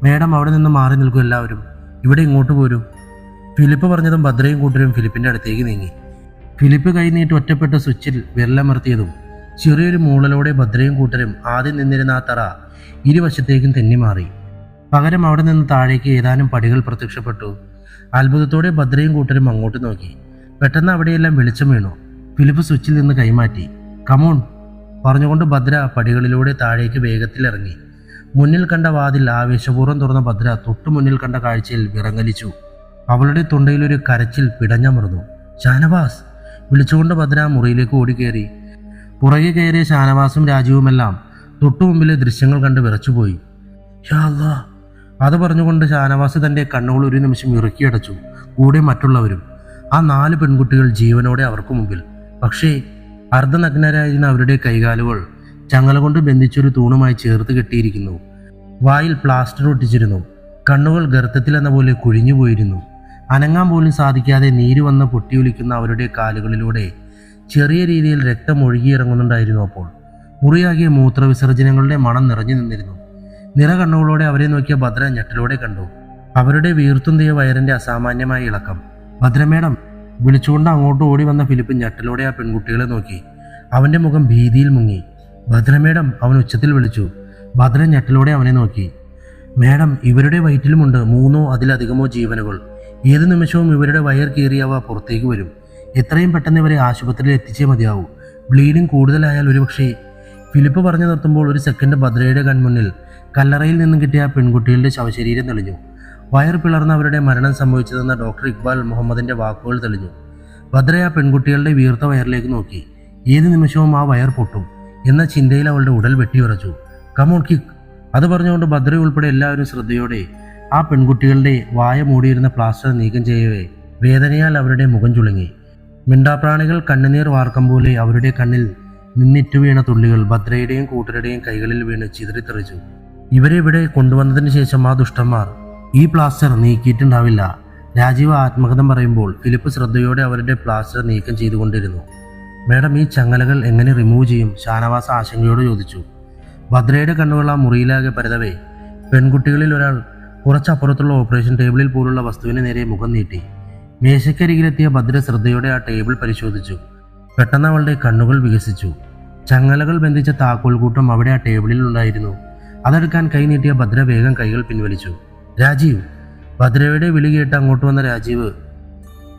മാഡം, അവിടെ നിന്ന് മാറി നിൽക്കും എല്ലാവരും. ഇവിടെ ഇങ്ങോട്ട് പോരൂ. ഫിലിപ്പ് പറഞ്ഞതും ഭദ്രയും കൂട്ടരും ഫിലിപ്പിൻ്റെ അടുത്തേക്ക് നീങ്ങി. ഫിലിപ്പ് കൈ നീട്ടി ഒറ്റപ്പെട്ട സ്വിച്ചിൽ വിരലമർത്തിയതും ചെറിയൊരു മൂളലോടെ ഭദ്രയും കൂട്ടരും ആദ്യം നിന്നിരുന്ന ആ തറ ഇരുവശത്തേക്കും തെന്നിമാറി. പകരം അവിടെ നിന്ന് താഴേക്ക് ഏതാനും പടികൾ പ്രത്യക്ഷപ്പെട്ടു. അത്ഭുതത്തോടെ ഭദ്രയും കൂട്ടരും അങ്ങോട്ട് നോക്കി. പെട്ടെന്ന് അവിടെയെല്ലാം വെളിച്ചം വീണു. ഫിലിപ്പ് സ്വിച്ചിൽ നിന്ന് കൈമാറ്റി. കമോൺ പറഞ്ഞുകൊണ്ട് ഭദ്ര പടികളിലൂടെ താഴേക്ക് വേഗത്തിൽ ഇറങ്ങി. മുന്നിൽ കണ്ട വാതിൽ ആവേശപൂർവ്വം തുറന്ന ഭദ്ര തൊട്ടു മുന്നിൽ കണ്ട കാഴ്ചയിൽ വിറങ്ങലിച്ചു. അവളുടെ തൊണ്ടയിലൊരു കരച്ചിൽ പിടഞ്ഞമർന്നു. ഷാനവാസ് വിളിച്ചുകൊണ്ട് ഭദ്ര മുറിയിലേക്ക് ഓടിക്കയറി. പുറകെ കയറിയ ഷാനവാസും രാജീവുമെല്ലാം തൊട്ടു മുമ്പിലെ ദൃശ്യങ്ങൾ കണ്ട് വിറച്ചുപോയി. യാ അല്ലാ, അത് പറഞ്ഞുകൊണ്ട് ഷാനവാസ് തൻ്റെ കണ്ണുകൾ ഒരു നിമിഷം ഇറുക്കിയടച്ചു. കൂടെ മറ്റുള്ളവരും. ആ 4 പെൺകുട്ടികൾ ജീവനോടെ അവർക്ക് മുമ്പിൽ. പക്ഷേ അർദ്ധനഗ്നരായിരുന്ന അവരുടെ കൈകാലുകൾ ചങ്ങല കൊണ്ട് ബന്ധിച്ചൊരു തൂണുമായി ചേർത്ത് കെട്ടിയിരിക്കുന്നു. വായിൽ പ്ലാസ്റ്റർ ഒട്ടിച്ചിരുന്നു. കണ്ണുകൾ ഗർത്തത്തിലെന്ന പോലെ കുഴിഞ്ഞുപോയിരുന്നു. അനങ്ങാൻ പോലും സാധിക്കാതെ നീര് വന്ന് പൊട്ടിയൊലിക്കുന്ന അവരുടെ കാലുകളിലൂടെ ചെറിയ രീതിയിൽ രക്തം ഒഴുകിയിറങ്ങുന്നുണ്ടായിരുന്നു. അപ്പോൾ മുറിയാകിയ മൂത്രവിസർജനങ്ങളുടെ മണം നിറഞ്ഞു നിന്നിരുന്നു. നിറ കണ്ണുകളോടെ അവരെ നോക്കിയ ഭദ്ര ഞെട്ടലോടെ കണ്ടു. അവരുടെ വീർത്തുന്തിയ വയറിന്റെ അസാമാന്യമായ ഇളക്കം. ഭദ്ര മേഡം വിളിച്ചുകൊണ്ട് അങ്ങോട്ട് ഓടി വന്ന ഫിലിപ്പ് ഞെട്ടലോടെ ആ പെൺകുട്ടികളെ നോക്കി. അവന്റെ മുഖം ഭീതിയിൽ മുങ്ങി. ഭദ്ര മേഡം, അവൻ ഉച്ചത്തിൽ വിളിച്ചു. ഭദ്ര ഞെട്ടലോടെ അവനെ നോക്കി. മേഡം, ഇവരുടെ വയറ്റിലുമുണ്ട് 3 അതിലധികമോ ജീവനുകൾ. ഏത് നിമിഷവും ഇവരുടെ വയർ കീറിയവ പുറത്തേക്ക് വരും. എത്രയും പെട്ടെന്ന് ഇവരെ ആശുപത്രിയിൽ എത്തിച്ചേ മതിയാവൂ. ബ്ലീഡിംഗ് കൂടുതലായാൽ ഒരുപക്ഷേ. ഫിലിപ്പ് പറഞ്ഞു നിർത്തുമ്പോൾ ഒരു സെക്കൻഡ് ഭദ്രയുടെ കൺമുന്നിൽ കല്ലറയിൽ നിന്നും കിട്ടിയ ആ പെൺകുട്ടികളുടെ ശവശരീരം തെളിഞ്ഞു. വയർ പിളർന്ന് അവരുടെ മരണം സംഭവിച്ചതെന്ന ഡോക്ടർ ഇക്ബാൽ മുഹമ്മദിന്റെ വാക്കുകൾ തെളിഞ്ഞു. ഭദ്ര ആ പെൺകുട്ടികളുടെ വീർത്ത വയറിലേക്ക് നോക്കി. ഏത് നിമിഷവും ആ വയർ പൊട്ടും എന്ന ചിന്തയിൽ അവളുടെ ഉടൽ വെട്ടിയുറച്ചു. കമോൺ കിക്ക്, അത് പറഞ്ഞുകൊണ്ട് ഭദ്ര ഉൾപ്പെടെ എല്ലാവരും ശ്രദ്ധയോടെ ആ പെൺകുട്ടികളുടെ വായ മൂടിയിരുന്ന പ്ലാസ്റ്റർ നീക്കം ചെയ്യവേ വേദനയാൽ അവരുടെ മുഖം ചുളുങ്ങി. മിണ്ടാപ്രാണികൾ കണ്ണുനീർ വാർക്കം പോലെ അവരുടെ കണ്ണിൽ നിന്നിറ്റു വീണ തുള്ളികൾ ഭദ്രയുടെയും കൂട്ടരുടെയും കൈകളിൽ വീണ് ചിതറിത്തെറിച്ചു. ഇവരെ ഇവിടെ കൊണ്ടുവന്നതിന് ശേഷം ആ ദുഷ്ടന്മാർ ഈ പ്ലാസ്റ്റർ നീക്കിയിട്ടുണ്ടാവില്ല. രാജീവ് ആത്മകഥം പറയുമ്പോൾ ഫിലിപ്പ് ശ്രദ്ധയോടെ അവരുടെ പ്ലാസ്റ്റർ നീക്കം ചെയ്തുകൊണ്ടിരുന്നു. മേഡം, ഈ ചങ്ങലകൾ എങ്ങനെ റിമൂവ് ചെയ്യും? ഷാനവാസ് ആശങ്കയോട് ചോദിച്ചു. ഭദ്രയുടെ കണ്ണുകൾ ആ മുറിയിലാകെ പരതവേ പെൺകുട്ടികളിൽ ഒരാൾ കുറച്ചപ്പുറത്തുള്ള ഓപ്പറേഷൻ ടേബിളിൽ പോലുള്ള വസ്തുവിന് നേരെ മുഖം നീട്ടി. മേശക്കരികിലെത്തിയ ഭദ്ര ശ്രദ്ധയോടെ ആ ടേബിൾ പരിശോധിച്ചു. പെട്ടെന്ന് അവളുടെ കണ്ണുകൾ വികസിച്ചു. ചങ്ങലകൾ ബന്ധിച്ച താക്കോൽ കൂട്ടം അവിടെ ആ ടേബിളിൽ ഉണ്ടായിരുന്നു. അതെടുക്കാൻ കൈ നീട്ടിയ ഭദ്ര വേഗം കൈകൾ പിൻവലിച്ചു. രാജീവ്, ഭദ്രയുടെ വിളി കേട്ട് അങ്ങോട്ട് വന്ന രാജീവ്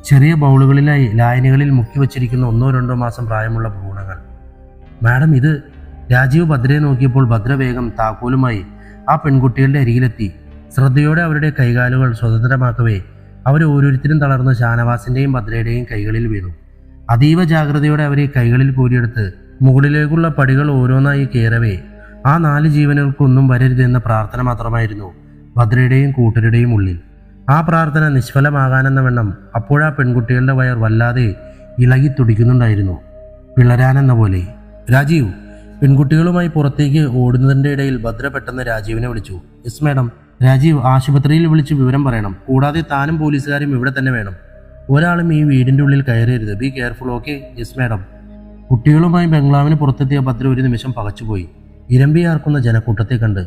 ചെറിയ ബൗളുകളിലായി ലായനികളിൽ മുക്കി വച്ചിരിക്കുന്ന 1-2 മാസം പ്രായമുള്ള ഭ്രൂണങ്ങൾ. മാഡം, ഇത്. രാജീവ് ഭദ്രയെ നോക്കിയപ്പോൾ ഭദ്ര വേഗം താക്കോലുമായി ആ പെൺകുട്ടികളുടെ അരികിലെത്തി. ശ്രദ്ധയോടെ അവരുടെ കൈകാലുകൾ സ്വതന്ത്രമാക്കവേ അവർ ഓരോരുത്തരും തളർന്ന് ഷാനവാസിന്റെയും ഭദ്രയുടെയും കൈകളിൽ വീണു. അതീവ ജാഗ്രതയോടെ അവരെ കൈകളിൽ കോരിയെടുത്ത് മുകളിലേക്കുള്ള പടികൾ ഓരോന്നായി കയറവേ ആ 4 ജീവനുകൾക്കൊന്നും വരരുതെന്ന പ്രാർത്ഥന മാത്രമായിരുന്നു ഭദ്രയുടെയും കൂട്ടരുടെയും ഉള്ളിൽ. ആ പ്രാർത്ഥന നിഷ്ഫലമാകാനെന്ന വണ്ണം അപ്പോഴാ പെൺകുട്ടികളുടെ വയർ വല്ലാതെ ഇളകി തുടിക്കുന്നുണ്ടായിരുന്നു, പിളരാനെന്ന പോലെ. രാജീവ് പെൺകുട്ടികളുമായി പുറത്തേക്ക് ഓടുന്നതിൻ്റെ ഇടയിൽ ഭദ്ര പെട്ടെന്ന് രാജീവിനെ വിളിച്ചു. Yes madam. രാജീവ്, ആശുപത്രിയിൽ വിളിച്ച് വിവരം പറയണം. കൂടാതെ താനും പോലീസുകാരും ഇവിടെ തന്നെ വേണം. ഒരാളും ഈ വീടിൻ്റെ ഉള്ളിൽ കയറരുത്. Be careful. Okay? Yes madam. കുട്ടികളുമായി ബംഗ്ലാവിന് പുറത്തെത്തിയ ഭദ്ര ഒരു നിമിഷം പകച്ചുപോയി. ഇരമ്പിയാർക്കുന്ന ജനക്കൂട്ടത്തെ കണ്ട്.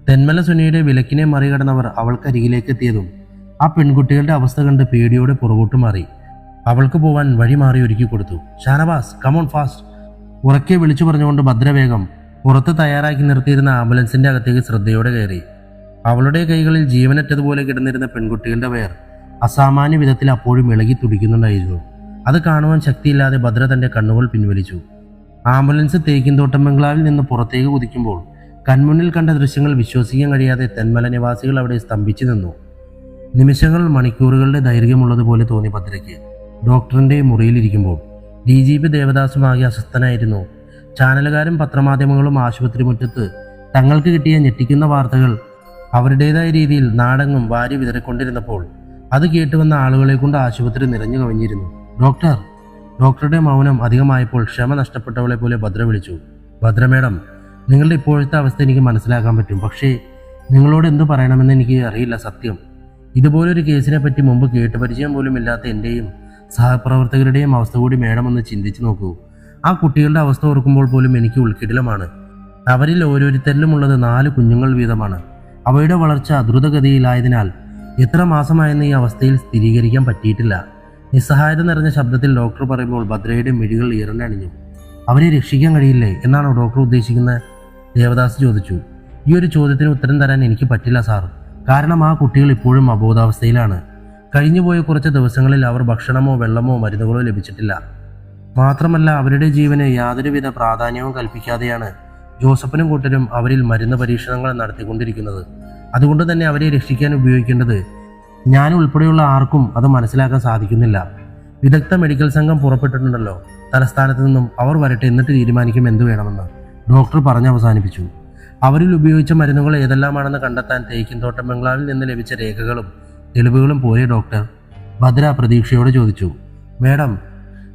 തെന്മല സുനിയുടെ വിലക്കിനെ മറികടന്നവർ അവൾക്കരികിലേക്ക് എത്തിയതും ആ പെൺകുട്ടികളുടെ അവസ്ഥ കണ്ട് പേടിയോടെ പുറകോട്ട് മാറി. അവൾക്ക് പോവാൻ വഴി മാറി ഒരുക്കി കൊടുത്തു. Shanavas, come on fast. ഉറക്കെ വിളിച്ചു പറഞ്ഞുകൊണ്ട് ഭദ്ര വേഗം പുറത്ത് തയ്യാറാക്കി നിർത്തിയിരുന്ന ആംബുലൻസിന്റെ അകത്തേക്ക് ശ്രദ്ധയോടെ കയറി. അവളുടെ കൈകളിൽ ജീവനറ്റതുപോലെ കിടന്നിരുന്ന പെൺകുട്ടികളുടെ വയർ അസാമാന്യ വിധത്തിൽ അപ്പോഴും ഇളകി തുടിക്കുന്നുണ്ടായിരുന്നു. അത് കാണുവാൻ ശക്തിയില്ലാതെ ഭദ്ര തന്റെ കണ്ണുകൾ പിൻവലിച്ചു. ആംബുലൻസ് തേക്കിൻതോട്ടം ബംഗ്ലാവിൽ നിന്ന് പുറത്തേക്ക് കുതിക്കുമ്പോൾ കൺമുന്നിൽ കണ്ട ദൃശ്യങ്ങൾ വിശ്വസിക്കാൻ കഴിയാതെ തെന്മല നിവാസികൾ അവിടെ സ്തംഭിച്ചു നിന്നു. നിമിഷങ്ങൾ മണിക്കൂറുകളുടെ ദൈർഘ്യമുള്ളതുപോലെ തോന്നി ഭദ്രയ്ക്ക്. ഡോക്ടറിന്റെ മുറിയിലിരിക്കുമ്പോൾ DGP ദേവദാസുമാകെ അസ്വസ്ഥനായിരുന്നു. ചാനലുകാരും പത്രമാധ്യമങ്ങളും ആശുപത്രി മുറ്റത്ത് തങ്ങൾക്ക് കിട്ടിയ ഞെട്ടിക്കുന്ന വാർത്തകൾ അവരുടേതായ രീതിയിൽ നാടെങ്ങും വാരി വിതറിക്കൊണ്ടിരുന്നപ്പോൾ അത് കേട്ടുവന്ന ആളുകളെ കൊണ്ട് ആശുപത്രി നിറഞ്ഞു കവിഞ്ഞിരുന്നു. ഡോക്ടറുടെ മൗനം അധികമായപ്പോൾ ക്ഷമ നഷ്ടപ്പെട്ടവളെ പോലെ ഭദ്ര വിളിച്ചു. ഭദ്ര മേഡം, നിങ്ങളുടെ ഇപ്പോഴത്തെ അവസ്ഥ എനിക്ക് മനസ്സിലാക്കാൻ പറ്റും. പക്ഷേ നിങ്ങളോട് എന്തു പറയണമെന്ന് എനിക്ക് അറിയില്ല. സത്യം, ഇതുപോലൊരു കേസിനെ പറ്റി മുമ്പ് കേട്ടുപരിചയം പോലും ഇല്ലാത്ത എൻ്റെയും സഹപ്രവർത്തകരുടെയും അവസ്ഥ കൂടി മേഡം ഒന്ന് ചിന്തിച്ചു നോക്കൂ. ആ കുട്ടികളുടെ അവസ്ഥ ഓർക്കുമ്പോൾ പോലും എനിക്ക് ഉൾക്കിടിലമാണ്. അവരിൽ ഓരോരുത്തരിലുമുള്ളത് 4 കുഞ്ഞുങ്ങൾ വീതമാണ്. അവയുടെ വളർച്ച ദ്രുതഗതിയിലായതിനാൽ എത്ര മാസമായെന്ന് ഈ അവസ്ഥയിൽ സ്ഥിരീകരിക്കാൻ പറ്റിയിട്ടില്ല. നിസ്സഹായത നിറഞ്ഞ ശബ്ദത്തിൽ ഡോക്ടർ പറയുമ്പോൾ ഭദ്രയുടെ മിഴികൾ ഈറനണിഞ്ഞു. അവരെ രക്ഷിക്കാൻ കഴിയില്ലേ എന്നാണോ ഡോക്ടർ ഉദ്ദേശിക്കുന്നത്? ദേവദാസ് ചോദിച്ചു. ഈ ഒരു ചോദ്യത്തിന് ഉത്തരം തരാൻ എനിക്ക് പറ്റില്ല സാർ. കാരണം ആ കുട്ടികൾ ഇപ്പോഴും അബോധാവസ്ഥയിലാണ്. കഴിഞ്ഞുപോയ കുറച്ച് ദിവസങ്ങളിൽ അവർ ഭക്ഷണമോ വെള്ളമോ മരുന്നുകളോ ലഭിച്ചിട്ടില്ല. മാത്രമല്ല അവരുടെ ജീവന് യാതൊരുവിധ പ്രാധാന്യവും കൽപ്പിക്കാതെയാണ് ജോസഫിനും കൂട്ടരും അവരിൽ മരുന്ന് പരീക്ഷണങ്ങൾ നടത്തിക്കൊണ്ടിരിക്കുന്നത്. അതുകൊണ്ട് തന്നെ അവരെ രക്ഷിക്കാൻ ഉപയോഗിക്കേണ്ടത് ഞാൻ ഉൾപ്പെടെയുള്ള ആർക്കും അത് മനസ്സിലാക്കാൻ സാധിക്കുന്നില്ല. വിദഗ്ധ മെഡിക്കൽ സംഘം പുറപ്പെട്ടിട്ടുണ്ടല്ലോ. തലസ്ഥാനത്ത് നിന്നും അവർ വരട്ടെ, എന്നിട്ട് തീരുമാനിക്കും എന്തു വേണമെന്ന് ഡോക്ടർ പറഞ്ഞ് അവസാനിപ്പിച്ചു. അവരിൽ ഉപയോഗിച്ച മരുന്നുകൾ ഏതെല്ലാമാണെന്ന് കണ്ടെത്താൻ തേക്കിൻതോട്ടം ബംഗ്ലാവിൽ നിന്ന് ലഭിച്ച രേഖകളും തെളിവുകളും പോലെ ഡോക്ടർ ഭദ്ര പ്രതീക്ഷയോടെ ചോദിച്ചു. മേഡം,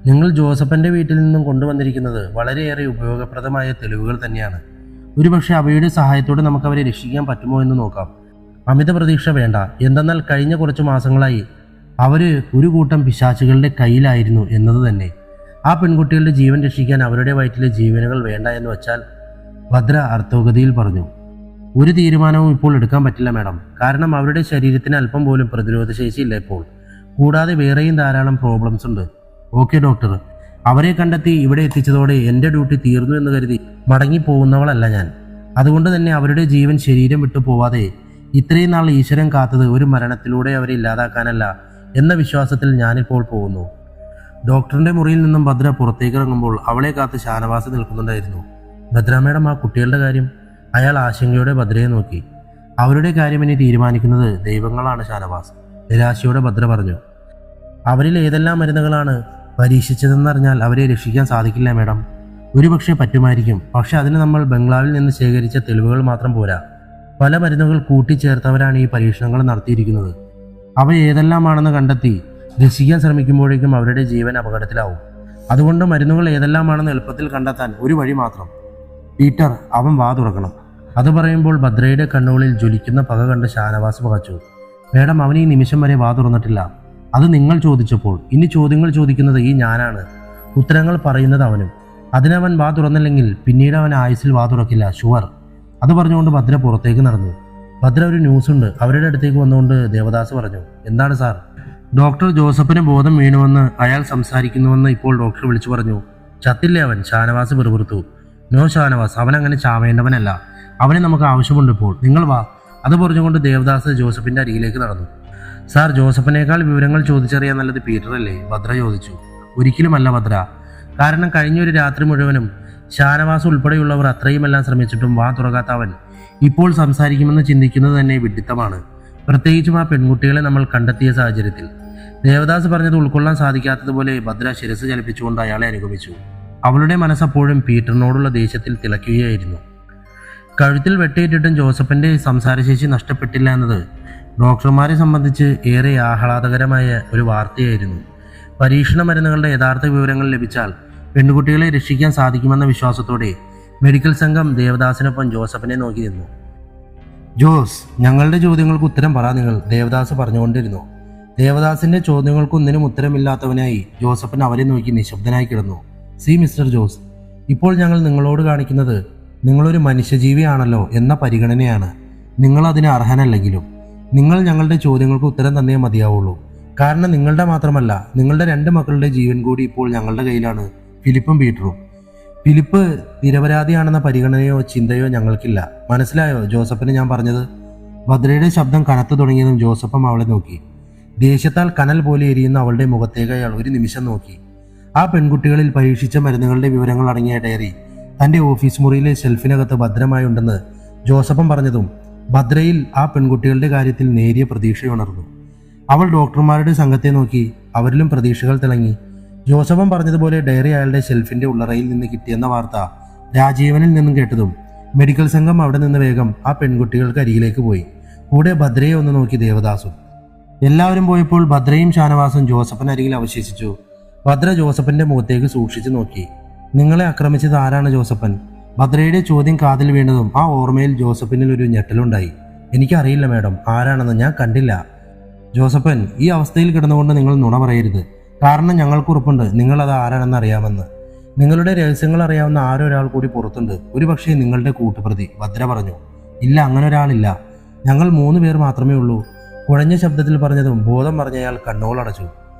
നിങ്ങൾ ജോസഫിന്റെ വീട്ടിൽ നിന്നും കൊണ്ടുവന്നിരിക്കുന്നത് വളരെയേറെ ഉപയോഗപ്രദമായ തെളിവുകൾ തന്നെയാണ്. ഒരുപക്ഷെ അവയുടെ സഹായത്തോടെ നമുക്ക് അവരെ രക്ഷിക്കാൻ പറ്റുമോ എന്ന് നോക്കാം. അമിത പ്രതീക്ഷ വേണ്ട. എന്തെന്നാൽ കഴിഞ്ഞ കുറച്ച് മാസങ്ങളായി അവര് ഒരു കൂട്ടം പിശാചുകളുടെ കയ്യിലായിരുന്നു എന്നത് തന്നെ. ആ പെൺകുട്ടികളുടെ ജീവൻ രക്ഷിക്കാൻ അവരുടെ വയറ്റിലെ ജീവനുകൾ വേണ്ട എന്ന് വെച്ചാൽ, ഭദ്ര അർത്ഥഗതിയിൽ പറഞ്ഞു. ഒരു തീരുമാനവും ഇപ്പോൾ എടുക്കാൻ പറ്റില്ല മാഡം. കാരണം അവരുടെ ശരീരത്തിന് അല്പം പോലും പ്രതിരോധശേഷിയില്ല ഇപ്പോൾ. കൂടാതെ വേറെയും ധാരാളം പ്രോബ്ലംസ് ഉണ്ട്. ഓക്കെ ഡോക്ടർ, അവരെ കണ്ടെത്തി ഇവിടെ എത്തിച്ചതോടെ എൻ്റെ ഡ്യൂട്ടി തീർന്നു എന്ന് കരുതി മടങ്ങിപ്പോകുന്നവളല്ല ഞാൻ. അതുകൊണ്ട് തന്നെ അവരുടെ ജീവൻ ശരീരം വിട്ടു പോവാതെ ഇത്രയും നാൾ ഈശ്വരൻ കാത്തത് ഒരു മരണത്തിലൂടെ അവരെ ഇല്ലാതാക്കാനല്ല എന്ന വിശ്വാസത്തിൽ ഞാനിപ്പോൾ പോകുന്നു. ഡോക്ടറിന്റെ മുറിയിൽ നിന്നും ഭദ്ര പുറത്തേക്ക് ഇറങ്ങുമ്പോൾ അവളെ കാത്ത് ഷാനവാസ് നിൽക്കുന്നുണ്ടായിരുന്നു. ഭദ്ര മേഡം, ആ കുട്ടികളുടെ കാര്യം? അയാൾ ആശങ്കയോടെ ഭദ്രയെ നോക്കി. അവരുടെ കാര്യം ഇനി തീരുമാനിക്കുന്നത് ദൈവങ്ങളാണ് ഷാനവാസ്, നിരാശയോടെ ഭദ്ര പറഞ്ഞു. അവരിൽ ഏതെല്ലാം മരുന്നുകളാണ് പരീക്ഷിച്ചതെന്നറിഞ്ഞാൽ അവരെ രക്ഷിക്കാൻ സാധിക്കില്ല മാഡം. ഒരുപക്ഷെ പറ്റുമായിരിക്കും. പക്ഷെ അതിന് നമ്മൾ ബംഗ്ലാവിൽ നിന്ന് ശേഖരിച്ച തെളിവുകൾ മാത്രം പോരാ. പല മരുന്നുകൾ കൂട്ടിച്ചേർത്തവരാണ് ഈ പരീക്ഷണങ്ങൾ നടത്തിയിരിക്കുന്നത്. അവ ഏതെല്ലാമാണെന്ന് കണ്ടെത്തി രക്ഷിക്കാൻ ശ്രമിക്കുമ്പോഴേക്കും അവരുടെ ജീവൻ അപകടത്തിലാവും. അതുകൊണ്ട് മരുന്നുകൾ ഏതെല്ലാമാണെന്ന് എളുപ്പത്തിൽ കണ്ടെത്താൻ ഒരു വഴി മാത്രം. പീറ്റർ, അവൻ വാ തുറക്കണം. അത് പറയുമ്പോൾ ഭദ്രയുടെ കണ്ണുകളിൽ ജ്വലിക്കുന്ന പക കണ്ട് ഷാനവാസ് പകച്ചു. മേഡം, അവൻ ഈ നിമിഷം വരെ വാ തുറന്നിട്ടില്ല. അത് നിങ്ങൾ ചോദിച്ചപ്പോൾ. ഇനി ചോദ്യങ്ങൾ ചോദിക്കുന്നത് ഈ ഞാനാണ്, ഉത്തരങ്ങൾ പറയുന്നത് അവനും. അതിനവൻ വാ തുറന്നില്ലെങ്കിൽ പിന്നീട് അവൻ ആയുസിൽ വാ തുറക്കില്ല, ഷുവർ. അത് പറഞ്ഞുകൊണ്ട് ഭദ്ര പുറത്തേക്ക് നടന്നു. ഭദ്ര, ഒരു ന്യൂസ് ഉണ്ട്. അവരുടെ അടുത്തേക്ക് വന്നുകൊണ്ട് ദേവദാസ് പറഞ്ഞു. എന്താണ് സാർ? ഡോക്ടർ ജോസഫിന് ബോധം വീണുവെന്ന് അയാൾ സംസാരിക്കുന്നുവെന്ന് ഇപ്പോൾ ഡോക്ടർ വിളിച്ചു പറഞ്ഞു. ചത്തില്ലേ അവൻ? ഷാനവാസ് പിറുപിറുത്തു. നോ ഷാനവാസ്, അവൻ അങ്ങനെ ചാവേണ്ടവനല്ല. അവനെ നമുക്ക് ആവശ്യമുണ്ട് ഇപ്പോൾ. നിങ്ങൾ വാ. അത് പറഞ്ഞുകൊണ്ട് ദേവദാസ് ജോസഫിന്റെ അരികിലേക്ക് നടന്നു. സാർ, ജോസഫിനേക്കാൾ വിവരങ്ങൾ ചോദിച്ചറിയാൻ നല്ലത് പീറ്റർ അല്ലേ? ഭദ്ര ചോദിച്ചു. ഒരിക്കലുമല്ല ഭദ്ര. കാരണം കഴിഞ്ഞൊരു രാത്രി മുഴുവനും ഷാനവാസ് ഉൾപ്പെടെയുള്ളവർ അത്രയുമെല്ലാം ശ്രമിച്ചിട്ടും വാ തുറക്കാത്ത അവൻ ഇപ്പോൾ സംസാരിക്കുമെന്ന് ചിന്തിക്കുന്നത് തന്നെ വിഡ്ഢിത്തമാണ്. പ്രത്യേകിച്ചും ആ പെൺകുട്ടികളെ നമ്മൾ കണ്ടെത്തിയ സാഹചര്യത്തിൽ. ദേവദാസ് പറഞ്ഞത് ഉൾക്കൊള്ളാൻ സാധിക്കാത്തതുപോലെ ഭദ്ര ശിരസ് ചലിപ്പിച്ചുകൊണ്ട് അയാളെ അനുഗമിച്ചു. അവളുടെ മനസ്സപ്പോഴും പീറ്ററിനോടുള്ള ദേഷ്യത്തിൽ തിളയ്ക്കുകയായിരുന്നു. കഴുത്തിൽ വെട്ടേറ്റിട്ടും ജോസഫിന്റെ സംസാരശേഷി നഷ്ടപ്പെട്ടില്ല എന്നത് ഡോക്ടർമാരെ സംബന്ധിച്ച് ഏറെ ആഹ്ലാദകരമായ ഒരു വാർത്തയായിരുന്നു. പരീക്ഷണ മരുന്നുകളുടെ യഥാർത്ഥ വിവരങ്ങൾ ലഭിച്ചാൽ പെൺകുട്ടികളെ രക്ഷിക്കാൻ സാധിക്കുമെന്ന വിശ്വാസത്തോടെ മെഡിക്കൽ സംഘം ദേവദാസിനൊപ്പം ജോസഫിനെ നോക്കി നിന്നു. ജോസ്, ഞങ്ങളുടെ ചോദ്യങ്ങൾക്ക് ഉത്തരം പറ നിങ്ങൾ, ദേവദാസ് പറഞ്ഞുകൊണ്ടിരുന്നു. ദേവദാസിന്റെ ചോദ്യങ്ങൾക്കൊന്നിനും ഉത്തരമില്ലാത്തവനായി ജോസഫൻ അവരെ നോക്കി നിശബ്ദനായി കിടന്നു. സി മിസ്റ്റർ ജോസ്, ഇപ്പോൾ ഞങ്ങൾ നിങ്ങളോട് കാണിക്കുന്നത് നിങ്ങളൊരു മനുഷ്യജീവിയാണല്ലോ എന്ന പരിഗണനയാണ്. നിങ്ങൾ അതിന് അർഹനല്ലെങ്കിലും നിങ്ങൾ ഞങ്ങളുടെ ചോദ്യങ്ങൾക്ക് ഉത്തരം തന്നേ മതിയാവുള്ളൂ. കാരണം നിങ്ങളുടെ മാത്രമല്ല, നിങ്ങളുടെ 2 മക്കളുടെ ജീവൻ കൂടി ഇപ്പോൾ ഞങ്ങളുടെ കയ്യിലാണ്, ഫിലിപ്പും പീറ്ററും. ഫിലിപ്പ് നിരപരാധിയാണെന്ന പരിഗണനയോ ചിന്തയോ ഞങ്ങൾക്കില്ല. മനസ്സിലായോ ജോസഫിന് ഞാൻ പറഞ്ഞത്? ഭദ്രയുടെ ശബ്ദം കനത്തു തുടങ്ങിയതും ജോസഫം അവളെ നോക്കി. ദേഷ്യത്താൽ കനൽ പോലെ എരിയുന്ന അവളുടെ മുഖത്തേക്ക് അയാൾ ഒരു നിമിഷം നോക്കി. ആ പെൺകുട്ടികളിൽ പരീക്ഷിച്ച മരുന്നുകളുടെ വിവരങ്ങൾ അടങ്ങിയ ഡയറി തന്റെ ഓഫീസ് മുറിയിലെ ഷെൽഫിനകത്ത് ഭദ്രമായി ഉണ്ടെന്ന് ജോസഫം പറഞ്ഞതും ഭദ്രയിൽ ആ പെൺകുട്ടികളുടെ കാര്യത്തിൽ നേരിയ പ്രതീക്ഷയുണർന്നു. അവൾ ഡോക്ടർമാരുടെ സംഘത്തെ നോക്കി. അവരിലും പ്രതീക്ഷകൾ തിളങ്ങി. ജോസഫം പറഞ്ഞതുപോലെ ഡയറി അയാളുടെ ഷെൽഫിന്റെ ഉള്ളറയിൽ നിന്ന് കിട്ടിയെന്ന വാർത്ത രാജീവനിൽ നിന്നും കേട്ടതും മെഡിക്കൽ സംഘം അവിടെ നിന്ന് വേഗം ആ പെൺകുട്ടികൾക്ക് അരികിലേക്ക് പോയി. കൂടെ ഭദ്രയെ ഒന്ന് നോക്കി ദേവദാസും. എല്ലാവരും പോയപ്പോൾ ഭദ്രയും ഷാനവാസും ജോസഫിന് അരികിൽ അവശേഷിച്ചു. ഭദ്ര ജോസഫിന്റെ മുഖത്തേക്ക് സൂക്ഷിച്ചു നോക്കി. നിങ്ങളെ ആക്രമിച്ചത് ആരാണ് ജോസഫൻ? ഭദ്രയുടെ ചോദ്യം കാതിൽ വീണതും ആ ഓർമ്മയിൽ ജോസഫിനിൽ ഒരു ഞെട്ടലുണ്ടായി. എനിക്കറിയില്ല മാഡം, ആരാണെന്ന് ഞാൻ കണ്ടില്ല. ജോസഫൻ, ഈ അവസ്ഥയിൽ കിടന്നുകൊണ്ട് നിങ്ങൾ നുണ പറയരുത്. കാരണം ഞങ്ങൾക്ക് ഉറപ്പുണ്ട് നിങ്ങൾ അത് ആരാണെന്ന് അറിയാമെന്ന്. നിങ്ങളുടെ രഹസ്യങ്ങൾ അറിയാവുന്ന ആരോ ഒരാൾ കൂടി പുറത്തുണ്ട്, ഒരുപക്ഷെ നിങ്ങളുടെ കൂട്ടുപ്രതി. ഭദ്ര പറഞ്ഞു. ഇല്ല, അങ്ങനെ ഒരാളില്ല. ഞങ്ങൾ 3 പേർ മാത്രമേ ഉള്ളൂ. കുഴഞ്ഞ ശബ്ദത്തിൽ പറഞ്ഞതും ബോധം മറിഞ്ഞയാൾ കണ്ണുകളടച്ചു.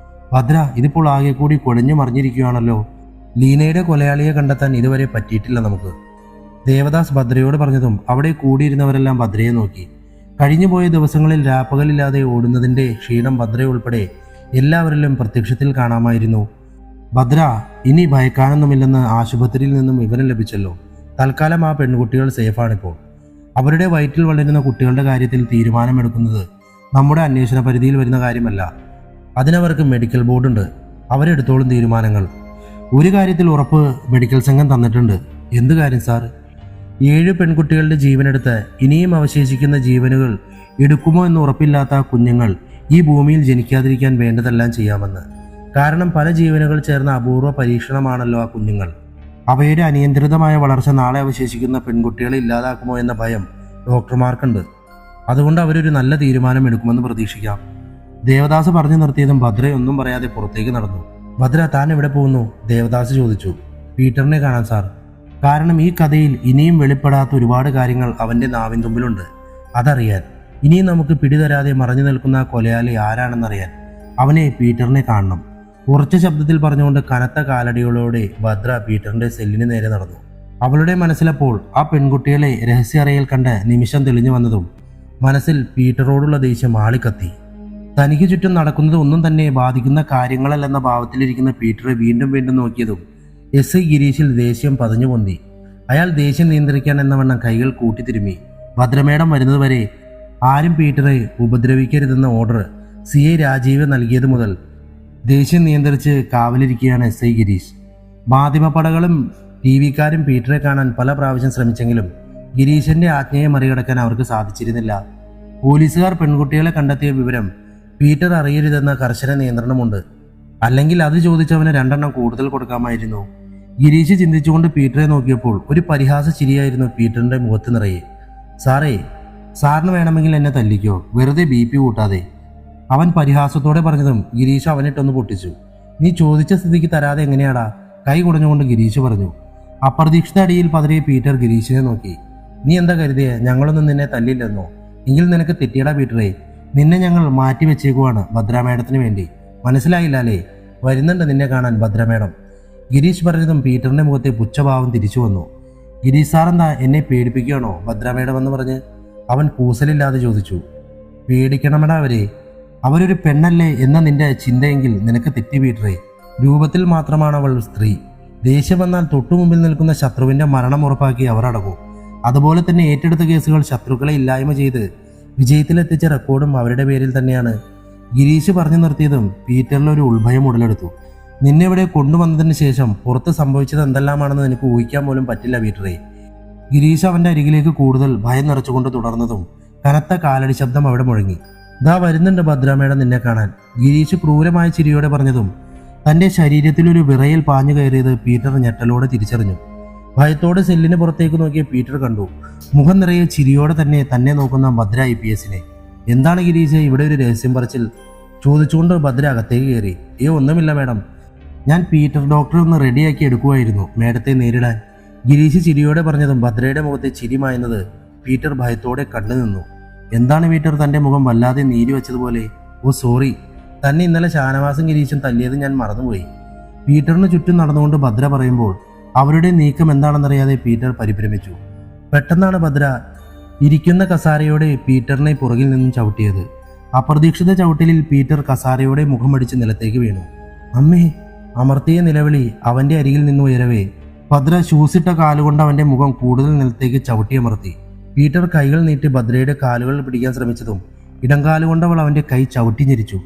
ഭദ്ര, ഇതിപ്പോൾ ആകെ കൂടി കുഴഞ്ഞു മറിഞ്ഞിരിക്കുകയാണല്ലോ. ലീനയുടെ കൊലയാളിയെ കണ്ടെത്താൻ ഇതുവരെ പറ്റിയിട്ടില്ല നമുക്ക്. ദേവദാസ് ഭദ്രയോട് പറഞ്ഞതും അവിടെ കൂടിയിരുന്നവരെല്ലാം ഭദ്രയെ നോക്കി. കഴിഞ്ഞുപോയ ദിവസങ്ങളിൽ രാപ്പകലില്ലാതെ ഓടുന്നതിന്റെ ക്ഷീണം ഭദ്രയുൾപ്പെടെ എല്ലാവരിലും പ്രത്യക്ഷത്തിൽ കാണാമായിരുന്നു. ഭദ്ര, ഇനി ഭയക്കാനൊന്നുമില്ലെന്ന് ആശുപത്രിയിൽ നിന്നും വിവരം ലഭിച്ചല്ലോ. തൽക്കാലം ആ പെൺകുട്ടികൾ സേഫാണിപ്പോൾ. അവരുടെ വയറ്റിൽ വളരുന്ന കുട്ടികളുടെ കാര്യത്തിൽ തീരുമാനമെടുക്കുന്നത് നമ്മുടെ അന്വേഷണ പരിധിയിൽ വരുന്ന കാര്യമല്ല. അതിനവർക്ക് മെഡിക്കൽ ബോർഡുണ്ട്, അവരെടുത്തോളും തീരുമാനങ്ങൾ. ഒരു കാര്യത്തിൽ ഉറപ്പ് മെഡിക്കൽ സംഘം തന്നിട്ടുണ്ട്. എന്ത് കാര്യം സാർ? 7 പെൺകുട്ടികളുടെ ജീവനെടുത്ത് ഇനിയും അവശേഷിക്കുന്ന ജീവനുകൾ എടുക്കുമോ എന്ന് ഉറപ്പില്ലാത്ത കുഞ്ഞുങ്ങൾ ഈ ഭൂമിയിൽ ജനിക്കാതിരിക്കാൻ വേണ്ടതെല്ലാം ചെയ്യാമെന്ന്. കാരണം പല ജീവനുകൾ ചേർന്ന അപൂർവ പരീക്ഷണമാണല്ലോ ആ കുഞ്ഞുങ്ങൾ. അവയുടെ അനിയന്ത്രിതമായ വളർച്ച നാളെ അവശേഷിക്കുന്ന പെൺകുട്ടികളെ ഇല്ലാതാക്കുമോ എന്ന ഭയം ഡോക്ടർമാർക്കുണ്ട്. അതുകൊണ്ട് അവരൊരു നല്ല തീരുമാനം എടുക്കുമെന്ന് പ്രതീക്ഷിക്കാം. ദേവദാസ് പറഞ്ഞു നിർത്തിയതും ഭദ്ര ഒന്നും പറയാതെ പുറത്തേക്ക് നടന്നു. ഭദ്ര, താൻ എവിടെ പോകുന്നു? ദേവദാസ് ചോദിച്ചു. പീറ്ററിനെ കാണാൻ സാർ. കാരണം ഈ കഥയിൽ ഇനിയും വെളിപ്പെടാത്ത ഒരുപാട് കാര്യങ്ങൾ അവന്റെ നാവിൻ തുമ്പിലുണ്ട്. അതറിയാൻ, ഇനിയും നമുക്ക് പിടിതരാതെ മറഞ്ഞു നിൽക്കുന്ന കൊലയാളി ആരാണെന്നറിയാൻ അവനെ, പീറ്ററിനെ കാണണം. ഉറച്ച ശബ്ദത്തിൽ പറഞ്ഞുകൊണ്ട് കനത്ത കാലടികളോടെ ഭദ്ര പീറ്ററിന്റെ സെല്ലിന് നേരെ നടന്നു. അവളുടെ മനസ്സിലപ്പോൾ ആ പെൺകുട്ടികളെ രഹസ്യ അറയിൽ കണ്ട് നിമിഷം തെളിഞ്ഞു വന്നതും മനസ്സിൽ പീറ്ററോടുള്ള ദേഷ്യം ആളിക്കത്തി. തനിക്ക് ചുറ്റും നടക്കുന്നത് ഒന്നും തന്നെ ബാധിക്കുന്ന കാര്യങ്ങളല്ലെന്ന ഭാവത്തിലിരിക്കുന്ന പീറ്ററെ വീണ്ടും വീണ്ടും നോക്കിയതും എസ് ഐ ഗിരീഷിൽ ദേഷ്യം പതഞ്ഞു പൊന്തി. അയാൾ ദേഷ്യം നിയന്ത്രിക്കാൻ എന്നവണ്ണം കൈകൾ കൂട്ടിത്തിരുമ്മി. ഭദ്രമേടം വരുന്നതുവരെ ആരും പീറ്ററെ ഉപദ്രവിക്കരുതെന്ന ഓർഡർ CI രാജീവ് നൽകിയത് മുതൽ ദേഷ്യം നിയന്ത്രിച്ച് കാവലിരിക്കുകയാണ് എസ് ഐ ഗിരീഷ്. മാധ്യമപ്പടകളും TV-ക്കാരും പീറ്ററെ കാണാൻ പല പ്രാവശ്യം ശ്രമിച്ചെങ്കിലും ഗിരീഷിന്റെ ആജ്ഞയെ മറികടക്കാൻ അവർക്ക് സാധിച്ചിരുന്നില്ല. പോലീസുകാർ പെൺകുട്ടികളെ കണ്ടെത്തിയ വിവരം പീറ്റർ അറിയരുതെന്ന കർശന നിയന്ത്രണമുണ്ട്. അല്ലെങ്കിൽ അത് ചോദിച്ചവന് 2 എണ്ണം കൂടുതൽ കൊടുക്കാമായിരുന്നു. ഗിരീഷ് ചിന്തിച്ചുകൊണ്ട് പീറ്ററെ നോക്കിയപ്പോൾ ഒരു പരിഹാസ ചിരിയായിരുന്നു പീറ്ററിന്റെ മുഖത്ത് നിറയെ. സാറേ, സാറിന് വേണമെങ്കിൽ എന്നെ തല്ലിക്കോ, വെറുതെ BP കൂട്ടാതെ. അവൻ പരിഹാസത്തോടെ പറഞ്ഞതും ഗിരീഷ് അവനിട്ടൊന്ന് പൊട്ടിച്ചു. നീ ചോദിച്ച സ്ഥിതിക്ക് തരാതെ എങ്ങനെയാടാ? കൈ കുടഞ്ഞുകൊണ്ട് ഗിരീഷ് പറഞ്ഞു. അപ്രതീക്ഷിത അടിയിൽ പതറിയ പീറ്റർ ഗിരീഷിനെ നോക്കി. നീ എന്താ കരുതിയേ ഞങ്ങളൊന്നും നിന്നെ തല്ലില്ലെന്നോ? എങ്കിൽ നിനക്ക് തെറ്റിയടാ പീറ്ററെ. നിന്നെ ഞങ്ങൾ മാറ്റി വെച്ചേക്കുവാണ് ഭദ്രാമേഡത്തിന് വേണ്ടി. മനസ്സിലായില്ല അല്ലേ? വരുന്നുണ്ട് നിന്നെ കാണാൻ ഭദ്രമേഡം. ഗിരീഷ് പറഞ്ഞതും പീറ്ററിന്റെ മുഖത്തെ പുച്ഛഭാവം തിരിച്ചു വന്നു. ഗിരീഷ് സാറെന്താ എന്നെ പേടിപ്പിക്കുകയാണോ ഭദ്രമേഡം എന്ന് പറഞ്ഞ് അവൻ കൂസലില്ലാതെ ചോദിച്ചു. പേടിക്കണമെടാ അവരൊരു പെണ്ണല്ലേ എന്ന നിന്റെ ചിന്തയെങ്കിൽ നിനക്ക് തെറ്റി പീറ്ററെ. രൂപത്തിൽ മാത്രമാണ് അവൾ സ്ത്രീ. ദേഷ്യം വന്നാൽ തൊട്ടുമുമ്പിൽ നിൽക്കുന്ന ശത്രുവിന്റെ മരണം ഉറപ്പാക്കി അവർ അടങ്ങും. അതുപോലെ തന്നെ ഏറ്റെടുത്ത കേസുകൾ ശത്രുക്കളെ ഇല്ലായ്മ ചെയ്ത് വിജയത്തിലെത്തിച്ച റെക്കോർഡും അവരുടെ പേരിൽ തന്നെയാണ്. ഗിരീഷ് പറഞ്ഞു നിർത്തിയതും പീറ്ററിൽ ഒരു ഉൾഭയം ഉടലെടുത്തു. നിന്നെ ഇവിടെ കൊണ്ടുവന്നതിന് ശേഷം പുറത്ത് സംഭവിച്ചത് എന്തെല്ലാമാണെന്ന് എനിക്ക് ഊഹിക്കാൻ പോലും പറ്റില്ല പീറ്ററെ. ഗിരീഷ് അവന്റെ അരികിലേക്ക് കൂടുതൽ ഭയം നിറച്ചുകൊണ്ട് തുടർന്നതും കനത്ത കാലടി ശബ്ദം അവിടെ മുഴങ്ങി. ദാ വരുന്നുണ്ട് ഭദ്രാമേഡം നിന്നെ കാണാൻ. ഗിരീഷ് ക്രൂരമായ ചിരിയോടെ പറഞ്ഞതും തന്റെ ശരീരത്തിലൊരു വിറയൽ പാഞ്ഞു കയറിയത് പീറ്റർ ഞെട്ടലോടെ തിരിച്ചറിഞ്ഞു. ഭയത്തോടെ സെല്ലിന് പുറത്തേക്ക് നോക്കിയ പീറ്റർ കണ്ടു മുഖം നിറയെ ചിരിയോടെ തന്നെ നോക്കുന്ന ഭദ്ര IPS-നെ. എന്താണ് ഗിരീഷ് ഇവിടെ ഒരു രഹസ്യം പറച്ചിൽ? ചോദിച്ചുകൊണ്ട് ഭദ്ര അകത്തേക്ക് കയറി. ഒന്നുമില്ല മാഡം, ഞാൻ പീറ്റർ ഡോക്ടറെ ഒന്ന് റെഡിയാക്കി എടുക്കുമായിരുന്നു മേഡത്തെ നേരിടാൻ. ഗിരീഷ് ചിരിയോടെ പറഞ്ഞതും ഭദ്രയുടെ മുഖത്തെ ചിരി മായുന്നത് പീറ്റർ ഭയത്തോടെ കണ്ടു നിന്നു. എന്താണ് പീറ്റർ തൻ്റെ മുഖം വല്ലാതെ നീരി വെച്ചതുപോലെ? സോറി, തന്നെ ഇന്നലെ ഷാനവാസും ഗിരീഷും തല്ലിയത് ഞാൻ മറന്നുപോയി. പീറ്ററിന് ചുറ്റും നടന്നുകൊണ്ട് ഭദ്ര പറയുമ്പോൾ അവരുടെ നീക്കം എന്താണെന്നറിയാതെ പീറ്റർ പരിഭ്രമിച്ചു. പെട്ടെന്നാണ് ഭദ്ര ഇരിക്കുന്ന കസാരയോടെ പീറ്ററിനെ പുറകിൽ നിന്നും ചവിട്ടിയത്. അപ്രതീക്ഷിത ചവിട്ടലിൽ പീറ്റർ കസാരയോടെ മുഖമടിച്ച് നിലത്തേക്ക് വീണു. അമ്മേ! അമർത്തിയ നിലവിളി അവന്റെ അരികിൽ നിന്ന് ഉയരവേ ഭദ്ര ഷൂസിട്ട കാലുകൊണ്ട് അവന്റെ മുഖം കൂടുതൽ നിലത്തേക്ക് ചവിട്ടിയമർത്തി. പീറ്റർ കൈകൾ നീട്ടി ഭദ്രയുടെ കാലുകൾ പിടിക്കാൻ ശ്രമിച്ചതും ഇടംകാലുകൊണ്ട് അവൾ അവന്റെ കൈ ചവിട്ടി ഞെരിച്ചു.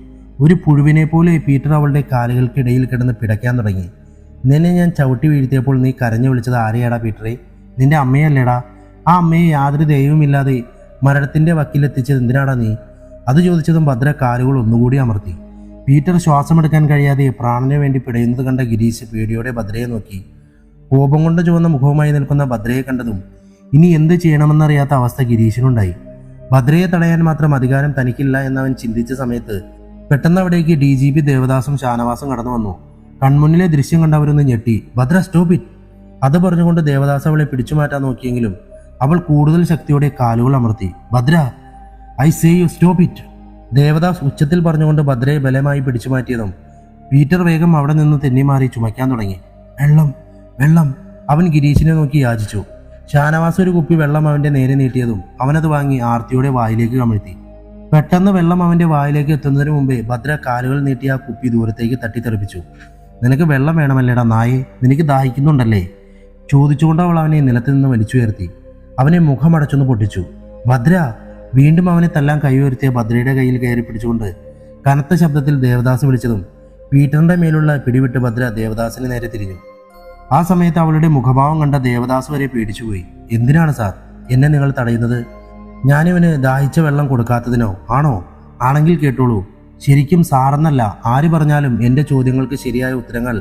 ഒരു പുഴുവിനെ പോലെ പീറ്റർ അവളുടെ കാലുകൾക്കിടയിൽ കിടന്ന് പിടയ്ക്കാൻ തുടങ്ങി. നിന്നെ ഞാൻ ചവിട്ടി വീഴ്ത്തിയപ്പോൾ നീ കരഞ്ഞു വിളിച്ചത് ആരെയാടാ പീറ്ററെ? നിന്റെ അമ്മയല്ലേടാ? ആ അമ്മയെ യാതൊരു ദൈവമില്ലാതെ മരണത്തിന്റെ വക്കിലെത്തിച്ചത് എന്തിനാടാ നീ? അത് ചോദിച്ചതും ഭദ്ര കാലുകൾ ഒന്നുകൂടി അമർത്തി. പീറ്റർ ശ്വാസമെടുക്കാൻ കഴിയാതെ പ്രാണന് വേണ്ടി പിടയുന്നത് കണ്ട ഗിരീഷ് പേടിയോടെ ഭദ്രയെ നോക്കി. കോപം കൊണ്ട് ചുവന്ന മുഖവുമായി നിൽക്കുന്ന ഭദ്രയെ കണ്ടതും ഇനി എന്ത് ചെയ്യണമെന്നറിയാത്ത അവസ്ഥ ഗിരീഷിനുണ്ടായി. ഭദ്രയെ തടയാൻ മാത്രം അധികാരം തനിക്കില്ല എന്നവൻ ചിന്തിച്ച സമയത്ത് പെട്ടെന്ന് അവിടേക്ക് DGP ദേവദാസും ഷാനവാസും കടന്നു വന്നു. കൺമുന്നിലെ ദൃശ്യം കണ്ടവരൊന്ന് ഞെട്ടി. Bhadra, stop it! അത് പറഞ്ഞുകൊണ്ട് ദേവദാസ് അവളെ പിടിച്ചു മാറ്റാൻ നോക്കിയെങ്കിലും അവൾ കൂടുതൽ ശക്തിയോടെ കാലുകൾ അമർത്തി. Bhadra, I say you stop it! Devadas ഉച്ചത്തിൽ പറഞ്ഞുകൊണ്ട് ഭദ്രയെ ബലമായി പിടിച്ചു മാറ്റിയതും പീറ്റർ വേഗം അവിടെ നിന്ന് തെന്നിമാറി ചുമയ്ക്കാൻ തുടങ്ങി. വെള്ളം, വെള്ളം! അവൻ ഗിരീഷിനെ നോക്കി യാചിച്ചു. ഷാനവാസ് ഒരു കുപ്പി വെള്ളം അവന്റെ നേരെ നീട്ടിയതും അവനത് വാങ്ങി ആർത്തിയോടെ വായിലേക്ക് കമിഴ്ത്തി. പെട്ടെന്ന് വെള്ളം അവന്റെ വായിലേക്ക് എത്തുന്നതിന് മുമ്പേ ഭദ്ര കാലുകൾ നീട്ടി ആ കുപ്പി ദൂരത്തേക്ക് തട്ടിത്തെറിപ്പിച്ചു. നിനക്ക് വെള്ളം വേണമല്ലേടാ നായെ? നിനക്ക് ദാഹിക്കുന്നുണ്ടല്ലേ? ചോദിച്ചുകൊണ്ട് അവൾ അവനെ നിലത്ത് നിന്ന് വലിച്ചുയർത്തി. അവനെ മുഖമടച്ചൊന്ന് പൊട്ടിച്ചു. ഭദ്ര! വീണ്ടും അവനെ തല്ലാൻ കൈയുയർത്തിയ ഭദ്രയുടെ കയ്യിൽ കയറി പിടിച്ചുകൊണ്ട് കനത്ത ശബ്ദത്തിൽ ദേവദാസ് വിളിച്ചതും പീറ്ററിന്റെ മേലുള്ള പിടിവിട്ട് ഭദ്ര ദേവദാസിന് നേരെ തിരിഞ്ഞു. ആ സമയത്ത് അവളുടെ മുഖഭാവം കണ്ട ദേവദാസ് വരെ പേടിച്ചുപോയി. എന്തിനാണ് സാർ എന്നെ നിങ്ങൾ തടയുന്നത്? ഞാനിവന് ദാഹിച്ച വെള്ളം കൊടുക്കാത്തതിനോ? ആണോ? ആണെങ്കിൽ കേട്ടോളൂ, ശരിക്കും സാറെന്നല്ല ആര് പറഞ്ഞാലും എൻ്റെ ചോദ്യങ്ങൾക്ക് ശരിയായ ഉത്തരങ്ങൾ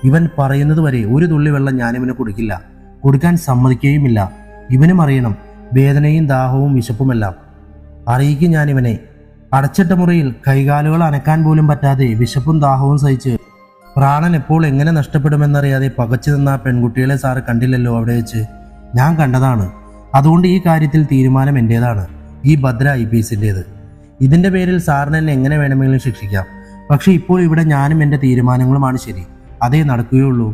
ഇവൻ പറയുന്നത് വരെ ഒരു തുള്ളി വെള്ളം ഞാനിവന് കൊടുക്കില്ല, കൊടുക്കാൻ സമ്മതിക്കുകയുമില്ല. ഇവനും അറിയണം വേദനയും ദാഹവും വിശപ്പുമെല്ലാം. അറിയിക്കും ഞാനിവനെ. അടച്ചിട്ട മുറിയിൽ കൈകാലുകൾ അനക്കാൻ പോലും പറ്റാതെ വിശപ്പും ദാഹവും സഹിച്ച് പ്രാണൻ എപ്പോൾ എങ്ങനെ നഷ്ടപ്പെടുമെന്നറിയാതെ പകച്ചു നിന്ന ആ പെൺകുട്ടികളെ സാറ് കണ്ടില്ലല്ലോ അവിടെ വെച്ച്? ഞാൻ കണ്ടതാണ്. അതുകൊണ്ട് ഈ കാര്യത്തിൽ തീരുമാനം എൻ്റേതാണ്, ഈ ഭദ്ര IPSൻ്റേത്. ഇതിൻ്റെ പേരിൽ സാറിന് എന്നെ എങ്ങനെ വേണമെങ്കിലും ശിക്ഷിക്കാം. പക്ഷെ ഇപ്പോൾ ഇവിടെ ഞാനും എൻ്റെ തീരുമാനങ്ങളുമാണ് ശരി, അതേ നടക്കുകയുള്ളൂ.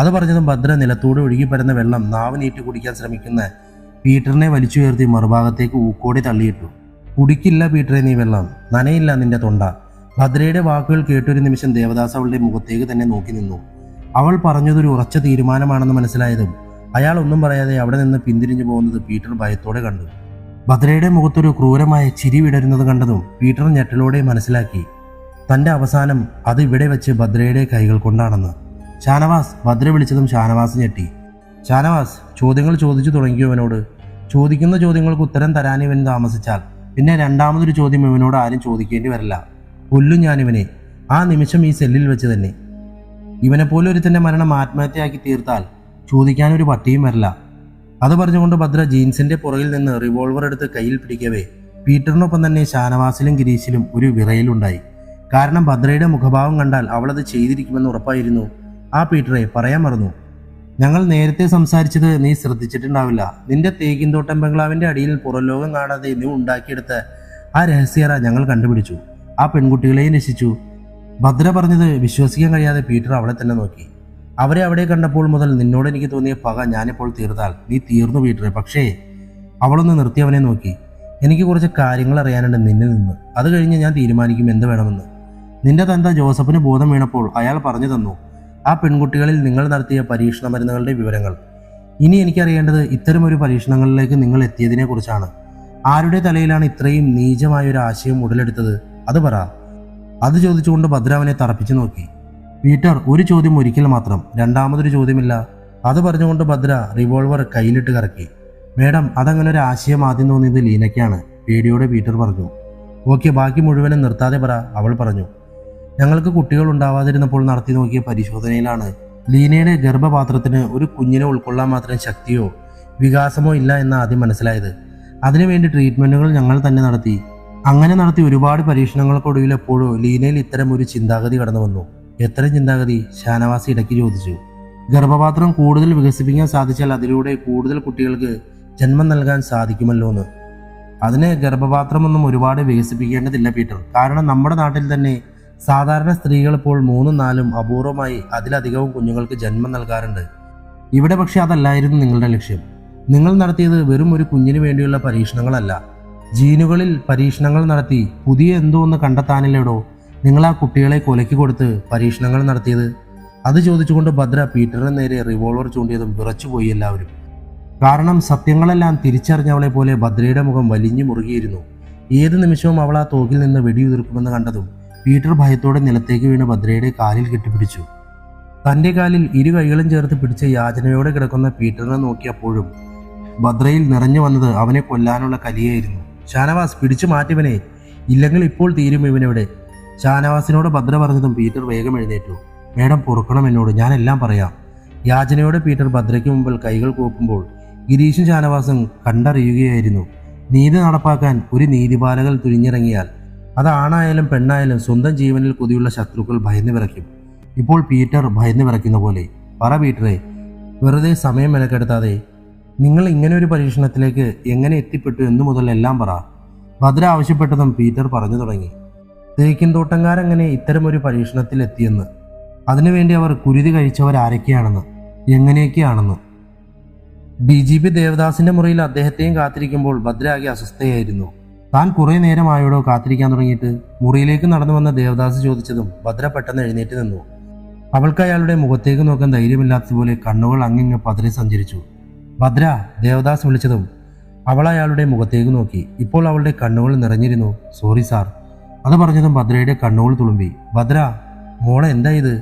അത് പറഞ്ഞതും ഭദ്ര നിലത്തോട് ഒഴുകിപ്പരുന്ന വെള്ളം നാവ് നീട്ടി കുടിക്കാൻ ശ്രമിക്കുന്ന പീറ്ററിനെ വലിച്ചുയർത്തി മറുഭാഗത്തേക്ക് ഊക്കോടി തള്ളിയിട്ടു. കുടിക്കില്ല പീറ്ററെ നീ വെള്ളം, നനയില്ല നിന്റെ തൊണ്ട. ഭദ്രയുടെ വാക്കുകൾ കേട്ടൊരു നിമിഷം ദേവദാസ് അവളുടെ മുഖത്തേക്ക് തന്നെ നോക്കി നിന്നു. അവൾ പറഞ്ഞതൊരു ഉറച്ച തീരുമാനമാണെന്ന് മനസ്സിലായതും അയാൾ ഒന്നും പറയാതെ അവിടെ നിന്ന് പിന്തിരിഞ്ഞു പോകുന്നത് പീറ്റർ ഭയത്തോടെ കണ്ടു. ഭദ്രയുടെ മുഖത്തൊരു ക്രൂരമായ ചിരി വിടരുന്നത് കണ്ടതും പീറ്റർ ഞെട്ടലോടെ മനസ്സിലാക്കി തൻ്റെ അവസാനം അത് ഇവിടെ വെച്ച് ഭദ്രയുടെ കൈകൾ കൊണ്ടാണെന്ന്. ഷാനവാസ്! ഭദ്ര വിളിച്ചതും ഷാനവാസ് ഞെട്ടി. ഷാനവാസ് ചോദ്യങ്ങൾ ചോദിച്ചു തുടങ്ങിയവനോട്. ചോദിക്കുന്ന ചോദ്യങ്ങൾക്ക് ഉത്തരം തരാൻ ഇവൻ താമസിച്ചാൽ പിന്നെ രണ്ടാമതൊരു ചോദ്യം ഇവനോട് ആരും ചോദിക്കേണ്ടി വരില്ല. കൊല്ലും ഞാനിവനെ ആ നിമിഷം ഈ സെല്ലിൽ വെച്ച് തന്നെ. ഇവനെപ്പോലെ ഒരുത്തൻ്റെ മരണം ആത്മഹത്യയാക്കി തീർത്താൽ ചോദിക്കാനൊരു പട്ടിയും വരില്ല. അത് പറഞ്ഞുകൊണ്ട് ഭദ്ര ജീൻസിന്റെ പുറകിൽ നിന്ന് റിവോൾവർ എടുത്ത് കയ്യിൽ പിടിക്കവേ പീറ്ററിനൊപ്പം തന്നെ ഷാനവാസിലും ഗിരീഷിലും ഒരു വിറയലുണ്ടായി. കാരണം ഭദ്രയുടെ മുഖഭാവം കണ്ടാൽ അവളത് ചെയ്തിരിക്കുമെന്ന് ഉറപ്പായിരുന്നു. ആ പീറ്ററെ, പറയാൻ മറന്നു, ഞങ്ങൾ നേരത്തെ സംസാരിച്ചത് നീ ശ്രദ്ധിച്ചിട്ടുണ്ടാവില്ല. നിന്റെ തേക്കിൻതോട്ടം ബംഗ്ലാവിന്റെ അടിയിൽ പുറംലോകം കാണാതെ നീ ഉണ്ടാക്കിയെടുത്ത ആ രഹസ്യറ ഞങ്ങൾ കണ്ടുപിടിച്ചു. ആ പെൺകുട്ടികളെയും രക്ഷിച്ചു. ഭദ്ര പറഞ്ഞത് വിശ്വസിക്കാൻ കഴിയാതെ പീറ്റർ അവളെ തന്നെ നോക്കി. അവരെ അവിടെ കണ്ടപ്പോൾ മുതൽ നിന്നോട് എനിക്ക് തോന്നിയ പക ഞാനിപ്പോൾ തീർത്താൽ നീ തീർന്നു പീറ്ററെ. പക്ഷേ അവളൊന്ന് നിർത്തി അവനെ നോക്കി. എനിക്ക് കുറച്ച് കാര്യങ്ങൾ അറിയാനുണ്ട് നിന്നിൽ നിന്ന്. അത് കഴിഞ്ഞ് ഞാൻ തീരുമാനിക്കും എന്ത് വേണമെന്ന്. നിന്റെ തന്ത ജോസഫിന് ബോധം വീണപ്പോൾ അയാൾ പറഞ്ഞു തന്നു ആ പെൺകുട്ടികളിൽ നിങ്ങൾ നടത്തിയ പരീക്ഷണ മരുന്നുകളുടെ വിവരങ്ങൾ. ഇനി എനിക്കറിയേണ്ടത് ഇത്തരമൊരു പരീക്ഷണങ്ങളിലേക്ക് നിങ്ങൾ എത്തിയതിനെ കുറിച്ചാണ്. ആരുടെ തലയിലാണ് ഇത്രയും നീചമായൊരു ആശയം ഉടലെടുത്തത്? അത് പറ. അത് ചോദിച്ചുകൊണ്ട് ഭദ്ര അവനെ തറപ്പിച്ചു നോക്കി. പീറ്റർ, ഒരു ചോദ്യം ഒരിക്കൽ മാത്രം, രണ്ടാമതൊരു ചോദ്യമില്ല. അത് പറഞ്ഞുകൊണ്ട് ഭദ്ര റിവോൾവർ കയ്യിലിട്ട് കറക്കി. മേഡം, അതങ്ങനെ ഒരു ആശയം ആദ്യം തോന്നിയത് ലീനയ്ക്കാണ്, പേടിയോടെ പീറ്റർ പറഞ്ഞു. ഓക്കെ, ബാക്കി മുഴുവനും നിർത്താതെ പറ, അവൾ പറഞ്ഞു. ഞങ്ങൾക്ക് കുട്ടികൾ ഉണ്ടാവാതിരുന്നപ്പോൾ നടത്തി നോക്കിയ പരിശോധനയിലാണ് ലീനയുടെ ഗർഭപാത്രത്തിന് ഒരു കുഞ്ഞിനെ ഉൾക്കൊള്ളാൻ മാത്രം ശക്തിയോ വികാസമോ ഇല്ല എന്ന് ആദ്യം മനസ്സിലായത്. അതിനുവേണ്ടി ട്രീറ്റ്മെൻറ്റുകൾ ഞങ്ങൾ തന്നെ നടത്തി. അങ്ങനെ നടത്തി ഒരുപാട് പരീക്ഷണങ്ങൾക്കൊടുവിൽ എപ്പോഴോ ലീനയിൽ ഇത്തരം ഒരു ചിന്താഗതി കടന്നു വന്നു. എത്തരം ചിന്താഗതി? ഷാനവാസ് ഇടയ്ക്ക് ചോദിച്ചു. ഗർഭപാത്രം കൂടുതൽ വികസിപ്പിക്കാൻ സാധിച്ചാൽ അതിലൂടെ കൂടുതൽ കുട്ടികൾക്ക് ജന്മം നൽകാൻ സാധിക്കുമല്ലോ എന്ന്. അതിന് ഗർഭപാത്രമൊന്നും ഒരുപാട് വികസിപ്പിക്കേണ്ടതില്ല പീറ്റർ. കാരണം നമ്മുടെ നാട്ടിൽ തന്നെ സാധാരണ സ്ത്രീകൾ ഇപ്പോൾ 3, 4 അപൂർവമായി അതിലധികവും കുഞ്ഞുങ്ങൾക്ക് ജന്മം നൽകാറുണ്ട്. ഇവിടെ പക്ഷെ അതല്ലായിരുന്നു നിങ്ങളുടെ ലക്ഷ്യം. നിങ്ങൾ നടത്തിയത് വെറും ഒരു കുഞ്ഞിന് വേണ്ടിയുള്ള പരീക്ഷണങ്ങളല്ല, ജീനുകളിൽ പരീക്ഷണങ്ങൾ നടത്തി പുതിയ എന്തോ ഒന്ന് കണ്ടെത്താനില്ലേടോ നിങ്ങൾ ആ കുട്ടികളെ കൊലയ്ക്ക് കൊടുത്ത് പരീക്ഷണങ്ങൾ നടത്തിയത്. അത് ചോദിച്ചുകൊണ്ട് ഭദ്ര പീറ്ററിന് നേരെ റിവോൾവർ ചൂണ്ടിയതും വിറച്ചുപോയി എല്ലാവരും. കാരണം സത്യങ്ങളെല്ലാം തിരിച്ചറിഞ്ഞവളെ പോലെ ഭദ്രയുടെ മുഖം വലിഞ്ഞു മുറുകിയിരുന്നു. ഏത് നിമിഷവും അവൾ ആ തോക്കിൽ നിന്ന് വെടിയുതിർക്കുമെന്ന് കണ്ടതും പീറ്റർ ഭയത്തോടെ നിലത്തേക്ക് വീണ് ഭദ്രയുടെ കാലിൽ കെട്ടിപ്പിടിച്ചു. തൻ്റെ കാലിൽ ഇരു കൈകളും ചേർത്ത് പിടിച്ച് യാചനയോടെ കിടക്കുന്ന പീറ്ററിനെ നോക്കിയപ്പോഴും ഭദ്രയിൽ നിറഞ്ഞു വന്നത് അവനെ കൊല്ലാനുള്ള കലിയായിരുന്നു. ഷാനവാസ്, പിടിച്ചു മാറ്റിവനെ, ഇല്ലെങ്കിൽ ഇപ്പോൾ തീരും ഇവനെവിടെ. ഷാനവാസിനോട് ഭദ്ര പറഞ്ഞതും പീറ്റർ വേഗം എഴുന്നേറ്റു. മേഡം, പൊറുക്കണം എന്നോട്, ഞാനെല്ലാം പറയാം. യാചനയോടെ പീറ്റർ ഭദ്രയ്ക്ക് മുമ്പിൽ കൈകൾ കൂപ്പുമ്പോൾ ഗിരീഷും ഷാനവാസും കണ്ടറിയുകയായിരുന്നു. നീതി നടപ്പാക്കാൻ ഒരു നീതിപാലകൽ തുനിഞ്ഞിറങ്ങിയാൽ അത് ആണായാലും പെണ്ണായാലും സ്വന്തം ജീവനിൽ കൊതിയുള്ള ശത്രുക്കൾ ഭയന്ന് വിറയ്ക്കും. ഇപ്പോൾ പീറ്റർ ഭയന്ന് വിറയ്ക്കുന്ന പോലെ. പറ പീറ്ററെ, വെറുതെ സമയം മെനക്കെടുത്താതെ നിങ്ങൾ ഇങ്ങനെ ഒരു പരീക്ഷണത്തിലേക്ക് എങ്ങനെ എത്തിപ്പെട്ടു എന്നു മുതൽ എല്ലാം പറ. ഭദ്ര ആവശ്യപ്പെട്ടതും പീറ്റർ പറഞ്ഞു തുടങ്ങി. തേക്കിൻ തോട്ടംകാരെങ്ങനെ ഇത്തരമൊരു പരീക്ഷണത്തിൽ എത്തിയെന്ന്, അതിനുവേണ്ടി അവർ കുരുതി കഴിച്ചവരാരൊക്കെയാണെന്ന്, എങ്ങനെയൊക്കെയാണെന്ന്. DGP ദേവദാസിന്റെ മുറിയിൽ അദ്ദേഹത്തെയും കാത്തിരിക്കുമ്പോൾ ഭദ്ര ആകെ അസ്വസ്ഥയായിരുന്നു. താൻ കുറെ നേരമായോടോ കാത്തിരിക്കാൻ തുടങ്ങിയിട്ട്? മുറിയിലേക്ക് നടന്നു വന്ന ദേവദാസ് ചോദിച്ചതും ഭദ്ര പെട്ടെന്ന് എഴുന്നേറ്റ് നിന്നു. അവൾക്ക് അയാളുടെ മുഖത്തേക്ക് നോക്കാൻ ധൈര്യമില്ലാത്തതുപോലെ കണ്ണുകൾ അങ്ങിങ്ങ് പതറി സഞ്ചരിച്ചു. ഭദ്ര, ദേവദാസ് വിളിച്ചതും അവൾ അയാളുടെ മുഖത്തേക്ക് നോക്കി. ഇപ്പോൾ അവളുടെ കണ്ണുകൾ നിറഞ്ഞിരുന്നു. Sorry sir. അത് പറഞ്ഞതും ഭദ്രയുടെ കണ്ണുകൾ തുളുമ്പി. ഭദ്ര മോളെ, എന്താ ഇത്?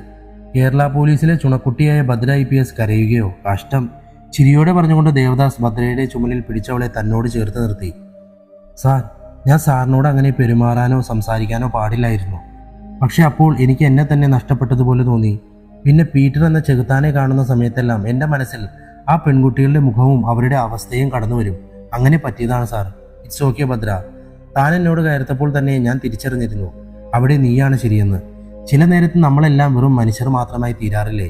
കേരള പോലീസിലെ ചുണക്കുട്ടിയായ ഭദ്ര IPS കരയുകയോ? കഷ്ടം. ചിരിയോടെ പറഞ്ഞുകൊണ്ട് ദേവദാസ് ഭദ്രയുടെ ചുമലിൽ പിടിച്ചവളെ തന്നോട് ചേർത്ത് നിർത്തി. സാർ, ഞാൻ സാറിനോട് അങ്ങനെ പെരുമാറാനോ സംസാരിക്കാനോ പാടില്ലായിരുന്നു. പക്ഷെ അപ്പോൾ എനിക്ക് എന്നെ തന്നെ നഷ്ടപ്പെട്ടതുപോലെ തോന്നി. പിന്നെ പീറ്റർ എന്ന ചെകുത്താനെ കാണുന്ന സമയത്തെല്ലാം എൻ്റെ മനസ്സിൽ ആ പെൺകുട്ടികളുടെ മുഖവും അവരുടെ അവസ്ഥയും കടന്നു വരും. അങ്ങനെ പറ്റിയതാണ് സാർ. It's okay Bhadra. താൻ എന്നോട് കയർത്തപ്പോൾ തന്നെ ഞാൻ തിരിച്ചറിഞ്ഞിരുന്നു അവിടെ നീയാണ് ശരിയെന്ന്. ചില നേരത്ത് നമ്മളെല്ലാം വെറും മനുഷ്യർ മാത്രമായി തീരാറില്ലേ?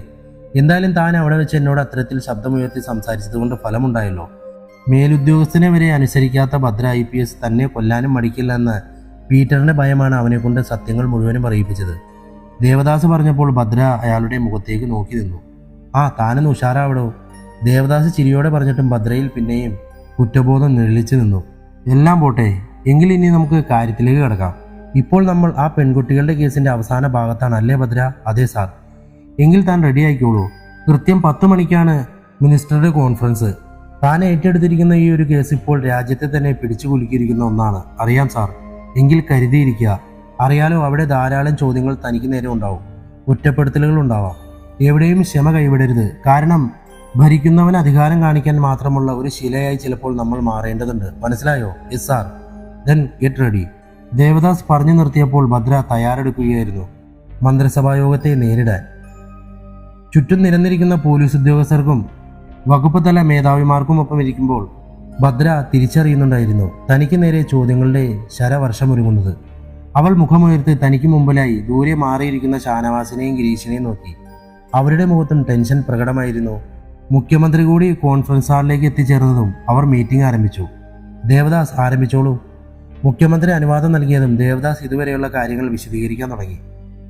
എന്തായാലും താൻ അവിടെ വെച്ച് എന്നോട് അത്തരത്തിൽ ശബ്ദമുയർത്തി സംസാരിച്ചതുകൊണ്ട് ഫലമുണ്ടായല്ലോ. മേലുദ്യോഗസ്ഥനെ വരെ അനുസരിക്കാത്ത ഭദ്ര IPS തന്നെ കൊല്ലാനും മടിക്കില്ല എന്ന് പീറ്ററിന്റെ ഭയമാണ് അവനെ കൊണ്ട് സത്യങ്ങൾ മുഴുവനും പറയിപ്പിച്ചത്. ദേവദാസ് പറഞ്ഞപ്പോൾ ഭദ്ര അയാളുടെ മുഖത്തേക്ക് നോക്കി നിന്നു. ആ, താനൊന്ന് ഉഷാറാവടോ. ദേവദാസ് ചിരിയോടെ പറഞ്ഞിട്ടും ഭദ്രയിൽ പിന്നെയും കുറ്റബോധം നിഴലിച്ചു നിന്നു. എല്ലാം പോട്ടെ, എങ്കിൽ ഇനി നമുക്ക് കാര്യത്തിലേക്ക് കിടക്കാം. ഇപ്പോൾ നമ്മൾ ആ പെൺകുട്ടികളുടെ കേസിന്റെ അവസാന ഭാഗത്താണ് അല്ലേ ഭദ്ര? അതെ സാർ. എങ്കിൽ താൻ റെഡി ആയിക്കോളൂ. കൃത്യം 10 മണിക്കാണ് മിനിസ്റ്ററുടെ കോൺഫറൻസ്. താൻ ഏറ്റെടുത്തിരിക്കുന്ന ഈ ഒരു കേസ് ഇപ്പോൾ രാജ്യത്തെ തന്നെ പിടിച്ചു കുലുക്കിയിരിക്കുന്ന ഒന്നാണ്. അറിയാം സാർ. എങ്കിൽ കരുതിയിരിക്കുക. അറിയാലോ, അവിടെ ധാരാളം ചോദ്യങ്ങൾ തനിക്ക് നേരെ ഉണ്ടാവും, കുറ്റപ്പെടുത്തലുകൾ ഉണ്ടാവാം. എവിടെയും ക്ഷമ കൈവിടരുത്. കാരണം ഭരിക്കുന്നവൻ അധികാരം കാണിക്കാൻ മാത്രമുള്ള ഒരു ശിലയായി ചിലപ്പോൾ നമ്മൾ മാറേണ്ടതുണ്ട്. മനസ്സിലായോ? Yes sir. Then get ready. Devadas പറഞ്ഞു നിർത്തിയപ്പോൾ ഭദ്ര തയ്യാറെടുക്കുകയായിരുന്നു മന്ത്രിസഭാ യോഗത്തെ നേരിടാൻ. ചുറ്റും നിരന്നിരിക്കുന്ന പോലീസ് ഉദ്യോഗസ്ഥർക്കും വകുപ്പ് തല മേധാവിമാർക്കും ഒപ്പം ഇരിക്കുമ്പോൾ ഭദ്ര തിരിച്ചറിയുന്നുണ്ടായിരുന്നു തനിക്ക് നേരെ ചോദ്യങ്ങളുടെ ശരവർഷമൊരുങ്ങുന്നത്. അവൾ മുഖമുയർത്തി തനിക്ക് മുമ്പിലായി ദൂരെ മാറിയിരിക്കുന്ന ഷാനവാസിനെയും ഗിരീഷിനെയും നോക്കി. അവരുടെ മുഖത്തും ടെൻഷൻ പ്രകടമായിരുന്നു. മുഖ്യമന്ത്രി കൂടി കോൺഫറൻസ് ഹാളിലേക്ക് എത്തിച്ചേർന്നതും അവർ മീറ്റിംഗ് ആരംഭിച്ചു. ദേവദാസ്, ആരംഭിച്ചോളൂ. മുഖ്യമന്ത്രി അനുവാദം നൽകിയതും ദേവദാസ് ഇതുവരെയുള്ള കാര്യങ്ങൾ വിശദീകരിക്കാൻ തുടങ്ങി.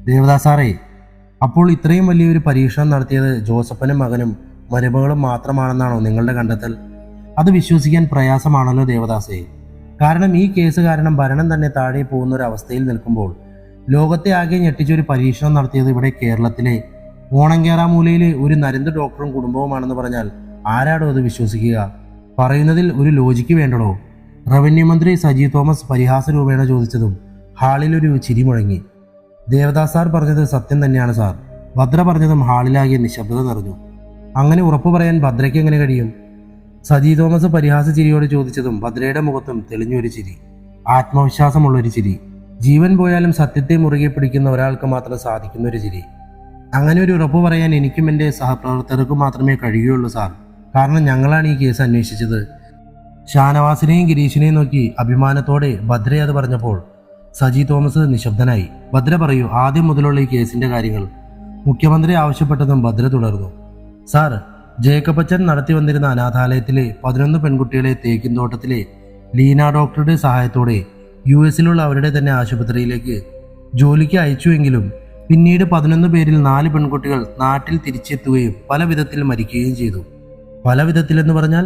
ദേവദാസ് സാറേ, അപ്പോൾ ഇത്രയും വലിയൊരു പരീക്ഷണം നടത്തിയത് ജോസഫനും മകനും മരുമകളും മാത്രമാണെന്നാണോ നിങ്ങളുടെ കണ്ടെത്തൽ? അത് വിശ്വസിക്കാൻ പ്രയാസമാണല്ലോ ദേവദാസേ. കാരണം ഈ കേസ് കാരണം ഭരണം തന്നെ താഴെ പോകുന്ന ഒരു അവസ്ഥയിൽ നിൽക്കുമ്പോൾ ലോകത്തെ ആകെ ഞെട്ടിച്ചൊരു പരീക്ഷണം നടത്തിയത് ഇവിടെ കേരളത്തിലെ ഓണങ്കേറാമൂലയിലെ ഒരു നരന്ത് ഡോക്ടറും കുടുംബവുമാണെന്ന് പറഞ്ഞാൽ ആരാടോ അത് വിശ്വസിക്കുക? പറയുന്നതിൽ ഒരു ലോജിക്ക് വേണ്ടടോ. റവന്യൂ മന്ത്രി സജി തോമസ് പരിഹാസ രൂപേണ ചോദിച്ചതും ഹാളിലൊരു ചിരി മുഴങ്ങി. ദേവദാസ് സാർ പറഞ്ഞത് സത്യം തന്നെയാണ് സാർ. ഭദ്ര പറഞ്ഞതും ഹാളിലാകെ നിശബ്ദത നിറഞ്ഞു. അങ്ങനെ ഉറപ്പു പറയാൻ ഭദ്രയ്ക്ക് എങ്ങനെ കഴിയും? സജി തോമസ് പരിഹാസ ചിരിയോട് ചോദിച്ചതും ഭദ്രയുടെ മുഖത്തും തെളിഞ്ഞൊരു ചിരി, ആത്മവിശ്വാസമുള്ളൊരു ചിരി, ജീവൻ പോയാലും സത്യത്തെ മുറുകെ പിടിക്കുന്ന ഒരാൾക്ക് മാത്രം സാധിക്കുന്ന ഒരു ചിരി. അങ്ങനെ ഒരു ഉറപ്പ് പറയാൻ എനിക്കും എൻ്റെ സഹപ്രവർത്തകർക്കും മാത്രമേ കഴിയുകയുള്ളൂ സാർ. കാരണം ഞങ്ങളാണ് ഈ കേസ് അന്വേഷിച്ചത്. ഷാനവാസിനെയും ഗിരീഷിനെയും നോക്കി അഭിമാനത്തോടെ ഭദ്ര അത് പറഞ്ഞപ്പോൾ സജി തോമസ് നിശബ്ദനായി. ഭദ്ര പറയൂ, ആദ്യം മുതലുള്ള ഈ കേസിന്റെ കാര്യങ്ങൾ. മുഖ്യമന്ത്രി ആവശ്യപ്പെട്ടതും ഭദ്ര തുടർന്നു. സാർ, ജേക്കബച്ചൻ നടത്തി വന്നിരുന്ന അനാഥാലയത്തിലെ 11 പെൺകുട്ടികളെ തേക്കിൻതോട്ടത്തിലെ ലീന ഡോക്ടറുടെ സഹായത്തോടെ US-ലുള്ള അവരുടെ തന്നെ ആശുപത്രിയിലേക്ക് ജോലിക്ക് അയച്ചുവെങ്കിലും പിന്നീട് 11 പേരിൽ 4 പെൺകുട്ടികൾ നാട്ടിൽ തിരിച്ചെത്തുകയും പല വിധത്തിൽ മരിക്കുകയും ചെയ്തു. പല വിധത്തിലെന്ന് പറഞ്ഞാൽ?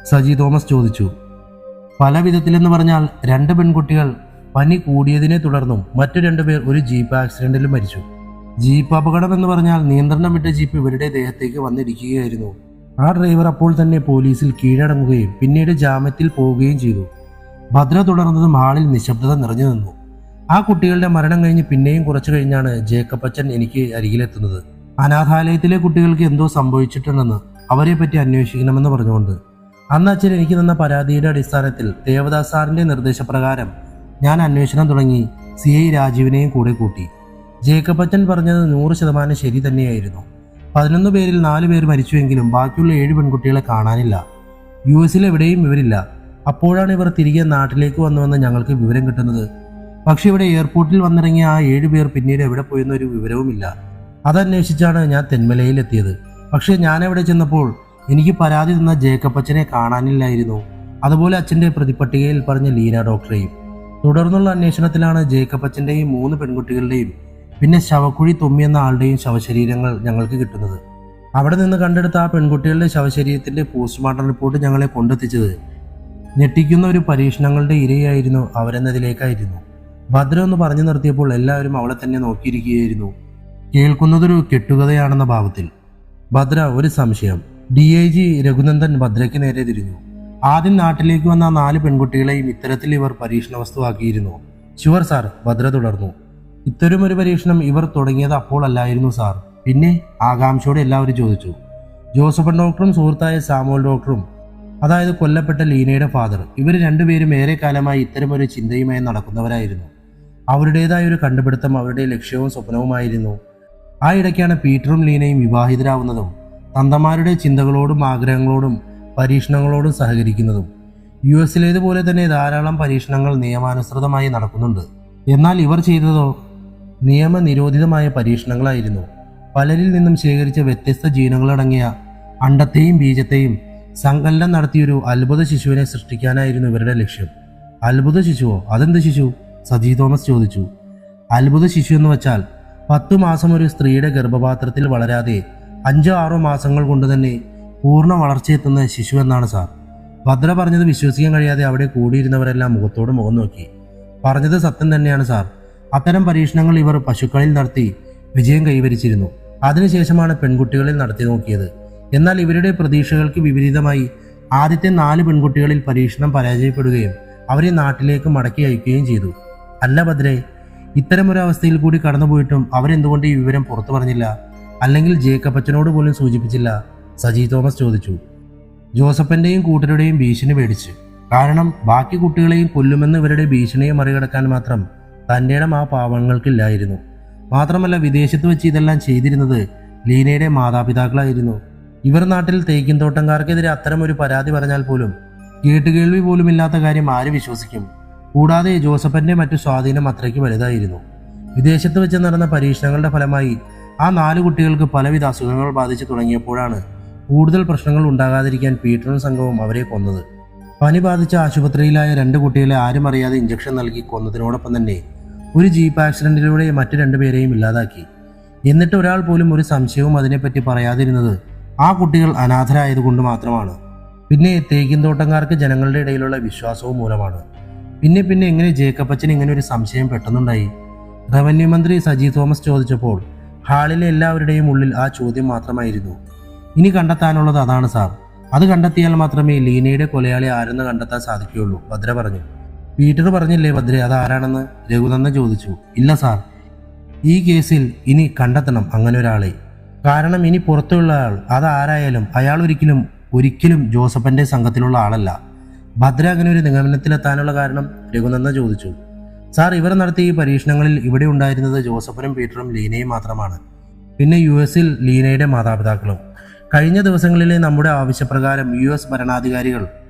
സജി തോമസ് ചോദിച്ചു. പല വിധത്തിലെന്ന് പറഞ്ഞാൽ 2 പെൺകുട്ടികൾ പനി കൂടിയതിനെ തുടർന്നും മറ്റു 2 പേർ ഒരു ജീപ്പ് ആക്സിഡന്റിലും മരിച്ചു. ജീപ്പ് അപകടം എന്ന് പറഞ്ഞാൽ നിയന്ത്രണം വിട്ട ജീപ്പ് ഇവരുടെ ദേഹത്തേക്ക് വന്നിരിക്കുകയായിരുന്നു. ആ ഡ്രൈവർ അപ്പോൾ തന്നെ പോലീസിൽ കീഴടങ്ങുകയും പിന്നീട് ജാമ്യത്തിൽ പോവുകയും ചെയ്തു. ഭദ്ര തുടർന്നതും ഹാളിൽ നിശബ്ദത നിറഞ്ഞു നിന്നു. ആ കുട്ടികളുടെ മരണം കഴിഞ്ഞ് പിന്നെയും കുറച്ചു കഴിഞ്ഞാണ് ജേക്കബച്ചൻ എനിക്ക് അരികിലെത്തുന്നത്. അനാഥാലയത്തിലെ കുട്ടികൾക്ക് എന്തോ സംഭവിച്ചിട്ടുണ്ടെന്ന്, അവരെ പറ്റി അന്വേഷിക്കണമെന്ന് പറഞ്ഞുകൊണ്ട്. അന്ന് അച്ഛൻ എനിക്ക് തന്ന പരാതിയുടെ അടിസ്ഥാനത്തിൽ ദേവദാസ് സാറിന്റെ നിർദ്ദേശപ്രകാരം ഞാൻ അന്വേഷണം തുടങ്ങി. CI രാജീവിനെയും കൂടെ കൂട്ടി. ജേക്കബച്ചൻ പറഞ്ഞത് 100% ശരി തന്നെയായിരുന്നു. 11 പേരിൽ 4 പേർ മരിച്ചുവെങ്കിലും ബാക്കിയുള്ള 7 പെൺകുട്ടികളെ കാണാനില്ല. US-ൽ എവിടെയും ഇവരില്ല. അപ്പോഴാണ് ഇവർ തിരികെ നാട്ടിലേക്ക് വന്നുവെന്ന് ഞങ്ങൾക്ക് വിവരം കിട്ടുന്നത്. പക്ഷെ ഇവിടെ എയർപോർട്ടിൽ വന്നിറങ്ങിയ ആ 7 പേർ പിന്നീട് എവിടെ പോയെന്നൊരു വിവരവുമില്ല. അതന്വേഷിച്ചാണ് ഞാൻ തെന്മലയിൽ എത്തിയത്. പക്ഷെ ഞാൻ അവിടെ ചെന്നപ്പോൾ എനിക്ക് പരാതി തന്ന ജേക്കബച്ചനെ കാണാനില്ലായിരുന്നു. അതുപോലെ അച്ഛൻ്റെ പ്രതിപട്ടികയിൽ പറഞ്ഞ ലീന ഡോക്ടറെയും. തുടർന്നുള്ള അന്വേഷണത്തിലാണ് ജേക്കബച്ചൻ്റെയും 3 പെൺകുട്ടികളുടെയും പിന്നെ ശവക്കുഴി തൊമ്മി എന്ന ആളുടെയും ശവശരീരങ്ങൾ ഞങ്ങൾക്ക് കിട്ടുന്നത്. അവിടെ നിന്ന് കണ്ടെടുത്ത ആ പെൺകുട്ടികളുടെ ശവശരീരത്തിന്റെ പോസ്റ്റ്മോർട്ടം റിപ്പോർട്ട് ഞങ്ങളെ കൊണ്ടെത്തിച്ചത് ഞെട്ടിക്കുന്ന ഒരു പരീക്ഷണങ്ങളുടെ ഇരയായിരുന്നു അവരെന്നതിലേക്കായിരുന്നു. ഭദ്ര ഒന്ന് പറഞ്ഞു നിർത്തിയപ്പോൾ എല്ലാവരും അവളെ തന്നെ നോക്കിയിരിക്കുകയായിരുന്നു, കേൾക്കുന്നതൊരു കെട്ടുകഥയാണെന്ന ഭാവത്തിൽ. ഭദ്ര, ഒരു സംശയം. DIG രഘുനന്ദൻ ഭദ്രയ്ക്ക് നേരെ തിരിഞ്ഞു. ആദ്യം നാട്ടിലേക്ക് വന്ന 4 പെൺകുട്ടികളെയും ഇത്തരത്തിൽ ഇവർ പരീക്ഷണ വസ്തുവാക്കിയിരുന്നു. ഷുവർ സാർ, ഭദ്ര തുടർന്നു. ഇത്തരമൊരു പരീക്ഷണം ഇവർ തുടങ്ങിയത് അപ്പോൾ അല്ലായിരുന്നു സാർ. പിന്നെ? ആകാംക്ഷയോടെ എല്ലാവരും ചോദിച്ചു. ജോസഫൻ ഡോക്ടറും സുഹൃത്തായ സാമുവൽ ഡോക്ടറും, അതായത് കൊല്ലപ്പെട്ട ലീനയുടെ ഫാദർ, ഇവർ 2 പേരും ഏറെ കാലമായി ഇത്തരമൊരു ചിന്തയുമായി നടക്കുന്നവരായിരുന്നു. അവരുടേതായ ഒരു കണ്ടുപിടുത്തം അവരുടെ ലക്ഷ്യവും സ്വപ്നവുമായിരുന്നു. ആ ഇടയ്ക്കാണ് പീറ്ററും ലീനയും വിവാഹിതരാവുന്നതും തന്തമാരുടെ ചിന്തകളോടും ആഗ്രഹങ്ങളോടും പരീക്ഷണങ്ങളോടും സഹകരിക്കുന്നതും. US-ലേതുപോലെ തന്നെ ധാരാളം പരീക്ഷണങ്ങൾ നിയമാനുസൃതമായി നടക്കുന്നുണ്ട്. എന്നാൽ ഇവർ ചെയ്തതോ നിയമനിരോധിതമായ പരീക്ഷണങ്ങളായിരുന്നു. പലരിൽ നിന്നും ശേഖരിച്ച വ്യത്യസ്ത ജീനുകളടങ്ങിയ അണ്ടത്തെയും ബീജത്തെയും സങ്കലനം നടത്തിയൊരു അത്ഭുത ശിശുവിനെ സൃഷ്ടിക്കാനായിരുന്നു ഇവരുടെ ലക്ഷ്യം. അത്ഭുത ശിശുവോ? അതെന്ത് ശിശു? സജി തോമസ് ചോദിച്ചു. അത്ഭുത ശിശു എന്ന് വച്ചാൽ 10 മാസം ഒരു സ്ത്രീയുടെ ഗർഭപാത്രത്തിൽ വളരാതെ 5-6 മാസങ്ങൾ കൊണ്ട് തന്നെ പൂർണ്ണ വളർച്ചയെത്തുന്ന ശിശു എന്നാണ് സാർ. ഭദ്ര പറഞ്ഞത് വിശ്വസിക്കാൻ കഴിയാതെ അവിടെ കൂടിയിരുന്നവരെല്ലാം മുഖത്തോട് മുഖം നോക്കി. പറഞ്ഞത് സത്യം തന്നെയാണ് സാർ. അത്തരം പരീക്ഷണങ്ങൾ ഇവർ പശുക്കളിൽ നടത്തി വിജയം കൈവരിച്ചിരുന്നു. അതിനുശേഷമാണ് പെൺകുട്ടികളിൽ നടത്തി നോക്കിയത്. എന്നാൽ ഇവരുടെ പ്രതീക്ഷകൾക്ക് വിപരീതമായി ആദ്യത്തെ 4 പെൺകുട്ടികളിൽ പരീക്ഷണം പരാജയപ്പെടുകയും അവരെ നാട്ടിലേക്ക് മടക്കി അയക്കുകയും ചെയ്തു. അല്ല ഭദ്രേ, ഇത്തരമൊരവസ്ഥയിൽ കൂടി കടന്നുപോയിട്ടും അവരെന്തുകൊണ്ട് ഈ വിവരം പുറത്തു പറഞ്ഞില്ല? അല്ലെങ്കിൽ ജേക്കബച്ചനോട് പോലും സൂചിപ്പിച്ചില്ല? സജി തോമസ് ചോദിച്ചു. ജോസഫന്റെയും കൂട്ടരുടെയും ഭീഷണി പേടിച്ച്. കാരണം ബാക്കി കുട്ടികളെയും കൊല്ലുമെന്ന് ഇവരുടെ ഭീഷണിയെ മറികടക്കാൻ മാത്രം തൻ്റെ ഇടം ആ പാവങ്ങൾക്കില്ലായിരുന്നു. മാത്രമല്ല, വിദേശത്ത് വെച്ച് ഇതെല്ലാം ചെയ്തിരുന്നത് ലീനയുടെ മാതാപിതാക്കളായിരുന്നു. ഇവർ നാട്ടിൽ തേക്കിൻതോട്ടംകാർക്കെതിരെ അത്തരമൊരു പരാതി പറഞ്ഞാൽ പോലും കേട്ടുകേൾവി പോലുമില്ലാത്ത കാര്യം ആര് വിശ്വസിക്കും? കൂടാതെ ജോസഫന്റെ മറ്റു സ്വാധീനം അത്രയ്ക്ക് വലുതായിരുന്നു. വിദേശത്ത് വെച്ച് നടന്ന പരീക്ഷണങ്ങളുടെ ഫലമായി ആ 4 കുട്ടികൾക്ക് പലവിധ അസുഖങ്ങൾ ബാധിച്ചു തുടങ്ങിയപ്പോഴാണ് കൂടുതൽ പ്രശ്നങ്ങൾ ഉണ്ടാകാതിരിക്കാൻ പീറ്ററും സംഘവും അവരെ കൊന്നത്. പനി ബാധിച്ച ആശുപത്രിയിലായ 2 കുട്ടികളെ ആരും അറിയാതെ ഇഞ്ചക്ഷൻ നൽകി കൊന്നതിനോടൊപ്പം തന്നെ ഒരു ജീപ്പ് ആക്സിഡന്റിലൂടെ മറ്റു 2 പേരെയും ഇല്ലാതാക്കി. എന്നിട്ട് ഒരാൾ പോലും ഒരു സംശയവും അതിനെപ്പറ്റി പറയാതിരുന്നത് ആ കുട്ടികൾ അനാഥരായതുകൊണ്ട് മാത്രമാണ്. പിന്നെ തേക്കിൻതോട്ടംകാർക്ക് ജനങ്ങളുടെ ഇടയിലുള്ള വിശ്വാസവും മൂലമാണ്. പിന്നെ എങ്ങനെ ജേക്കബച്ചന് ഇങ്ങനെ ഒരു സംശയം പെട്ടെന്നുണ്ടായി? റവന്യൂ മന്ത്രി സജി തോമസ് ചോദിച്ചപ്പോൾ ഹാളിലെ എല്ലാവരുടെയും ഉള്ളിൽ ആ ചോദ്യം മാത്രമായിരുന്നു. ഇനി കണ്ടെത്താനുള്ളത് അതാണ് സാർ. അത് കണ്ടെത്തിയാൽ മാത്രമേ ലീനയുടെ കൊലയാളി ആരെന്ന് കണ്ടെത്താൻ സാധിക്കുകയുള്ളൂ, ഭദ്ര പറഞ്ഞു. പീറ്റർ പറഞ്ഞില്ലേ ഭദ്ര അത് ആരാണെന്ന്? രഘുനന്ദൻ ചോദിച്ചു. ഇല്ല സാർ, ഈ കേസിൽ ഇനി കണ്ടെത്തണം അങ്ങനെ ഒരാളെ. കാരണം ഇനി പുറത്തുള്ള ആൾ അതാരായാലും അയാൾ ഒരിക്കലും ജോസഫന്റെ സംഘത്തിലുള്ള ആളല്ല. ഭദ്ര അങ്ങനെ ഒരു നിഗമനത്തിലെത്താനുള്ള കാരണം? രഘുനന്ദൻ ചോദിച്ചു. സാർ, ഇവർ നടത്തിയ ഈ പരീക്ഷണങ്ങളിൽ ഇവിടെ ഉണ്ടായിരുന്നത് ജോസഫനും പീറ്ററും ലീനയും മാത്രമാണ്. പിന്നെ US-ൽ ലീനയുടെ മാതാപിതാക്കളും. കഴിഞ്ഞ ദിവസങ്ങളിലെ നമ്മുടെ ആവശ്യപ്രകാരം US ഭരണാധികാരികൾ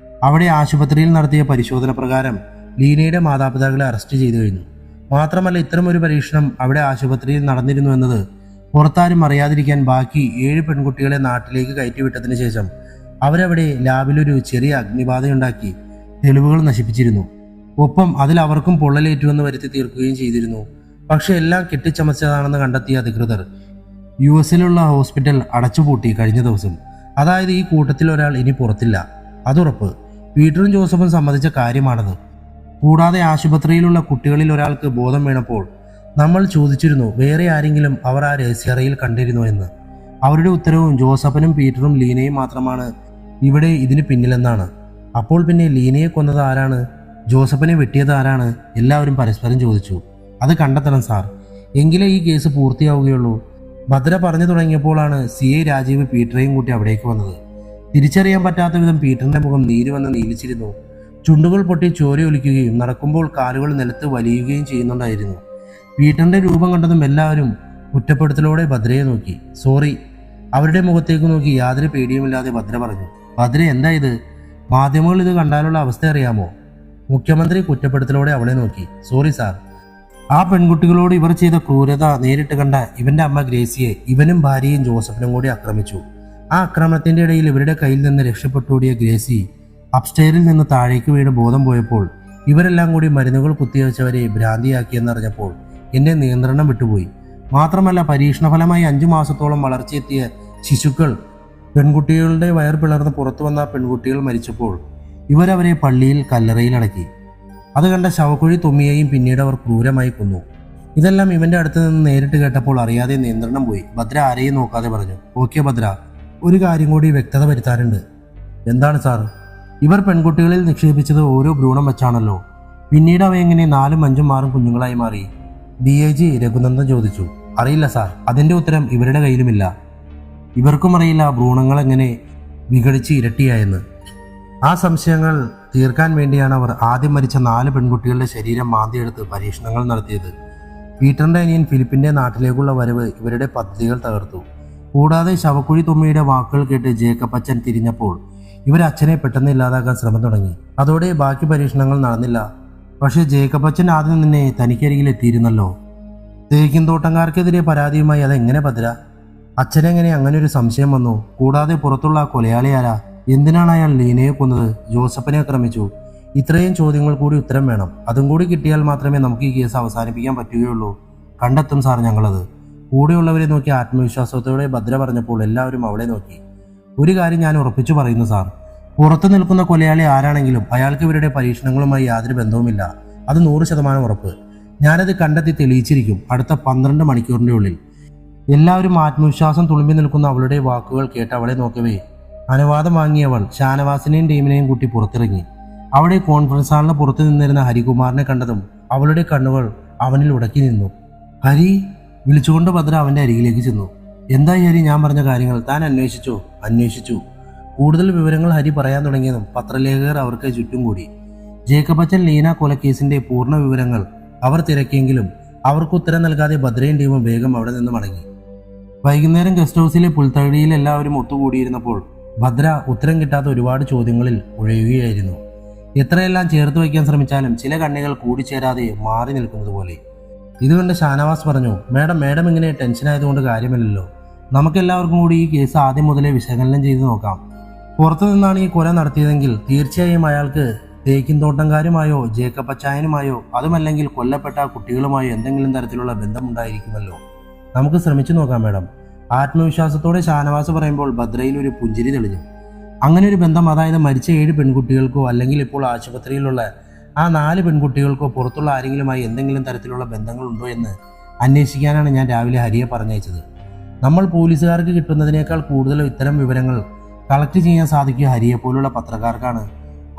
അവിടെ ആശുപത്രിയിൽ നടത്തിയ പരിശോധന പ്രകാരം ലീനയുടെ മാതാപിതാക്കളെ അറസ്റ്റ് ചെയ്തു കഴിഞ്ഞു. മാത്രമല്ല ഇത്തരമൊരു പരീക്ഷണം അവിടെ ആശുപത്രിയിൽ നടന്നിരുന്നു എന്നത് പുറത്താരും അറിയാതിരിക്കാൻ ബാക്കി 7 പെൺകുട്ടികളെ നാട്ടിലേക്ക് കയറ്റിവിട്ടതിന് ശേഷം അവരവിടെ ലാബിലൊരു ചെറിയ അഗ്നിബാധയുണ്ടാക്കി തെളിവുകൾ നശിപ്പിച്ചിരുന്നു. ഒപ്പം അതിൽ അവർക്കും പൊള്ളലേറ്റുവെന്ന് വരുത്തി തീർക്കുകയും ചെയ്തിരുന്നു. പക്ഷെ എല്ലാം കെട്ടിച്ചമച്ചതാണെന്ന് കണ്ടെത്തിയ അധികൃതർ US-ലുള്ള ഹോസ്പിറ്റൽ അടച്ചുപൂട്ടി കഴിഞ്ഞ ദിവസം. അതായത് ഈ കൂട്ടത്തിൽ ഒരാൾ ഇനി പുറത്തില്ല, അതുറപ്പ്. പീറ്ററും ജോസഫും സമ്മതിച്ച കാര്യമാണത്. കൂടാതെ ആശുപത്രിയിലുള്ള കുട്ടികളിൽ ഒരാൾക്ക് ബോധം വീണപ്പോൾ നമ്മൾ ചോദിച്ചിരുന്നു വേറെ ആരെങ്കിലും അവർ ആ രഹസ്യറയിൽ കണ്ടിരുന്നോ എന്ന്. അവരുടെ ഉത്തരവും ജോസഫിനും പീറ്ററും ലീനയും മാത്രമാണ് ഇവിടെ ഇതിന് പിന്നിലെന്നാണ്. അപ്പോൾ പിന്നെ ലീനയെ കൊന്നത് ആരാണ്, ജോസഫിനെ വെട്ടിയത് ആരാണ്? എല്ലാവരും പരസ്പരം ചോദിച്ചു. അത് കണ്ടെത്തണം സാർ, എങ്കിലേ ഈ കേസ് പൂർത്തിയാവുകയുള്ളൂ. ഭദ്ര പറഞ്ഞു തുടങ്ങിയപ്പോഴാണ് CI രാജീവ് പീറ്ററെയും കൂട്ടി അവിടേക്ക് വന്നത്. തിരിച്ചറിയാൻ പറ്റാത്ത വിധം പീറ്ററിന്റെ മുഖം നീരുവന്ന് നീലിച്ചിരുന്നു. ചുണ്ടുകൾ പൊട്ടി ചോരയൊലിക്കുകയും നടക്കുമ്പോൾ കാലുകൾ നിലത്ത് വലിയുകയും ചെയ്യുന്നുണ്ടായിരുന്നു. പീറ്ററിന്റെ രൂപം കണ്ടതും എല്ലാവരും കുറ്റപ്പെടുത്തലോടെ ഭദ്രയെ നോക്കി. സോറി. അവരുടെ മുഖത്തേക്ക് നോക്കി യാതൊരു പേടിയുമില്ലാതെ ഭദ്ര പറഞ്ഞു. ഭദ്ര, എന്താ ഇത്? മാധ്യമങ്ങൾ ഇത് കണ്ടാലുള്ള അവസ്ഥ അറിയാമോ? മുഖ്യമന്ത്രി കുറ്റപ്പെടുത്തലോടെ അവളെ നോക്കി. Sorry sir. ആ പെൺകുട്ടികളോട് ഇവർ ചെയ്ത ക്രൂരത നേരിട്ട് കണ്ട ഇവന്റെ അമ്മ ഗ്രേസിയെ ഇവനും ഭാര്യയും ജോസഫിനും കൂടി ആക്രമിച്ചു. ആ ആക്രമണത്തിന്റെ ഇടയിൽ ഇവരുടെ കയ്യിൽ നിന്ന് രക്ഷപ്പെട്ടോടിയ ഗ്രേസി അപ്സ്റ്റെയറിൽ നിന്ന് താഴേക്ക് വീണ് ബോധം പോയപ്പോൾ ഇവരെല്ലാം കൂടി മരുന്നുകൾ കുത്തിവെച്ചവരെ ഭ്രാന്തിയാക്കിയെന്നറിഞ്ഞപ്പോൾ എന്റെ നിയന്ത്രണം വിട്ടുപോയി. മാത്രമല്ല പരീക്ഷണ ഫലമായി 5 മാസത്തോളം വളർച്ചയെത്തിയ ശിശുക്കൾ, പെൺകുട്ടികളുടെ വയർ പിളർന്ന് പുറത്തു വന്ന പെൺകുട്ടികൾ മരിച്ചപ്പോൾ ഇവരവരെ പള്ളിയിൽ കല്ലറയിലടക്കി. അത് കണ്ട ശവക്കുഴി തൊമ്മിയെയും പിന്നീട് അവർ ക്രൂരമായി കൊന്നു. ഇതെല്ലാം ഇവന്റെ അടുത്ത് നിന്ന് നേരിട്ട് കേട്ടപ്പോൾ അറിയാതെ നിയന്ത്രണം പോയി. ഭദ്ര ആരെയും നോക്കാതെ പറഞ്ഞു. ഓക്കെ ഭദ്ര, ഒരു കാര്യം കൂടി വ്യക്തത വരുത്താനുണ്ട്. എന്താണ് സാർ? ഇവർ പെൺകുട്ടികളിൽ നിക്ഷേപിച്ചത് ഓരോ ഭ്രൂണം വെച്ചാണല്ലോ. പിന്നീട് അവ എങ്ങനെ 4ഉം 5ഉം 6ഉം കുഞ്ഞുങ്ങളായി മാറി? DIG രഘുനന്ദൻ ചോദിച്ചു. അറിയില്ല സാർ, അതിന്റെ ഉത്തരം ഇവരുടെ കയ്യിലുമില്ല. ഇവർക്കും അറിയില്ല ഭ്രൂണങ്ങൾ എങ്ങനെ വിഘടിച്ച് ഇരട്ടിയായെന്ന്. ആ സംശയങ്ങൾ തീർക്കാൻ വേണ്ടിയാണ് അവർ ആദ്യം മരിച്ച 4 പെൺകുട്ടികളുടെ ശരീരം മാന്തിയെടുത്ത് പരീക്ഷണങ്ങൾ നടത്തിയത്. പീറ്ററിന്റെ അനിയൻ ഫിലിപ്പിന്റെ നാട്ടിലേക്കുള്ള വരവ് ഇവരുടെ പദ്ധതികൾ തകർത്തു. കൂടാതെ ശവക്കുഴി തൊമ്മിയുടെ വാക്കുകൾ കേട്ട് ജേക്കബ് അച്ഛൻ തിരിഞ്ഞപ്പോൾ ഇവർ അച്ഛനെ പെട്ടെന്ന് ഇല്ലാതാക്കാൻ ശ്രമം തുടങ്ങി. അതോടെ ബാക്കി പരീക്ഷണങ്ങൾ നടന്നില്ല. പക്ഷേ ജേക്കബ് അച്ഛൻ ആദ്യം തന്നെ തനിക്കരികിൽ എത്തിയിരുന്നല്ലോ. തേക്കിൻ തോട്ടംകാർക്കെതിരെ പരാതിയുമായി അതെങ്ങനെ ഭദ്ര? അച്ഛനെങ്ങനെ അങ്ങനെ ഒരു സംശയം വന്നു? കൂടാതെ പുറത്തുള്ള കൊലയാളി ആരാ? എന്തിനാണ് അയാൾ ലീനയെ കൊന്നത്? ജോസഫിനെ ആക്രമിച്ചു? ഇത്രയും ചോദ്യങ്ങൾ കൂടി ഉത്തരം വേണം. അതും കൂടി കിട്ടിയാൽ മാത്രമേ നമുക്ക് ഈ കേസ് അവസാനിപ്പിക്കാൻ പറ്റുകയുള്ളൂ. കണ്ടെത്തും സാർ ഞങ്ങളത്. കൂടെയുള്ളവരെ നോക്കി ആത്മവിശ്വാസത്തോടെ ഭദ്ര പറഞ്ഞപ്പോൾ എല്ലാവരും അവളെ നോക്കി. ഒരു കാര്യം ഞാൻ ഉറപ്പിച്ചു പറയുന്നു സാർ, പുറത്തു നിൽക്കുന്ന കൊലയാളി ആരാണെങ്കിലും അയാൾക്ക് ഇവരുടെ പരീക്ഷണങ്ങളുമായി യാതൊരു ബന്ധവുമില്ല. അത് 100% ഉറപ്പ്. ഞാനത് കണ്ടെത്തി തെളിയിച്ചിരിക്കും അടുത്ത 12 മണിക്കൂറിൻ്റെ ഉള്ളിൽ. എല്ലാവരും ആത്മവിശ്വാസം തുളുമ്പി നിൽക്കുന്ന അവളുടെ വാക്കുകൾ കേട്ട് അവളെ നോക്കവേ അനുവാദം വാങ്ങിയവൾ ഷാനവാസിനെയും ടീമിനെയും കൂട്ടി പുറത്തിറങ്ങി. അവിടെ കോൺഫറൻസ് ഹാളിന് പുറത്തു നിന്നിരുന്ന ഹരികുമാറിനെ കണ്ടതും അവളുടെ കണ്ണുകൾ അവനിൽ ഉടക്കി നിന്നു. ഹരി വിളിച്ചുകൊണ്ട് ഭദ്ര അവന്റെ അരികിലേക്ക് ചെന്നു. എന്തായി ഹരി, ഞാൻ പറഞ്ഞ കാര്യങ്ങൾ താൻ അന്വേഷിച്ചോ? അന്വേഷിച്ചു. കൂടുതൽ വിവരങ്ങൾ ഹരി പറയാൻ തുടങ്ങിയതും പത്രലേഖകർ അവർക്ക് ചുറ്റും കൂടി. ജേക്കബ് അച്ഛൻ ലീന കൊലക്കേസിന്റെ പൂർണ്ണ വിവരങ്ങൾ അവർ തിരക്കിയെങ്കിലും അവർക്ക് ഉത്തരം നൽകാതെ ഭദ്രയും ടീമും വേഗം അവിടെ നിന്ന് മടങ്ങി. വൈകുന്നേരം ഗസ്റ്റ് ഹൗസിലെ പുൽത്തടിയിൽ എല്ലാവരും ഒത്തുകൂടിയിരുന്നപ്പോൾ ഭദ്ര ഉത്തരം കിട്ടാത്ത ഒരുപാട് ചോദ്യങ്ങളിൽ ഉഴയുകയായിരുന്നു. എത്രയെല്ലാം ചേർത്ത് വയ്ക്കാൻ ശ്രമിച്ചാലും ചില കണ്ണികൾ കൂടിച്ചേരാതെ മാറി നിൽക്കുന്നത് പോലെ. ഇതുകൊണ്ട് ഷാനവാസ് പറഞ്ഞു, മേഡം ഇങ്ങനെ ടെൻഷനായതുകൊണ്ട് കാര്യമില്ലല്ലോ. നമുക്കെല്ലാവർക്കും കൂടി ഈ കേസ് ആദ്യം മുതലേ വിശകലനം ചെയ്ത് നോക്കാം. പുറത്തു നിന്നാണ് ഈ കൊല നടത്തിയതെങ്കിൽ തീർച്ചയായും അയാൾക്ക് തേക്കിൻ തോട്ടംകാരുമായോ ജേക്കബ് അച്ചായനുമായോ അതുമല്ലെങ്കിൽ കൊല്ലപ്പെട്ട കുട്ടികളുമായോ എന്തെങ്കിലും തരത്തിലുള്ള ബന്ധമുണ്ടായിരിക്കുമല്ലോ. നമുക്ക് ശ്രമിച്ചു നോക്കാം മേഡം. ആത്മവിശ്വാസത്തോടെ ഷാനവാസ് പറയുമ്പോൾ ഭദ്രയിൽ ഒരു പുഞ്ചിരി തെളിഞ്ഞു. അങ്ങനെ ഒരു ബന്ധം, അതായത് മരിച്ച 7 പെൺകുട്ടികൾക്കോ അല്ലെങ്കിൽ ഇപ്പോൾ ആശുപത്രിയിലുള്ള ആ 4 പെൺകുട്ടികൾക്കോ പുറത്തുള്ള ആരെങ്കിലുമായി എന്തെങ്കിലും തരത്തിലുള്ള ബന്ധങ്ങളുണ്ടോ എന്ന് അന്വേഷിക്കാനാണ് ഞാൻ രാവിലെ ഹരിയെ പറഞ്ഞയച്ചത്. നമ്മൾ പോലീസുകാർക്ക് കിട്ടുന്നതിനേക്കാൾ കൂടുതൽ ഇത്തരം വിവരങ്ങൾ കളക്ട് ചെയ്യാൻ സാധിക്കുക ഹരിയെ പോലുള്ള പത്രക്കാർക്കാണ്.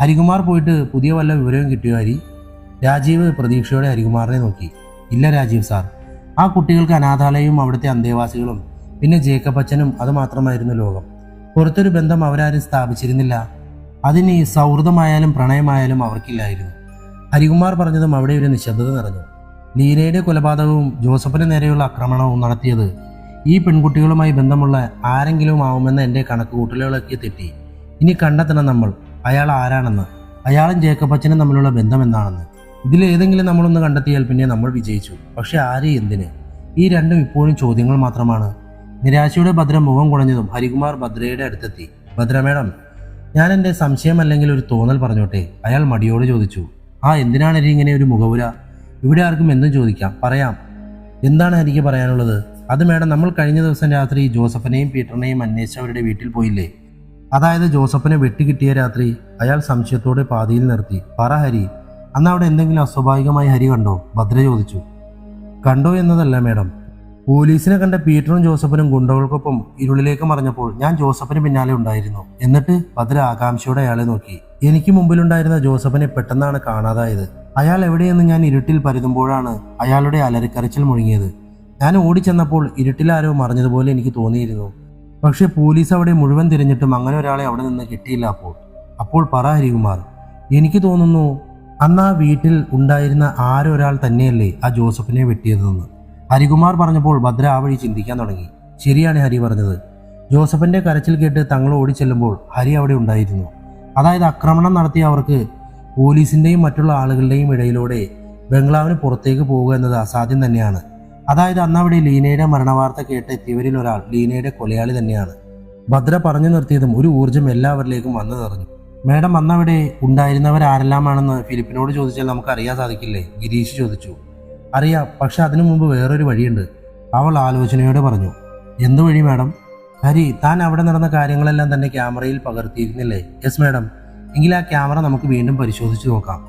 ഹരികുമാർ പോയിട്ട് പുതിയ വല്ല വിവരവും കിട്ടിയോ ഹരി? രാജീവ് പ്രതീക്ഷയോടെ ഹരികുമാറിനെ നോക്കി. ഇല്ല രാജീവ് സാർ, ആ കുട്ടികൾക്ക് അനാഥാലയവും അവിടുത്തെ അന്തേവാസികളും പിന്നെ ജേക്കബ് അച്ഛനും അത് മാത്രമായിരുന്നു ലോകം. പുറത്തൊരു ബന്ധം അവരാരും സ്ഥാപിച്ചിരുന്നില്ല. അതിന് സൗഹൃദമായാലും പ്രണയമായാലും അവർക്കില്ലായിരുന്നു. ഹരികുമാർ പറഞ്ഞതും അവിടെ ഒരു നിശബ്ദത നിറഞ്ഞു. ലീനയുടെ കൊലപാതകവും ജോസഫിന് നേരെയുള്ള ആക്രമണവും നടത്തിയത് ഈ പെൺകുട്ടികളുമായി ബന്ധമുള്ള ആരെങ്കിലും ആവുമെന്ന എൻ്റെ കണക്കുകൂട്ടലുകളൊക്കെ തെറ്റി. ഇനി കണ്ടെത്തണം നമ്മൾ. അയാൾ ആരാണെന്ന്, അയാളും ജേക്കബ് തമ്മിലുള്ള ബന്ധം എന്താണെന്ന്. ഇതിലേതെങ്കിലും നമ്മളൊന്ന് കണ്ടെത്തിയാൽ പിന്നെ നമ്മൾ വിജയിച്ചു. പക്ഷെ ആര്, എന്തിന്? ഈ രണ്ടും ഇപ്പോഴും ചോദ്യങ്ങൾ മാത്രമാണ്. നിരാശയുടെ ഭദ്ര മുഖം കുടഞ്ഞതും ഹരികുമാർ ഭദ്രയുടെ അടുത്തെത്തി. ഭദ്ര മേഡം, ഞാൻ എൻ്റെ സംശയം അല്ലെങ്കിൽ ഒരു തോന്നൽ പറഞ്ഞോട്ടെ? അയാൾ മടിയോട് ചോദിച്ചു. എന്തിനാണ് ഹരി ഇങ്ങനെ ഒരു മുഖവുര? ഇവിടെ ആർക്കും എന്തും ചോദിക്കാം, പറയാം. എന്താണ് ഹരിക്ക് പറയാനുള്ളത്? അത് മേഡം, നമ്മൾ കഴിഞ്ഞ ദിവസം രാത്രി ജോസഫിനെയും പീറ്ററിനെയും അന്വേഷിച്ച് അവരുടെ വീട്ടിൽ പോയില്ലേ? അതായത് ജോസഫിനെ വെട്ടിക്കിട്ടിയ രാത്രി. അയാൾ സംശയത്തോടെ പാതിയിൽ നിർത്തി. പറ ഹരി, അന്ന് അവിടെ എന്തെങ്കിലും അസ്വാഭാവികമായി ഹരി കണ്ടോ? ഭദ്ര ചോദിച്ചു. കണ്ടോ എന്നതല്ല മേഡം, പോലീസിനെ കണ്ട പീറ്ററും ജോസഫിനും ഗുണ്ടകൾക്കൊപ്പം ഇരുളിലേക്ക് മറിഞ്ഞപ്പോൾ ഞാൻ ജോസഫിന് പിന്നാലെ ഉണ്ടായിരുന്നു. എന്നിട്ട് ഭദ്ര ആകാംക്ഷയോടെ അയാളെ നോക്കി. എനിക്ക് മുമ്പിലുണ്ടായിരുന്ന ജോസഫിനെ പെട്ടെന്നാണ് കാണാതായത്. അയാൾ എവിടെയെന്ന് ഞാൻ ഇരുട്ടിൽ പരുതുമ്പോഴാണ് അയാളുടെ അലറിക്കരച്ചിൽ മുഴങ്ങിയത്. ഞാൻ ഓടിച്ചെന്നപ്പോൾ ഇരുട്ടിലാരോ മറിഞ്ഞതുപോലെ എനിക്ക് തോന്നിയിരുന്നു. പക്ഷെ പോലീസ് അവിടെ മുഴുവൻ തിരഞ്ഞിട്ടും അങ്ങനെ ഒരാളെ അവിടെ നിന്ന് കിട്ടിയില്ല. അപ്പോൾ പറ ഹരികുമാർ, എനിക്ക് തോന്നുന്നു അന്ന് ആ വീട്ടിൽ ഉണ്ടായിരുന്ന ആരൊരാൾ തന്നെയല്ലേ ആ ജോസഫിനെ വെട്ടിയതെന്ന്. ഹരികുമാർ പറഞ്ഞപ്പോൾ ഭദ്ര ആ വഴി ചിന്തിക്കാൻ തുടങ്ങി. ശരിയാണ് ഹരി പറഞ്ഞത്. ജോസഫിന്റെ കരച്ചിൽ കേട്ട് തങ്ങൾ ഓടിച്ചെല്ലുമ്പോൾ ഹരി അവിടെ ഉണ്ടായിരുന്നു. അതായത് ആക്രമണം നടത്തിയ അവർക്ക് പോലീസിന്റെയും മറ്റുള്ള ആളുകളുടെയും ഇടയിലൂടെ ബംഗ്ലാവിന് പുറത്തേക്ക് പോവുക എന്നത് അസാധ്യം തന്നെയാണ്. അതായത് അന്ന് അവിടെ ലീനയുടെ മരണവാർത്ത കേട്ട് എത്തിയവരിൽ ഒരാൾ ലീനയുടെ കൊലയാളി തന്നെയാണ്. ഭദ്ര പറഞ്ഞു നിർത്തിയതും ഒരു ഊർജ്ജം എല്ലാവരിലേക്കും വന്നു നിറഞ്ഞു. മേഡം, അന്നവിടെ ഉണ്ടായിരുന്നവരാരെല്ലാമാണെന്ന് ഫിലിപ്പിനോട് ചോദിച്ചാൽ നമുക്ക് അറിയാൻ സാധിക്കില്ലേ? ഗിരീഷ് ചോദിച്ചു. അറിയാം, പക്ഷെ അതിനു മുമ്പ് വേറൊരു വഴിയുണ്ട്, അവൾ ആലോചനയോടെ പറഞ്ഞു. എന്തു വഴി മേഡം? ഹരി, താൻ അവിടെ നടന്ന കാര്യങ്ങളെല്ലാം തന്റെ ക്യാമറയിൽ പകർത്തിയിരുന്നില്ലേ? Yes madam. എങ്കിൽ ആ ക്യാമറ നമുക്ക് വീണ്ടും പരിശോധിച്ചു നോക്കാം.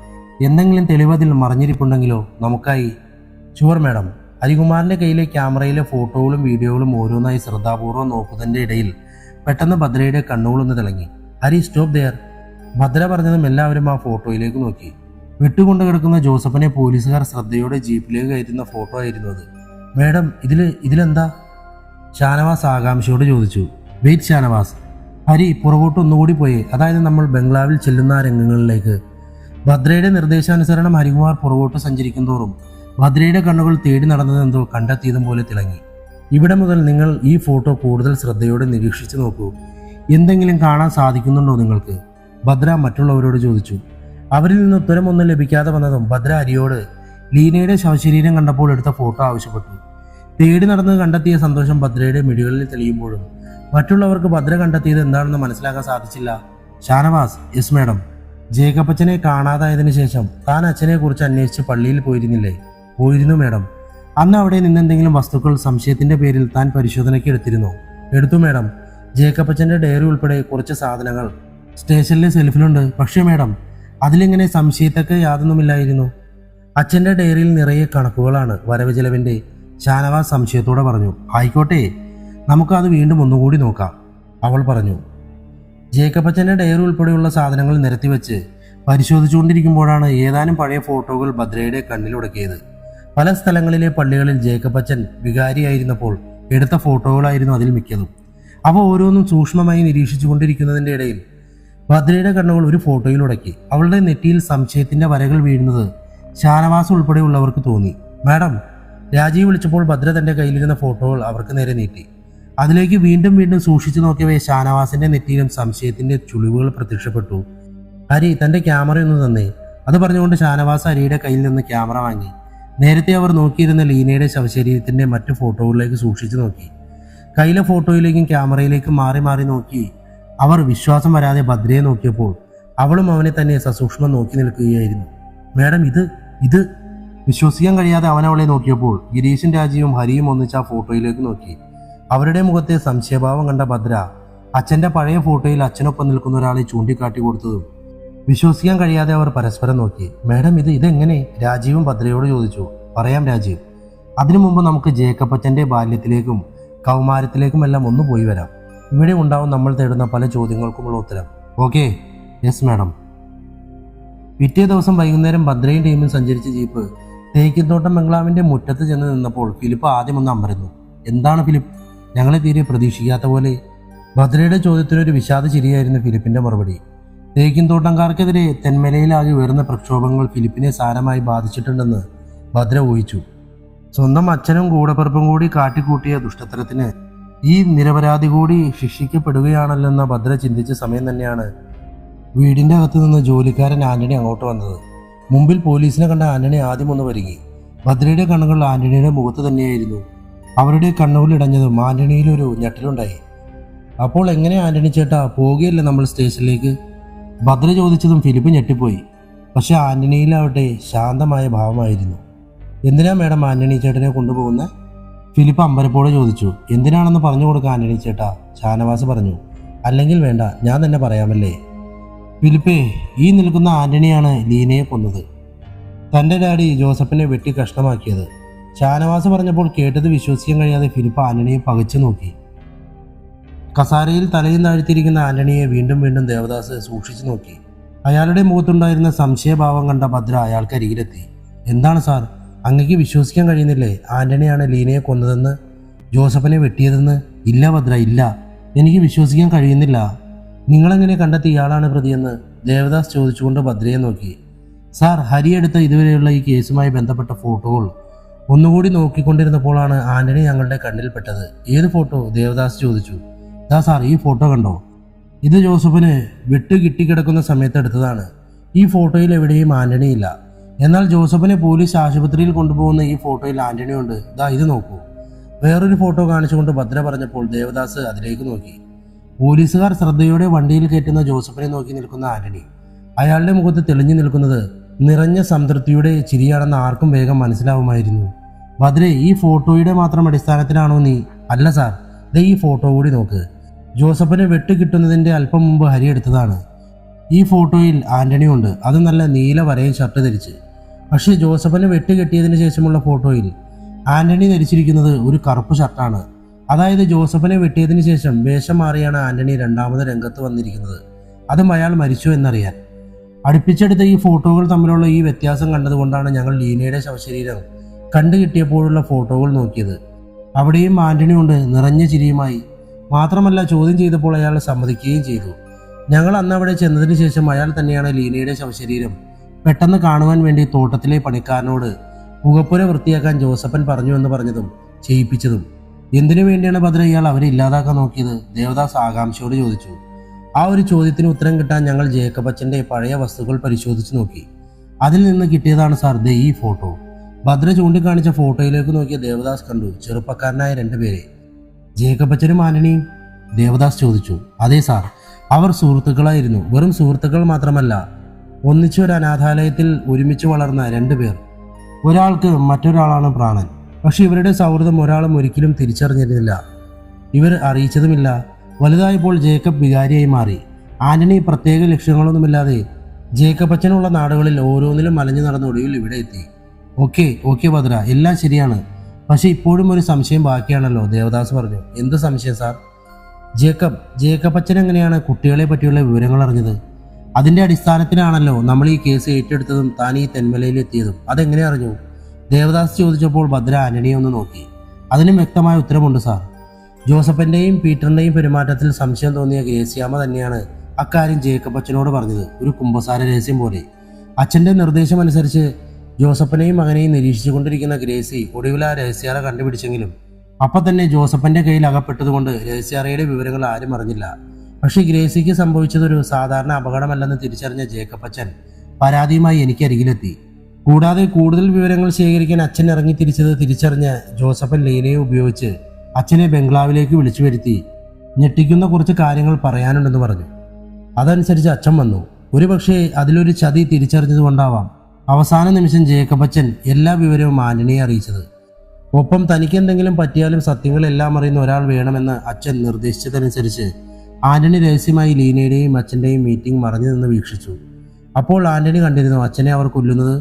എന്തെങ്കിലും തെളിവ് അതിൽ മറിഞ്ഞിരിപ്പുണ്ടെങ്കിലോ നമുക്കായി. Sure madam. ഹരികുമാറിന്റെ കയ്യിലെ ക്യാമറയിലെ ഫോട്ടോകളും വീഡിയോകളും ഓരോന്നായി ശ്രദ്ധാപൂർവ്വം നോക്കുന്നതിന്റെ ഇടയിൽ പെട്ടെന്ന് ഭദ്രയുടെ കണ്ണുകളൊന്ന് തിളങ്ങി. Hari, stop there. ഭദ്ര പറഞ്ഞതും എല്ലാവരും ആ ഫോട്ടോയിലേക്ക് നോക്കി. വിട്ടുകൊണ്ട് കിടക്കുന്ന ജോസഫിനെ പോലീസുകാർ ശ്രദ്ധയോടെ ജീപ്പിലേക്ക് കയറ്റുന്ന ഫോട്ടോ ആയിരുന്നു അത്. മേഡം, ഇതിലെന്താ? ഷാനവാസ് ആകാംക്ഷയോട് ചോദിച്ചു. വെയിറ്റ് ഷാനവാസ്. ഹരി പുറകോട്ട് ഒന്നുകൂടി പോയി, അതായത് നമ്മൾ ബംഗ്ലാവിൽ ചെല്ലുന്ന ആ രംഗങ്ങളിലേക്ക്. ഭദ്രയുടെ നിർദ്ദേശാനുസരണം ഹരികുമാർ പുറകോട്ട് സഞ്ചരിക്കും തോറും ഭദ്രയുടെ കണ്ണുകൾ തേടി നടന്നതെന്തോ കണ്ടെത്തിയതും പോലെ തിളങ്ങി. ഇവിടെ മുതൽ നിങ്ങൾ ഈ ഫോട്ടോ കൂടുതൽ ശ്രദ്ധയോടെ നിരീക്ഷിച്ചു നോക്കൂ. എന്തെങ്കിലും കാണാൻ സാധിക്കുന്നുണ്ടോ നിങ്ങൾക്ക്? ഭദ്ര മറ്റുള്ളവരോട് ചോദിച്ചു. അവരിൽ നിന്ന് ഉത്തരമൊന്നും ലഭിക്കാതെ വന്നതും ഭദ്ര ഹരിയോട് ലീനയുടെ ശവശരീരം കണ്ടപ്പോൾ എടുത്ത ഫോട്ടോ ആവശ്യപ്പെട്ടു. തേടി നടന്ന് കണ്ടെത്തിയ സന്തോഷം ഭദ്രയുടെ മിഴികളിൽ തെളിയുമ്പോഴും മറ്റുള്ളവർക്ക് ഭദ്ര കണ്ടെത്തിയത് എന്താണെന്ന് മനസ്സിലാക്കാൻ സാധിച്ചില്ല. ഷാനവാസ്. Yes madam. ജേക്കബ് കാണാതായതിനു ശേഷം താൻ അച്ഛനെ കുറിച്ച് അന്വേഷിച്ച് പള്ളിയിൽ പോയിരുന്നില്ലേ? പോയിരുന്നു മേഡം. അന്ന് അവിടെ നിന്നെന്തെങ്കിലും വസ്തുക്കൾ സംശയത്തിന്റെ പേരിൽ താൻ പരിശോധനയ്ക്ക് എടുത്തിരുന്നോ? എടുത്തു മേഡം. ജേക്കബ് ഡയറി ഉൾപ്പെടെ കുറച്ച് സാധനങ്ങൾ സ്റ്റേഷനിലെ സെൽഫിലുണ്ട്. പക്ഷേ മേഡം, അതിലിങ്ങനെ സംശയത്തൊക്കെ യാതൊന്നുമില്ലായിരുന്നു. അച്ഛൻ്റെ ഡയറിയിൽ നിറയെ കണക്കുകളാണ്, വരവ് ചെലവിൻ്റെ. ഷാനവാസ് സംശയത്തോടെ പറഞ്ഞു. ആയിക്കോട്ടെ, നമുക്കത് വീണ്ടും ഒന്നുകൂടി നോക്കാം, അവൾ പറഞ്ഞു. ജേക്കബ് ഡയറി ഉൾപ്പെടെയുള്ള സാധനങ്ങൾ നിരത്തിവെച്ച് പരിശോധിച്ചുകൊണ്ടിരിക്കുമ്പോഴാണ് ഏതാനും പഴയ ഫോട്ടോകൾ ഭദ്രയുടെ കണ്ണിലുടക്കിയത്. പല സ്ഥലങ്ങളിലെ പള്ളികളിൽ ജേക്കബ് വികാരിയായിരുന്നപ്പോൾ എടുത്ത ഫോട്ടോകളായിരുന്നു അതിൽ മിക്കതും. അവ ഓരോന്നും സൂക്ഷ്മമായി നിരീക്ഷിച്ചു കൊണ്ടിരിക്കുന്നതിൻ്റെ ഇടയിൽ ഭദ്രയുടെ കണ്ണുകൾ ഒരു ഫോട്ടോയിൽ ഉടക്കി. അവളുടെ നെറ്റിയിൽ സംശയത്തിന്റെ വരകൾ വീഴുന്നത് ഷാനവാസ് ഉൾപ്പെടെയുള്ളവർക്ക് തോന്നി. മാഡം, രാജീവ് വിളിച്ചപ്പോൾ ഭദ്ര തന്റെ കയ്യിലിരുന്ന ഫോട്ടോകൾ അവർക്ക് നേരെ നീട്ടി. അതിലേക്ക് വീണ്ടും വീണ്ടും സൂക്ഷിച്ചു നോക്കിയവയെ ഷാനവാസിന്റെ നെറ്റിയിലും സംശയത്തിന്റെ ചുളിവുകൾ പ്രത്യക്ഷപ്പെട്ടു. ഹരി, തന്റെ ക്യാമറയൊന്ന് തന്നേ. അത് പറഞ്ഞുകൊണ്ട് ഷാനവാസ് ഹരിയുടെ കയ്യിൽ നിന്ന് ക്യാമറ വാങ്ങി. നേരത്തെ അവർ നോക്കിയിരുന്ന ലീനയുടെ ശവശരീരത്തിന്റെ മറ്റു ഫോട്ടോകളിലേക്ക് സൂക്ഷിച്ചു നോക്കി. കയ്യിലെ ഫോട്ടോയിലേക്കും ക്യാമറയിലേക്കും മാറി മാറി നോക്കി അവർ വിശ്വാസം വരാതെ ഭദ്രയെ നോക്കിയപ്പോൾ അവളും അവനെ തന്നെ സസൂക്ഷ്മം നോക്കി നിൽക്കുകയായിരുന്നു. മേഡം, ഇത് വിശ്വസിക്കാൻ കഴിയാതെ അവൻ അവളെ നോക്കിയപ്പോൾ ഗിരീഷും രാജീവും ഹരിയും ഒന്നിച്ച് ആ ഫോട്ടോയിലേക്ക് നോക്കി. അവരുടെ മുഖത്തെ സംശയഭാവം കണ്ട ഭദ്ര അച്ഛൻ്റെ പഴയ ഫോട്ടോയിൽ അച്ഛനൊപ്പം നിൽക്കുന്ന ഒരാളെ ചൂണ്ടിക്കാട്ടി കൊടുത്തതും വിശ്വസിക്കാൻ കഴിയാതെ അവർ പരസ്പരം നോക്കി. മേഡം, ഇതെങ്ങനെ? രാജീവും ഭദ്രയോട് ചോദിച്ചു. പറയാം രാജീവ്. അതിനു മുമ്പ് നമുക്ക് ജേക്കബ് അച്ഛൻ്റെ ബാല്യത്തിലേക്കും കൗമാരത്തിലേക്കുമെല്ലാം ഒന്ന് പോയി വരാം. ഇവിടെ ഉണ്ടാവും നമ്മൾ തേടുന്ന പല ചോദ്യങ്ങൾക്കുമുള്ള ഉത്തരം. ഓക്കെ? Yes madam. പിറ്റേ ദിവസം വൈകുന്നേരം ഭദ്രയും ടീമും സഞ്ചരിച്ച ജീപ്പ് തേക്കിൻതോട്ടം ബംഗ്ലാവിന്റെ മുറ്റത്ത് ചെന്ന് നിന്നപ്പോൾ ഫിലിപ്പ് ആദ്യം ഒന്ന് അമ്പരന്നു. എന്താണ് ഫിലിപ്പ്? ഞങ്ങളെ തീരെ പ്രതീക്ഷിക്കാത്ത പോലെ. ഭദ്രയുടെ ചോദ്യത്തിനൊരു വിഷാദ ചിരിയായിരുന്നു ഫിലിപ്പിന്റെ മറുപടി. തേക്കിൻതോട്ടംകാർക്കെതിരെ തെന്മലയിലാകെ ഉയർന്ന പ്രക്ഷോഭങ്ങൾ ഫിലിപ്പിനെ സാരമായി ബാധിച്ചിട്ടുണ്ടെന്ന് ഭദ്ര ഊഹിച്ചു. സ്വന്തം അച്ഛനും കൂടപ്പിറപ്പും കൂടി കാട്ടിക്കൂട്ടിയ ദുഷ്ടത്തരത്തിന് ഈ നിരപരാധി കൂടി ശിക്ഷിക്കപ്പെടുകയാണല്ലെന്ന ഭദ്ര ചിന്തിച്ച സമയം തന്നെയാണ് വീടിൻ്റെ അകത്ത് നിന്ന് ജോലിക്കാരൻ ആന്റണി അങ്ങോട്ട് വന്നത്. മുമ്പിൽ പോലീസിനെ കണ്ട ആന്റണി ആദ്യം ഒന്ന് ഒരുങ്ങി. ഭദ്രയുടെ കണ്ണുകൾ ആന്റണിയുടെ മുഖത്ത് തന്നെയായിരുന്നു. അവരുടെ കണ്ണുകളിടഞ്ഞതും ആന്റണിയിലൊരു ഞെട്ടലുണ്ടായി. അപ്പോൾ എങ്ങനെ ആന്റണി ചേട്ടാ, പോവുകയല്ലേ നമ്മൾ സ്റ്റേഷനിലേക്ക്? ഭദ്ര ചോദിച്ചതും ഫിലിപ്പ് ഞെട്ടിപ്പോയി. പക്ഷെ ആന്റണിയിലാവട്ടെ ശാന്തമായ ഭാവമായിരുന്നു. എന്തിനാ മേഡം ആന്റണി ചേട്ടനെ കൊണ്ടുപോകുന്നത്? ഫിലിപ്പ് അമ്പരപ്പോടെ ചോദിച്ചു. എന്തിനാണെന്ന് പറഞ്ഞു കൊടുക്കുക ആന്റണി ചേട്ടാ, ഷാനവാസ് പറഞ്ഞു. അല്ലെങ്കിൽ വേണ്ട, ഞാൻ തന്നെ പറയാമല്ലേ. ഫിലിപ്പേ, ഈ നിൽക്കുന്ന ആന്റണിയാണ് ലീനയെ കൊന്നത്. തൻ്റെ ഡാഡി ജോസഫിനെ വെട്ടി കഷ്ണമാക്കിയത്. ഷാനവാസ് പറഞ്ഞപ്പോൾ കേട്ടത് വിശ്വസിക്കാൻ കഴിയാതെ ഫിലിപ്പ് ആന്റണിയെ പകച്ചു നോക്കി. കസാരയിൽ തലയിൽ താഴ്ത്തിയിരിക്കുന്ന ആന്റണിയെ വീണ്ടും വീണ്ടും ദേവദാസ് സൂക്ഷിച്ചു നോക്കി. അയാളുടെ മുഖത്തുണ്ടായിരുന്ന സംശയഭാവം കണ്ട ഭദ്ര അയാൾക്ക് അരികിലെത്തി. എന്താണ് സാർ, അങ്ങക്ക് വിശ്വസിക്കാൻ കഴിയുന്നില്ലേ ആന്റണിയാണ് ലീനയെ കൊന്നതെന്ന്, ജോസഫിനെ വെട്ടിയതെന്ന്? ഇല്ല ഭദ്ര, ഇല്ല, എനിക്ക് വിശ്വസിക്കാൻ കഴിയുന്നില്ല. നിങ്ങളെങ്ങനെ കണ്ടെത്തി ഇയാളാണ് പ്രതിയെന്ന്? ദേവദാസ് ചോദിച്ചുകൊണ്ട് ഭദ്രയെ നോക്കി. സാർ, ഹരി എടുത്ത ഇതുവരെയുള്ള ഈ കേസുമായി ബന്ധപ്പെട്ട ഫോട്ടോകൾ ഒന്നുകൂടി നോക്കിക്കൊണ്ടിരുന്നപ്പോഴാണ് ആന്റണി ഞങ്ങളുടെ കണ്ണിൽപ്പെട്ടത്. ഏത് ഫോട്ടോ? ദേവദാസ് ചോദിച്ചു. ദാ സാർ, ഈ ഫോട്ടോ കണ്ടോ? ഇത് ജോസഫിന് വിട്ട് കിട്ടിക്കിടക്കുന്ന സമയത്ത് എടുത്തതാണ്. ഈ ഫോട്ടോയിൽ എവിടെയും ആന്റണി ഇല്ല. എന്നാൽ ജോസഫിനെ പോലീസ് ആശുപത്രിയിൽ കൊണ്ടുപോകുന്ന ഈ ഫോട്ടോയിൽ ആന്റണി ഉണ്ട്. ദാ ഇത് നോക്കൂ. വേറൊരു ഫോട്ടോ കാണിച്ചുകൊണ്ട് ഭദ്ര പറഞ്ഞപ്പോൾ ദേവദാസ് അതിലേക്ക് നോക്കി. പോലീസുകാർ ശ്രദ്ധയോടെ വണ്ടിയിൽ കയറ്റുന്ന ജോസഫിനെ നോക്കി നിൽക്കുന്ന ആന്റണി. അയാളുടെ മുഖത്ത് തെളിഞ്ഞു നിൽക്കുന്നത് നിറഞ്ഞ സംതൃപ്തിയുടെ ചിരിയാണെന്ന് ആർക്കും വേഗം മനസ്സിലാവുമായിരുന്നു. ഭദ്രേ, ഈ ഫോട്ടോയുടെ മാത്രം അടിസ്ഥാനത്തിലാണോ നീ? അല്ല സാർ, ദേ ഈ ഫോട്ടോ കൂടി നോക്ക്. ജോസഫിനെ വെട്ട് കിട്ടുന്നതിൻ്റെ അല്പം മുമ്പ് ഹരി എടുത്തതാണ്. ഈ ഫോട്ടോയിൽ ആന്റണി ഉണ്ട്, അത് നല്ല നീല വരയും ഷർട്ട് ധരിച്ച്. പക്ഷേ ജോസഫിനെ വെട്ട് കെട്ടിയതിന് ശേഷമുള്ള ഫോട്ടോയിൽ ആന്റണി ധരിച്ചിരിക്കുന്നത് ഒരു കറുപ്പ് ഷർട്ടാണ്. അതായത് ജോസഫിനെ വെട്ടിയതിന് ശേഷം വേഷം മാറിയാണ് ആന്റണി രണ്ടാമത് രംഗത്ത് വന്നിരിക്കുന്നത്. അതും അയാൾ മരിച്ചു എന്നറിയാൻ. അടുപ്പിച്ചെടുത്ത ഈ ഫോട്ടോകൾ തമ്മിലുള്ള ഈ വ്യത്യാസം കണ്ടതുകൊണ്ടാണ് ഞങ്ങൾ ലീനയുടെ ശവശരീരം കണ്ടു കിട്ടിയപ്പോഴുള്ള ഫോട്ടോകൾ നോക്കിയത്. അവിടെയും ആന്റണി ഉണ്ട്, നിറഞ്ഞ ചിരിയുമായി. മാത്രമല്ല, ചോദ്യം ചെയ്തപ്പോൾ അയാൾ സമ്മതിക്കുകയും ചെയ്തു. ഞങ്ങൾ അന്ന് അവിടെ ചെന്നതിന് ശേഷം അയാൾ തന്നെയാണ് ലീനയുടെ ശവശരീരം പെട്ടെന്ന് കാണുവാൻ വേണ്ടി തോട്ടത്തിലെ പണിക്കാരനോട് പുകപ്പുര വൃത്തിയാക്കാൻ ജോസഫൻ പറഞ്ഞു എന്ന് പറഞ്ഞതും ചെയ്യിപ്പിച്ചതും. എന്തിനു വേണ്ടിയാണ് ഭദ്ര ഇയാൾ അവരെ ഇല്ലാതാക്കാൻ നോക്കിയത്? ദേവദാസ് ആകാംക്ഷയോട് ചോദിച്ചു. ആ ഒരു ചോദ്യത്തിന് ഉത്തരം കിട്ടാൻ ഞങ്ങൾ ജേക്കബ് അച്ഛൻ്റെ പഴയ വസ്തുക്കൾ പരിശോധിച്ച് നോക്കി. അതിൽ നിന്ന് കിട്ടിയതാണ് സാർ ദേ ഈ ഫോട്ടോ. ഭദ്ര ചൂണ്ടിക്കാണിച്ച ഫോട്ടോയിലേക്ക് നോക്കിയ ദേവദാസ് കണ്ടു ചെറുപ്പക്കാരനായ രണ്ടുപേരെ. ജേക്കബ് അച്ഛനും ആന്റണിയും? ദേവദാസ് ചോദിച്ചു. അതെ സാർ, അവർ സുഹൃത്തുക്കളായിരുന്നു. വെറും സുഹൃത്തുക്കൾ മാത്രമല്ല, ഒന്നിച്ചു ഒരു അനാഥാലയത്തിൽ ഒരുമിച്ച് വളർന്ന രണ്ടുപേർ. ഒരാൾക്ക് മറ്റൊരാളാണ് പ്രാണൻ. പക്ഷെ ഇവരുടെ സൗഹൃദം ഒരാളും ഒരിക്കലും തിരിച്ചറിഞ്ഞിരുന്നില്ല, ഇവർ അറിയിച്ചതുമില്ല. വലുതായപ്പോൾ ജേക്കബ് വികാരിയായി മാറി. ആന്റണി പ്രത്യേക ലക്ഷ്യങ്ങളൊന്നുമില്ലാതെ ജേക്കബ് അച്ഛനുള്ള നാടുകളിൽ ഓരോന്നിലും അലഞ്ഞു നടന്ന ഒടുവിൽ ഇവിടെ എത്തി. ഓക്കെ ഭദ്ര, എല്ലാം ശരിയാണ്. പക്ഷെ ഇപ്പോഴും ഒരു സംശയം ബാക്കിയാണല്ലോ, ദേവദാസ് പറഞ്ഞു. എന്ത് സംശയം സാർ? ജേക്കബ് അച്ഛൻ എങ്ങനെയാണ് കുട്ടികളെ പറ്റിയുള്ള വിവരങ്ങൾ അറിഞ്ഞത്? അതിൻ്റെ അടിസ്ഥാനത്തിലാണല്ലോ നമ്മൾ ഈ കേസ് ഏറ്റെടുത്തതും താൻ ഈ തെന്മലയിലെത്തിയതും. അതെങ്ങനെ അറിഞ്ഞു? ദേവദാസ് ചോദിച്ചപ്പോൾ ഭദ്ര ആന്റണിയെ ഒന്ന് നോക്കി. അതിനും വ്യക്തമായ ഉത്തരമുണ്ട് സാർ. ജോസഫിൻ്റെയും പീറ്ററിൻ്റെയും പെരുമാറ്റത്തിൽ സംശയം തോന്നിയ ഗ്രേസ്യാമ്മ തന്നെയാണ് അക്കാര്യം ജേക്കബ് അച്ഛനോട് പറഞ്ഞത്, ഒരു കുമ്പസാര രഹസ്യം പോലെ. അച്ഛൻ്റെ നിർദ്ദേശമനുസരിച്ച് ജോസഫിനെയും മകനെയും നിരീക്ഷിച്ചുകൊണ്ടിരിക്കുന്ന ഗ്രേസി ഒടുവിൽ ആ രഹസ്യാറ കണ്ടുപിടിച്ചെങ്കിലും അപ്പം തന്നെ ജോസഫിൻ്റെ കയ്യിൽ അകപ്പെട്ടതുകൊണ്ട് രഹസ്യാറയുടെ വിവരങ്ങൾ ആരും അറിഞ്ഞില്ല. പക്ഷേ ഗ്രേസിക്ക് സംഭവിച്ചതൊരു സാധാരണ അപകടമല്ലെന്ന് തിരിച്ചറിഞ്ഞ ജേക്കബ് അച്ഛൻ പരാതിയുമായി എനിക്കരികിലെത്തി. കൂടാതെ കൂടുതൽ വിവരങ്ങൾ ശേഖരിക്കാൻ അച്ഛൻ ഇറങ്ങിത്തിരിച്ചത് തിരിച്ചറിഞ്ഞ ജോസഫൻ ലീനയെ ഉപയോഗിച്ച് അച്ഛനെ ബംഗ്ലാവിലേക്ക് വിളിച്ചു വരുത്തി ഞെട്ടിക്കുന്ന കുറച്ച് കാര്യങ്ങൾ പറയാനുണ്ടെന്ന് പറഞ്ഞു. അതനുസരിച്ച് അച്ഛൻ വന്നു. ഒരുപക്ഷെ അതിലൊരു ചതി തിരിച്ചറിഞ്ഞതുകൊണ്ടാവാം അവസാന നിമിഷം ജേക്കബ് അച്ഛൻ എല്ലാ വിവരവും ആന്റണിയെ അറിയിച്ചത്. ഒപ്പം തനിക്കെന്തെങ്കിലും പറ്റിയാലും സത്യങ്ങളെല്ലാം അറിയുന്ന ഒരാൾ വേണമെന്ന് അച്ഛൻ നിർദ്ദേശിച്ചതനുസരിച്ച് ആന്റണി രഹസ്യമായി ലീനയുടെയും അച്ഛൻ്റെയും മീറ്റിംഗ് മറഞ്ഞു നിന്ന് വീക്ഷിച്ചു. അപ്പോൾ ആന്റണി കണ്ടിരുന്നു അച്ഛനെ അവർ കൊല്ലുന്നത്?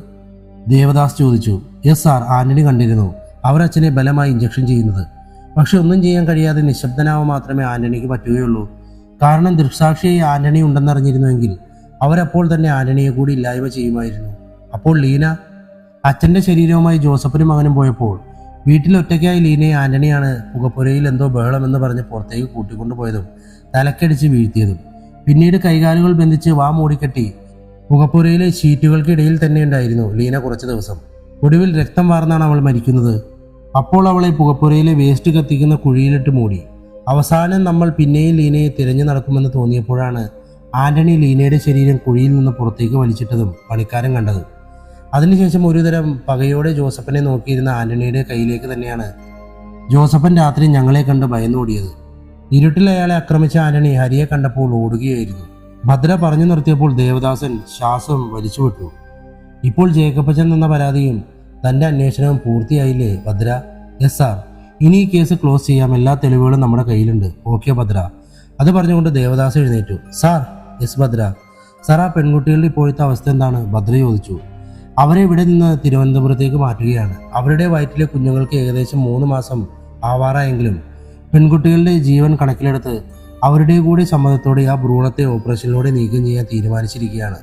ദേവദാസ് ചോദിച്ചു. യെസ് സാർ, ആന്റണി കണ്ടിരുന്നു അവർ അച്ഛനെ ബലമായി ഇഞ്ചക്ഷൻ ചെയ്യുന്നത്. പക്ഷെ ഒന്നും ചെയ്യാൻ കഴിയാതെ നിശബ്ദനാവാൻ മാത്രമേ ആന്റണിക്ക് പറ്റുകയുള്ളൂ. കാരണം ദൃക്സാക്ഷിയായി ആന്റണി ഉണ്ടെന്നറിഞ്ഞിരുന്നുവെങ്കിൽ അവരപ്പോൾ തന്നെ ആന്റണിയെ കൂടി ഇല്ലായ്മ ചെയ്യുമായിരുന്നു. അപ്പോൾ ലീന? അച്ഛൻ്റെ ശരീരവുമായി ജോസഫിനും മകനും പോയപ്പോൾ വീട്ടിൽ ഒറ്റയ്ക്കായി ലീനയെ ആന്റണിയാണ് പുകപ്പുരയിൽ എന്തോ ബഹളമെന്ന് പറഞ്ഞ് പുറത്തേക്ക് കൂട്ടിക്കൊണ്ടുപോയതും തലക്കടിച്ച് വീഴ്ത്തിയതും. പിന്നീട് കൈകാലുകൾ ബന്ധിച്ച് വാ മൂടിക്കെട്ടി പുകപ്പുരയിലെ ഷീറ്റുകൾക്കിടയിൽ തന്നെ ഉണ്ടായിരുന്നു ലീന കുറച്ച് ദിവസം. ഒടുവിൽ രക്തം വാർന്നാണ് അവൾ മരിക്കുന്നത്. അപ്പോൾ അവളെ പുകപ്പുരയിലെ വേസ്റ്റ് കത്തിക്കുന്ന കുഴിയിലിട്ട് മൂടി. അവസാനം നമ്മൾ പിന്നെയും ലീനയെ തിരഞ്ഞു നടക്കുമെന്ന് തോന്നിയപ്പോഴാണ് ആന്റണി ലീനയുടെ ശരീരം കുഴിയിൽ നിന്ന് പുറത്തേക്ക് വലിച്ചിട്ടതും പണിക്കാരൻ കണ്ടത്. അതിനുശേഷം ഒരുതരം പകയോടെ ജോസഫിനെ നോക്കിയിരുന്ന ആന്റണിയുടെ കയ്യിലേക്ക് തന്നെയാണ് ജോസഫൻ രാത്രി ഞങ്ങളെ കണ്ട് ഭയന്നോടിയത്. ഇരുട്ടിൽ അയാളെ ആക്രമിച്ച ആന്റണി ഹരിയെ കണ്ടപ്പോൾ ഓടുകയായിരുന്നു. ഭദ്ര പറഞ്ഞു നിർത്തിയപ്പോൾ ദേവദാസൻ ശ്വാസം വലിച്ചുവിട്ടു. ഇപ്പോൾ ജേക്കപ്പച്ചൻ എന്ന പരാതിയും തൻ്റെ അന്വേഷണവും പൂർത്തിയായില്ലേ ഭദ്ര? യെസ് സാർ, ഇനി ഈ കേസ് ക്ലോസ് ചെയ്യാം. എല്ലാ തെളിവുകളും നമ്മുടെ കയ്യിലുണ്ട്. ഓക്കെ ഭദ്ര. അത് പറഞ്ഞുകൊണ്ട് ദേവദാസ് എഴുന്നേറ്റു. സാർ. യെസ് ഭദ്ര. സാർ, ആ പെൺകുട്ടികളുടെ ഇപ്പോഴത്തെ അവസ്ഥ എന്താണ്? ഭദ്ര ചോദിച്ചു. അവരെ ഇവിടെ നിന്ന് തിരുവനന്തപുരത്തേക്ക് മാറ്റുകയാണ്. അവരുടെ വയറ്റിലെ കുഞ്ഞുങ്ങൾക്ക് ഏകദേശം 3 മാസം ആവാറായെങ്കിലും പെൺകുട്ടികളുടെ ജീവൻ കണക്കിലെടുത്ത് അവരുടെ കൂടി സമ്മതത്തോടെ ആ ഭ്രൂണത്തെ ഓപ്പറേഷനിലൂടെ നീക്കം ചെയ്യാൻ തീരുമാനിച്ചിരിക്കുകയാണ്.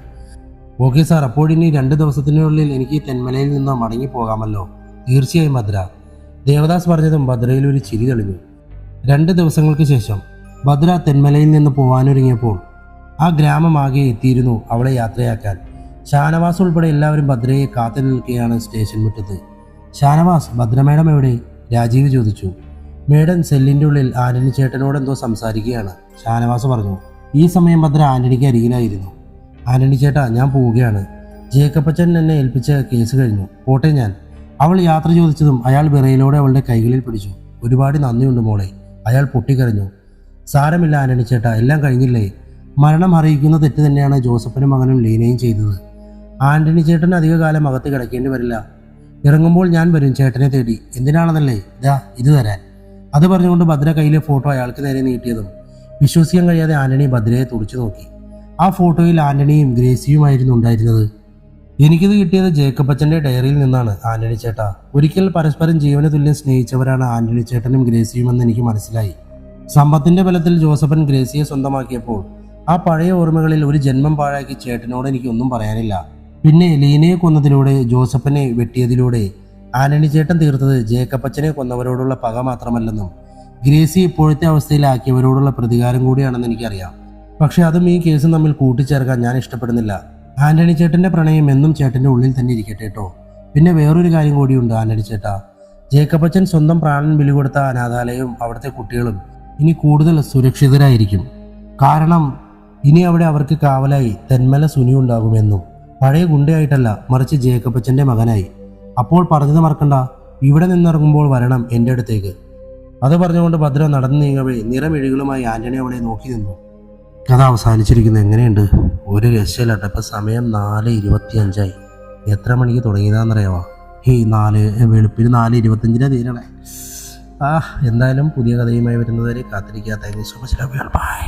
ഓക്കെ സാർ, അപ്പോൾ ഇനി 2 ദിവസത്തിനുള്ളിൽ എനിക്ക് തെന്മലയിൽ നിന്ന് മടങ്ങി പോകാമല്ലോ? തീർച്ചയായും ഭദ്ര. ദേവദാസ് പറഞ്ഞതും ഭദ്രയിൽ ഒരു ചിരി തെളിഞ്ഞു. 2 ദിവസങ്ങൾക്ക് ശേഷം ഭദ്ര തെന്മലയിൽ നിന്ന് പോകാനൊരുങ്ങിയപ്പോൾ ആ ഗ്രാമമാകെ എത്തിയിരുന്നു അവളെ യാത്രയാക്കാൻ. ഷാനവാസ് ഉൾപ്പെടെ എല്ലാവരും ഭദ്രയെ കാത്തു നിൽക്കുകയാണ് സ്റ്റേഷൻ മുറ്റത്ത്. ഷാനവാസ്, ഭദ്ര മേഡം എവിടെ? രാജീവ് ചോദിച്ചു. മേഡം സെല്ലിൻ്റെ ഉള്ളിൽ ആന്റണി ചേട്ടനോട് എന്തോ സംസാരിക്കുകയാണ്, ഷാനവാസ് പറഞ്ഞു. ഈ സമയം ഭദ്ര ആന്റണിക്ക് അരികിലായിരുന്നു. ആന്റണി ചേട്ടാ, ഞാൻ പോവുകയാണ്. ജേക്കപ്പച്ചൻ എന്നെ ഏൽപ്പിച്ച കേസ് കഴിഞ്ഞു. പോട്ടെ ഞാൻ. അവൾ യാത്ര ചോദിച്ചതും അയാൾ വിറയിലൂടെ അവളുടെ കൈകളിൽ പിടിച്ചു. ഒരുപാട് നന്ദിയുണ്ട് മോളെ. അയാൾ പൊട്ടിക്കരഞ്ഞു. സാരമില്ല ആന്റണി ചേട്ടാ, എല്ലാം കഴിഞ്ഞില്ലേ? മരണം അറിയിക്കുന്ന തെറ്റ് തന്നെയാണ് ജോസഫിനും മകനും ലീനയും ചെയ്തത്. ആന്റണി ചേട്ടൻ അധികകാലം അകത്ത് കിടക്കേണ്ടി വരില്ല. ഇറങ്ങുമ്പോൾ ഞാൻ വരും ചേട്ടനെ തേടി. എന്തിനാണെന്നല്ലേ? ഇത് തരാൻ. അത് പറഞ്ഞുകൊണ്ട് ഭദ്ര കയ്യിലെ ഫോട്ടോ അയാൾക്ക് നേരെ നീട്ടിയതും വിശ്വസിക്കാൻ കഴിയാതെ ആന്റണി ഭദ്രയെ തുറച്ചു നോക്കി. ആ ഫോട്ടോയിൽ ആന്റണിയും ഗ്രേസിയുമായിരുന്നു ഉണ്ടായിരുന്നത്. എനിക്കിത് കിട്ടിയത് ജേക്കപ്പച്ചൻ്റെ ഡയറിയിൽ നിന്നാണ് ആന്റണി ചേട്ടാ. ഒരിക്കൽ പരസ്പരം ജീവന തുല്യം സ്നേഹിച്ചവരാണ് ആന്റണി ചേട്ടനും ഗ്രേസിയുമെന്ന് എനിക്ക് മനസ്സിലായി. സമ്പത്തിന്റെ ബലത്തിൽ ജോസഫൻ ഗ്രേസിയെ സ്വന്തമാക്കിയപ്പോൾ ആ പഴയ ഓർമ്മകളിൽ ഒരു ജന്മം പാഴാക്കി ചേട്ടനോട് എനിക്കൊന്നും പറയാനില്ല. പിന്നെ ലീനയെ കൊന്നതിലൂടെ, ജോസഫിനെ വെട്ടിയതിലൂടെ ആന്റണി ചേട്ടൻ തീർത്തത് ജേക്കപ്പച്ചനെ കൊന്നവരോടുള്ള പക മാത്രമല്ലെന്നും ഗ്രേസി ഇപ്പോഴത്തെ അവസ്ഥയിലാക്കിയവരോടുള്ള പ്രതികാരം കൂടിയാണെന്ന് എനിക്കറിയാം. പക്ഷെ അതും ഈ കേസും തമ്മിൽ കൂട്ടിച്ചേർക്കാൻ ഞാൻ ഇഷ്ടപ്പെടുന്നില്ല. ആന്റണി ചേട്ടന്റെ പ്രണയം എന്നും ചേട്ടന്റെ ഉള്ളിൽ തന്നെ ഇരിക്കട്ടെ കേട്ടോ. പിന്നെ വേറൊരു കാര്യം കൂടിയുണ്ട് ആന്റണി ചേട്ടാ. ജേക്കപ്പച്ചൻ സ്വന്തം പ്രാണൻ ബലി കൊടുത്ത അനാഥാലയവും അവിടുത്തെ കുട്ടികളും ഇനി കൂടുതൽ സുരക്ഷിതരായിരിക്കും. കാരണം ഇനി അവിടെ അവർക്ക് കാവലായി തെന്മല സുനി ഉണ്ടാകുമെന്നും. പഴയ ഗുണ്ടയായിട്ടല്ല, മറിച്ച് ജേക്കപ്പച്ചൻ്റെ മകനായി. അപ്പോൾ പറഞ്ഞത് മറക്കണ്ട, ഇവിടെ നിന്നിറങ്ങുമ്പോൾ വരണം എൻ്റെ അടുത്തേക്ക്. അത് പറഞ്ഞുകൊണ്ട് ഭദ്ര നടന്നു നീങ്ങവേ നിറമിഴികളുമായി ആന്റണി അവളെ നോക്കി നിന്നു. കഥ അവസാനിച്ചിരിക്കുന്നത് എങ്ങനെയുണ്ട്? ഒരു രക്ഷയില്ലാട്ടെ. ഇപ്പം സമയം 4:25. എത്ര മണിക്ക് തുടങ്ങിയതാണെന്നറിയാമോ? വെളുപ്പിന് 4:25 തീരണേ. എന്തായാലും പുതിയ കഥയുമായി വരുന്നവരെ കാത്തിരിക്കുക. Thank you so much. Love you. By.